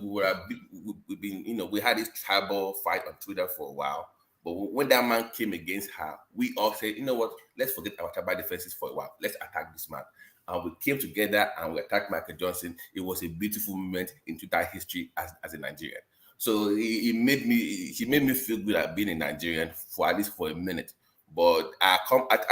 Speaker 9: we had this tribal fight on Twitter for a while. But when that man came against her, we all said, you know what? Let's forget our tribal differences for a while. Let's attack this man. And we came together and we attacked Michael Johnson. It was a beautiful moment in Twitter history as a Nigerian. So she made me feel good at being a Nigerian for at least for a minute. But I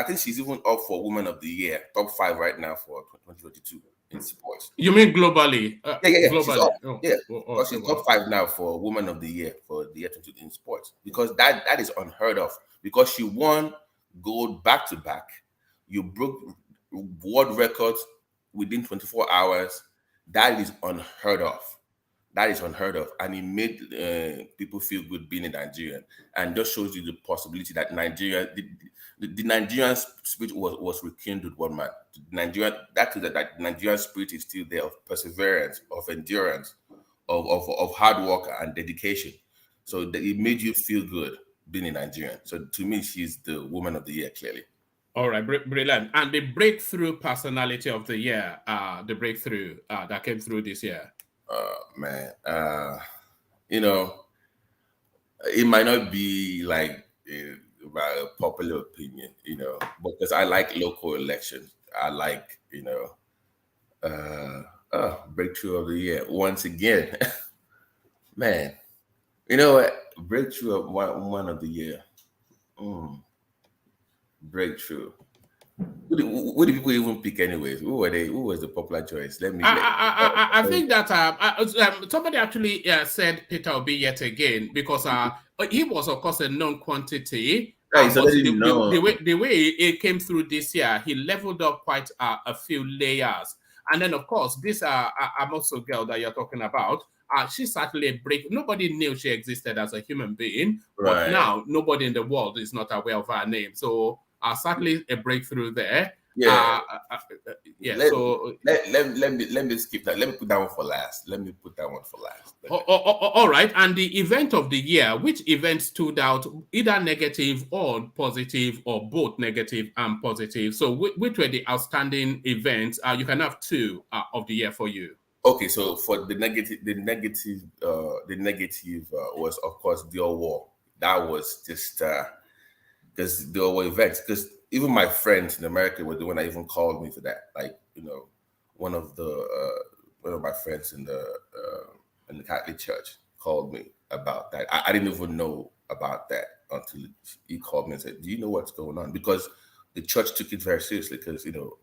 Speaker 9: think she's even up for Woman of the Year, top 5 right now for 2022 in sports.
Speaker 4: You mean globally?
Speaker 9: Yeah.
Speaker 4: Globally.
Speaker 9: She's top 5 now for Woman of the Year for the year 2022 in sports because that is unheard of. Because she won gold back to back. You broke world records within 24 hours. That is unheard of. And it made people feel good being a Nigerian, and just shows you the possibility that Nigeria, the Nigerian spirit was rekindled one man. That Nigerian spirit is still there, of perseverance, of endurance, of hard work and dedication. So it made you feel good being a Nigerian. So to me, she's the Woman of the Year, clearly.
Speaker 4: All right, brilliant. And the breakthrough personality of the year, the breakthrough that came through this year.
Speaker 9: Man, it might not be like a popular opinion, because I like local elections. I like, breakthrough of the year once again. Man, you know what? Breakthrough of one of the year. Breakthrough. Who do people even pick anyways? Who were they? Who was the popular choice?
Speaker 4: I think that somebody actually said Peter Obi yet again because he was, of course, a known quantity.
Speaker 9: Right, so the
Speaker 4: way it came through this year, he leveled up quite a few layers. And then, of course, this Amoso girl that you're talking about, she's certainly a break. Nobody knew she existed as a human being,
Speaker 9: Right.
Speaker 4: but now nobody in the world is not aware of her name. So certainly a breakthrough there.
Speaker 9: Yeah.
Speaker 4: Yeah.
Speaker 9: Let me skip that. Let me put that one for last.
Speaker 4: All right. And the event of the year, which event stood out, either negative or positive, or both negative and positive? So which were the outstanding events? You can have two of the year for you.
Speaker 9: Okay, so for the negative was, of course, the war. That was just because there were events. Because even my friends in America were the one that even called me for that. Like, one of my friends in the Catholic Church called me about that. I didn't even know about that until he called me and said, "Do you know what's going on?" Because the church took it very seriously. Because you know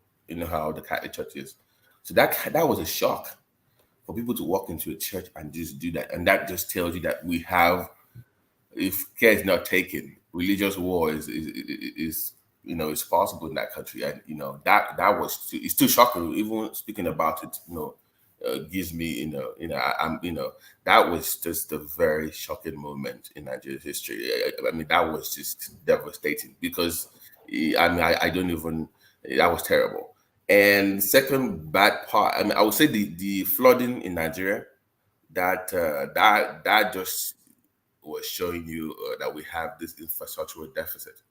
Speaker 9: how the Catholic Church is. So that was a shock for people to walk into a church and just do that. And that just tells you that we have, if care is not taken, religious war is possible in that country. And that was it's too shocking. Even speaking about it, gives me that was just a very shocking moment in Nigeria's history. I mean, that was just devastating because I don't even, that was terrible. And second bad part, I mean, I would say the flooding in Nigeria, that just was showing you that we have this infrastructural deficit.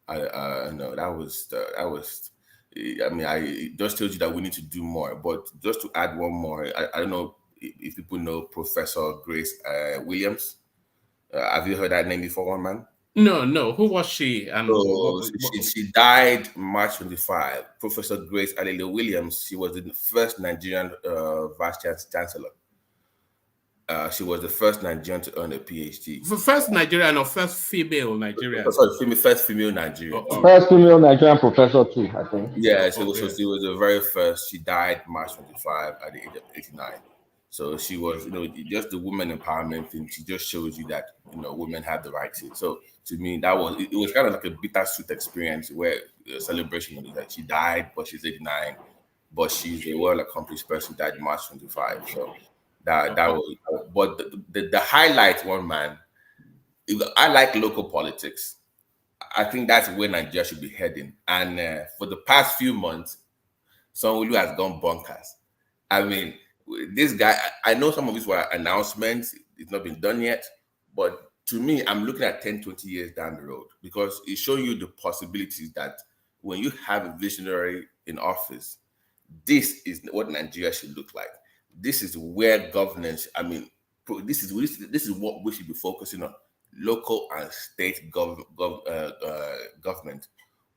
Speaker 9: I know that was. I mean, it just tells you that we need to do more. But just to add one more, I don't know if people know Professor Grace Williams. Have you heard that name before, one man?
Speaker 4: No. Who was she?
Speaker 9: She died March 25. Professor Grace Williams. She was the first Nigerian vice chancellor. She was the first Nigerian to earn a PhD.
Speaker 4: First Nigerian or first female Nigerian?
Speaker 9: Sorry, first female Nigerian.
Speaker 8: First female Nigerian professor too, I think.
Speaker 9: Yeah, so she was the very first. She died March 25 at the age of 89. So she was, just the women empowerment thing. She just shows you that, women have the right to. So to me, it was kind of like a bittersweet experience where a celebration of that she died, but she's 89, but she's a well-accomplished person, died March 25. So that was, but the highlight, one man, I like local politics. I think that's where Nigeria should be heading. And for the past few months, Sanwo-Olu has gone bonkers. I mean, this guy, I know some of these were announcements, it's not been done yet, but to me, I'm looking at 10, 20 years down the road because it's showing you the possibilities that when you have a visionary in office, this is what Nigeria should look like. This is where governance, I mean, this is what we should be focusing on. Local and state government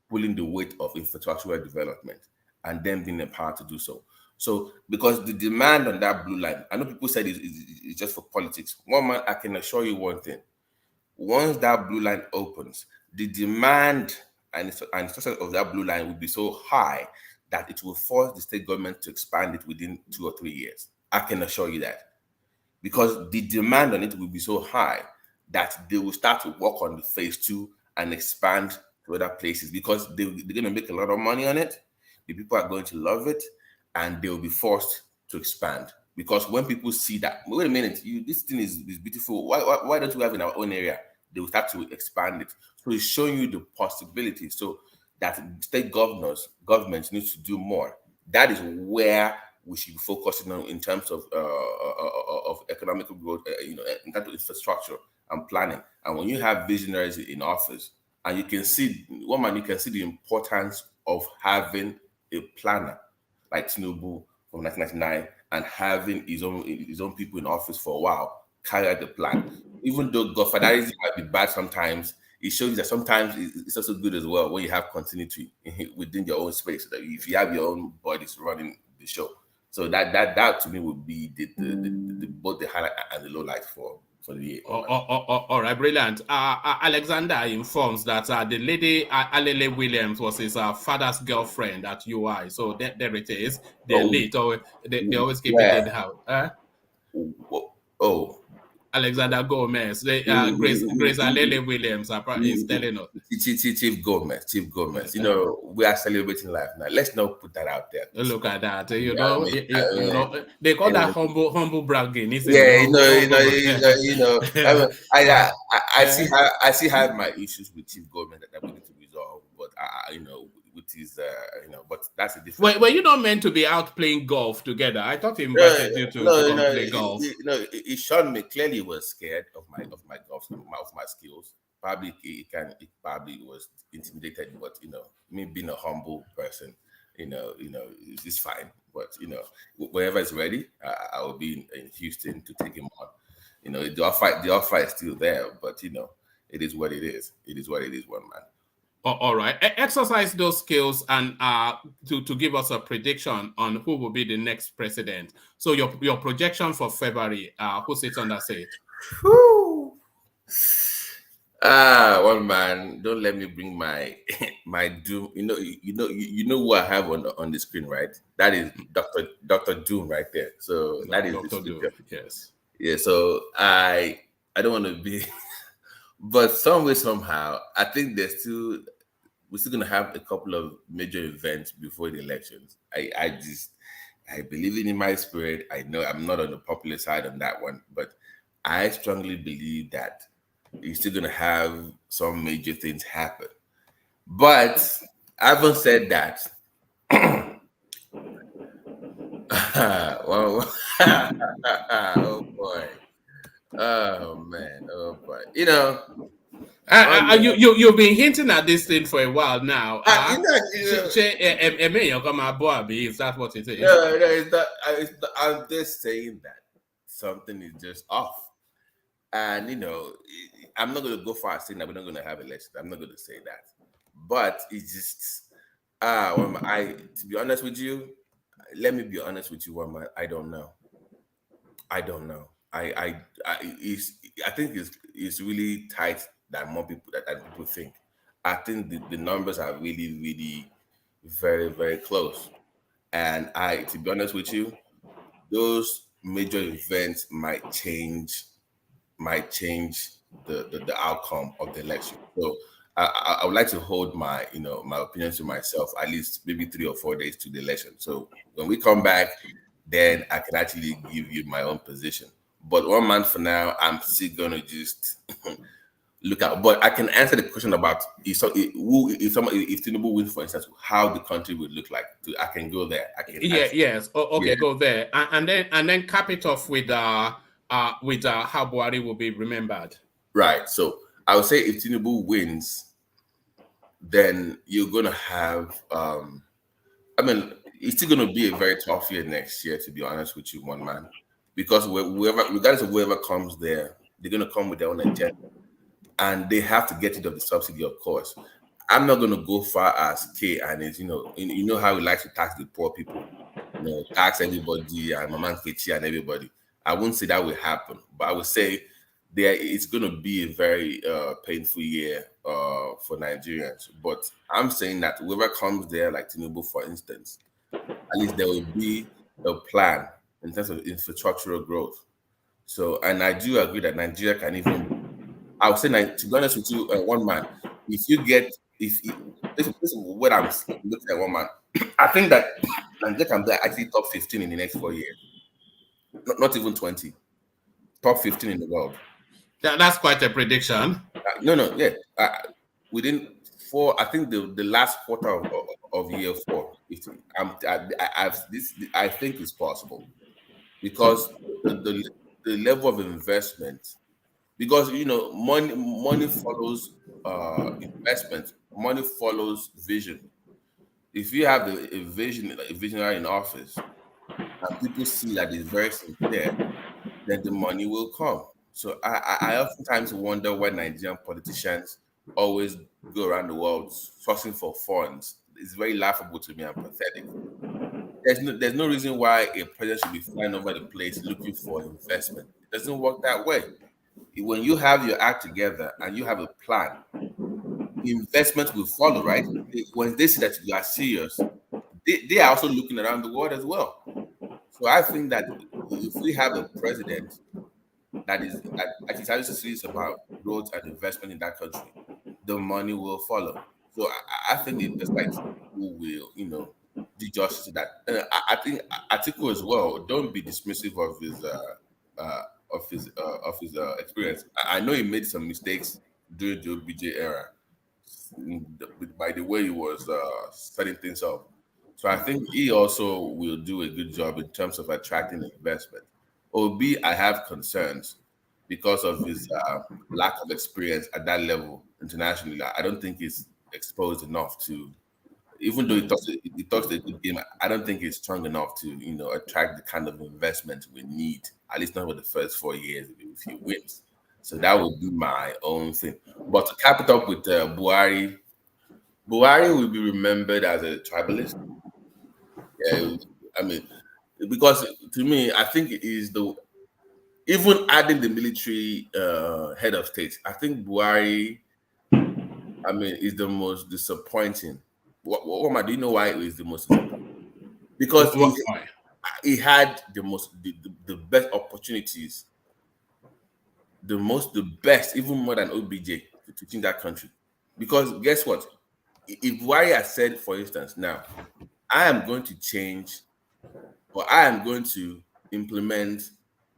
Speaker 9: pulling the weight of infrastructural development and then being empowered to do so. So, because the demand on that blue line, I know people said it's just for politics. One man, I can assure you one thing. Once that blue line opens, the demand and structure of that blue line will be so high that it will force the state government to expand it within 2 or 3 years. I can assure you that. Because the demand on it will be so high that they will start to work on the phase 2 and expand to other places because they're going to make a lot of money on it. The people are going to love it. And they will be forced to expand because when people see that, wait a minute, this thing is beautiful. Why don't we have in our own area? They will start to expand it. So it's showing you the possibilities. So that state governments need to do more. That is where we should be focusing on in terms of economic growth, in terms of infrastructure and planning. And when you have visionaries in office, and you can see the importance of having a planner like Tinubu from 1999 and having his own people in office for a while carry out the plan. Even though godfatherism might be bad sometimes, it shows you that sometimes it's also good as well when you have continuity within your own space. That if you have your own bodies running the show, so that to me would be the both the highlight and the low light for the year.
Speaker 4: All right, brilliant. Alexander informs that the lady Alele Williams was his father's girlfriend at UI. So there it is. They're late, or they always keep it in the house. Alexander Gomez. Grace Alele Williams is telling us.
Speaker 9: Chief Gomez. You know, we are celebrating life now. Let's not put that out there.
Speaker 4: Look at that. You know, they call that humble bragging.
Speaker 9: I see how my issues with Chief Gomez that we need to resolve, but but that's a different.
Speaker 4: Were you not meant to be out playing golf together? I thought he invited you to play golf.
Speaker 9: He showed me clearly he was scared of my golf, of my skills. Probably he probably was intimidated, but me being a humble person, it's fine. But wherever it's ready, I will be in Houston to take him on. The offer is still there, but it is what it is. It is what it is, one man.
Speaker 4: All right. Exercise those skills and to give us a prediction on who will be the next president. So your projection for February, who sits on that seat?
Speaker 9: One man, don't let me bring my doom. You know who I have on the screen, right? That is Dr. Doom right there. So that is
Speaker 4: Dr. Doom. Yes.
Speaker 9: Yeah. So I don't want to be, but some way somehow I think we're still gonna have a couple of major events before the elections. I believe in my spirit. I know I'm not on the popular side on that one, but I strongly believe that you're still gonna have some major things happen. But having said that, oh boy, oh man, oh boy,
Speaker 4: you've been hinting at this thing for a while now. Is that what it is?
Speaker 9: No, it's not. I'm just saying that something is just off. And I'm not going to go far as saying that we're not going to have elections. I'm not going to say that. But it's just, to be honest with you, let me be honest with you, one man. I don't know. I think it's really tight than more people than people think. I think the numbers are really, really very, very close. And to be honest with you, those major events might change the outcome of the election. So I would like to hold my my opinion to myself at least maybe 3 or 4 days to the election. So when we come back, then I can actually give you my own position. But 1 month for now, I'm still gonna just look out. But I can answer the question about if Tinubu wins, for instance, how the country would look like. I can go there.
Speaker 4: Yes. Okay, yeah. Go there, and then cap it off with how Buhari will be remembered.
Speaker 9: Right. So I would say if Tinubu wins, then you're gonna have. It's still gonna be a very tough year next year, to be honest with you, one man, because regardless of whoever comes there, they're gonna come with their own agenda, and they have to get rid of the subsidy, of course. I'm not gonna go far as K and it's how we like to tax the poor people, tax everybody and Mama Nkechi and everybody. I wouldn't say that will happen, but I would say it's going to be a very painful year for Nigerians. But I'm saying that whoever comes there, like Tinubu, for instance, at least there will be a plan in terms of infrastructural growth. So, and I do agree that Nigeria can even, I would say, to be honest with you, one man, this is what I'm looking at, one man. I think that Nigeria can be actually top 15 in the next 4 years. Not even 20. Top 15 in the world.
Speaker 4: That's quite a prediction.
Speaker 9: Within 4, I think the last quarter of year 4, I think it's possible because the level of investment, because money follows investment, money follows vision. If you have a visionary in office, and people see that it's very sincere, then the money will come. So I oftentimes wonder why Nigerian politicians always go around the world sourcing for funds. It's very laughable to me and pathetic. There's no reason why a president should be flying over the place looking for investment. It doesn't work that way. When you have your act together and you have a plan, investment will follow, right? When they see that you are serious, they are also looking around the world as well. So I think that if we have a president that is serious about growth and investment in that country, the money will follow. So I think it's like who will, do justice to that. And I think Atiku as well. Don't be dismissive of his experience. I know he made some mistakes during the OBJ era, by the way he was setting things up. So I think he also will do a good job in terms of attracting investment. Obi, I have concerns because of his lack of experience at that level internationally. I don't think he's exposed enough to, even though he talks a good game, I don't think he's strong enough to, attract the kind of investment we need, at least not for the first 4 years if he wins. So that would be my own thing. But to cap it up with Buhari will be remembered as a tribalist. Yeah, I mean, because to me, I think it is even adding the military head of state, I think Buhari, is the most disappointing. What do you know why it is the most disappointing? Because he had the best opportunities, the best, even more than OBJ to change that country. Because guess what? If Buhari has said, for instance, now I am going to change, or I am going to implement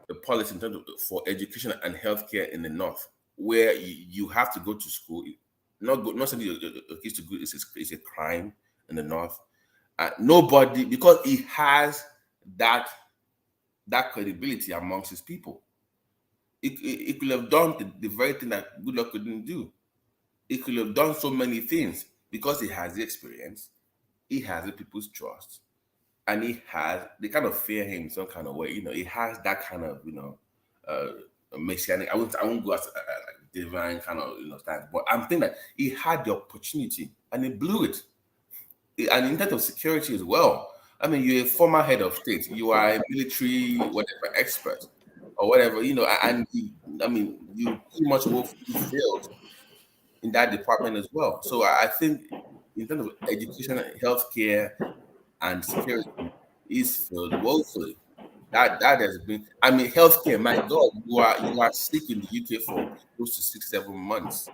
Speaker 9: the policy in terms of, for education and healthcare in the north, where you have to go to school. Not something your kids to go. It's a crime in the north. Nobody, because he has that credibility amongst his people. He could have done the very thing that Goodluck couldn't do. He could have done so many things because he has the experience, he has the people's trust, and they kind of fear him in some kind of way. He has that kind of, messianic. I won't go as like divine kind of, stance, but I'm thinking that he had the opportunity and he blew it. And in terms of security as well, you're a former head of state, you are a military whatever expert or whatever, and you pretty much failed in that department as well. So I think in terms of education, healthcare, and security, is failed woefully. That has been. Healthcare. My God, you are sick in the UK for close to 6-7 months.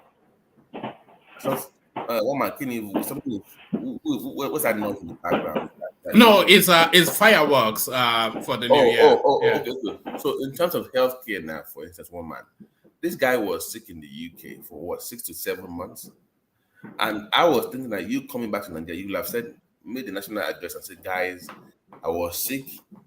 Speaker 9: So, woman, can you something? What's that noise in the background?
Speaker 4: No, it's fireworks for the new year.
Speaker 9: Okay, good. So in terms of healthcare now, for instance, one man, this guy was sick in the UK for what, 6 to 7 months, and I was thinking that you coming back to Nigeria, you would have made the national address and said, guys, I was sick.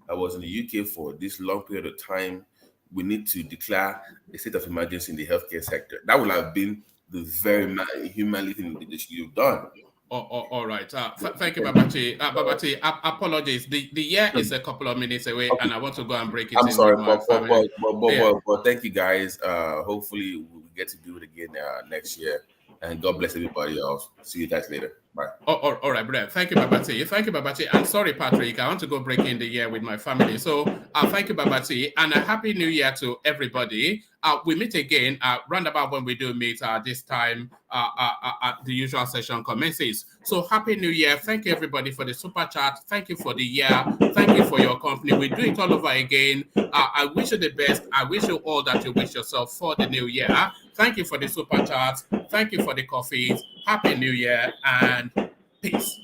Speaker 9: I was in the UK for this long period of time. We need to declare a state of emergency in the healthcare sector. That would have been the very humanly thing that you've done.
Speaker 4: All right. Thank you, Babachi. Babachi, apologies. The year is a couple of minutes away, and I want to go and break it.
Speaker 9: I'm sorry, but thank you, guys. Hopefully, we'll get to do it again next year. And God bless everybody else. See you guys later. Bye.
Speaker 4: All right, Brett. Thank you, Babachi. Thank you, Babachi. I'm sorry, Patrick. I want to go break in the year with my family. So thank you, Babachi. And a happy new year to everybody. We meet again roundabout when we do meet this time the usual session commences. So happy new year. Thank you, everybody, for the super chat. Thank you for the year. Thank you for your company. We do it all over again. I wish you the best. I wish you all that you wish yourself for the new year. Thank you for the super chats. Thank you for the coffees. Happy New Year and peace.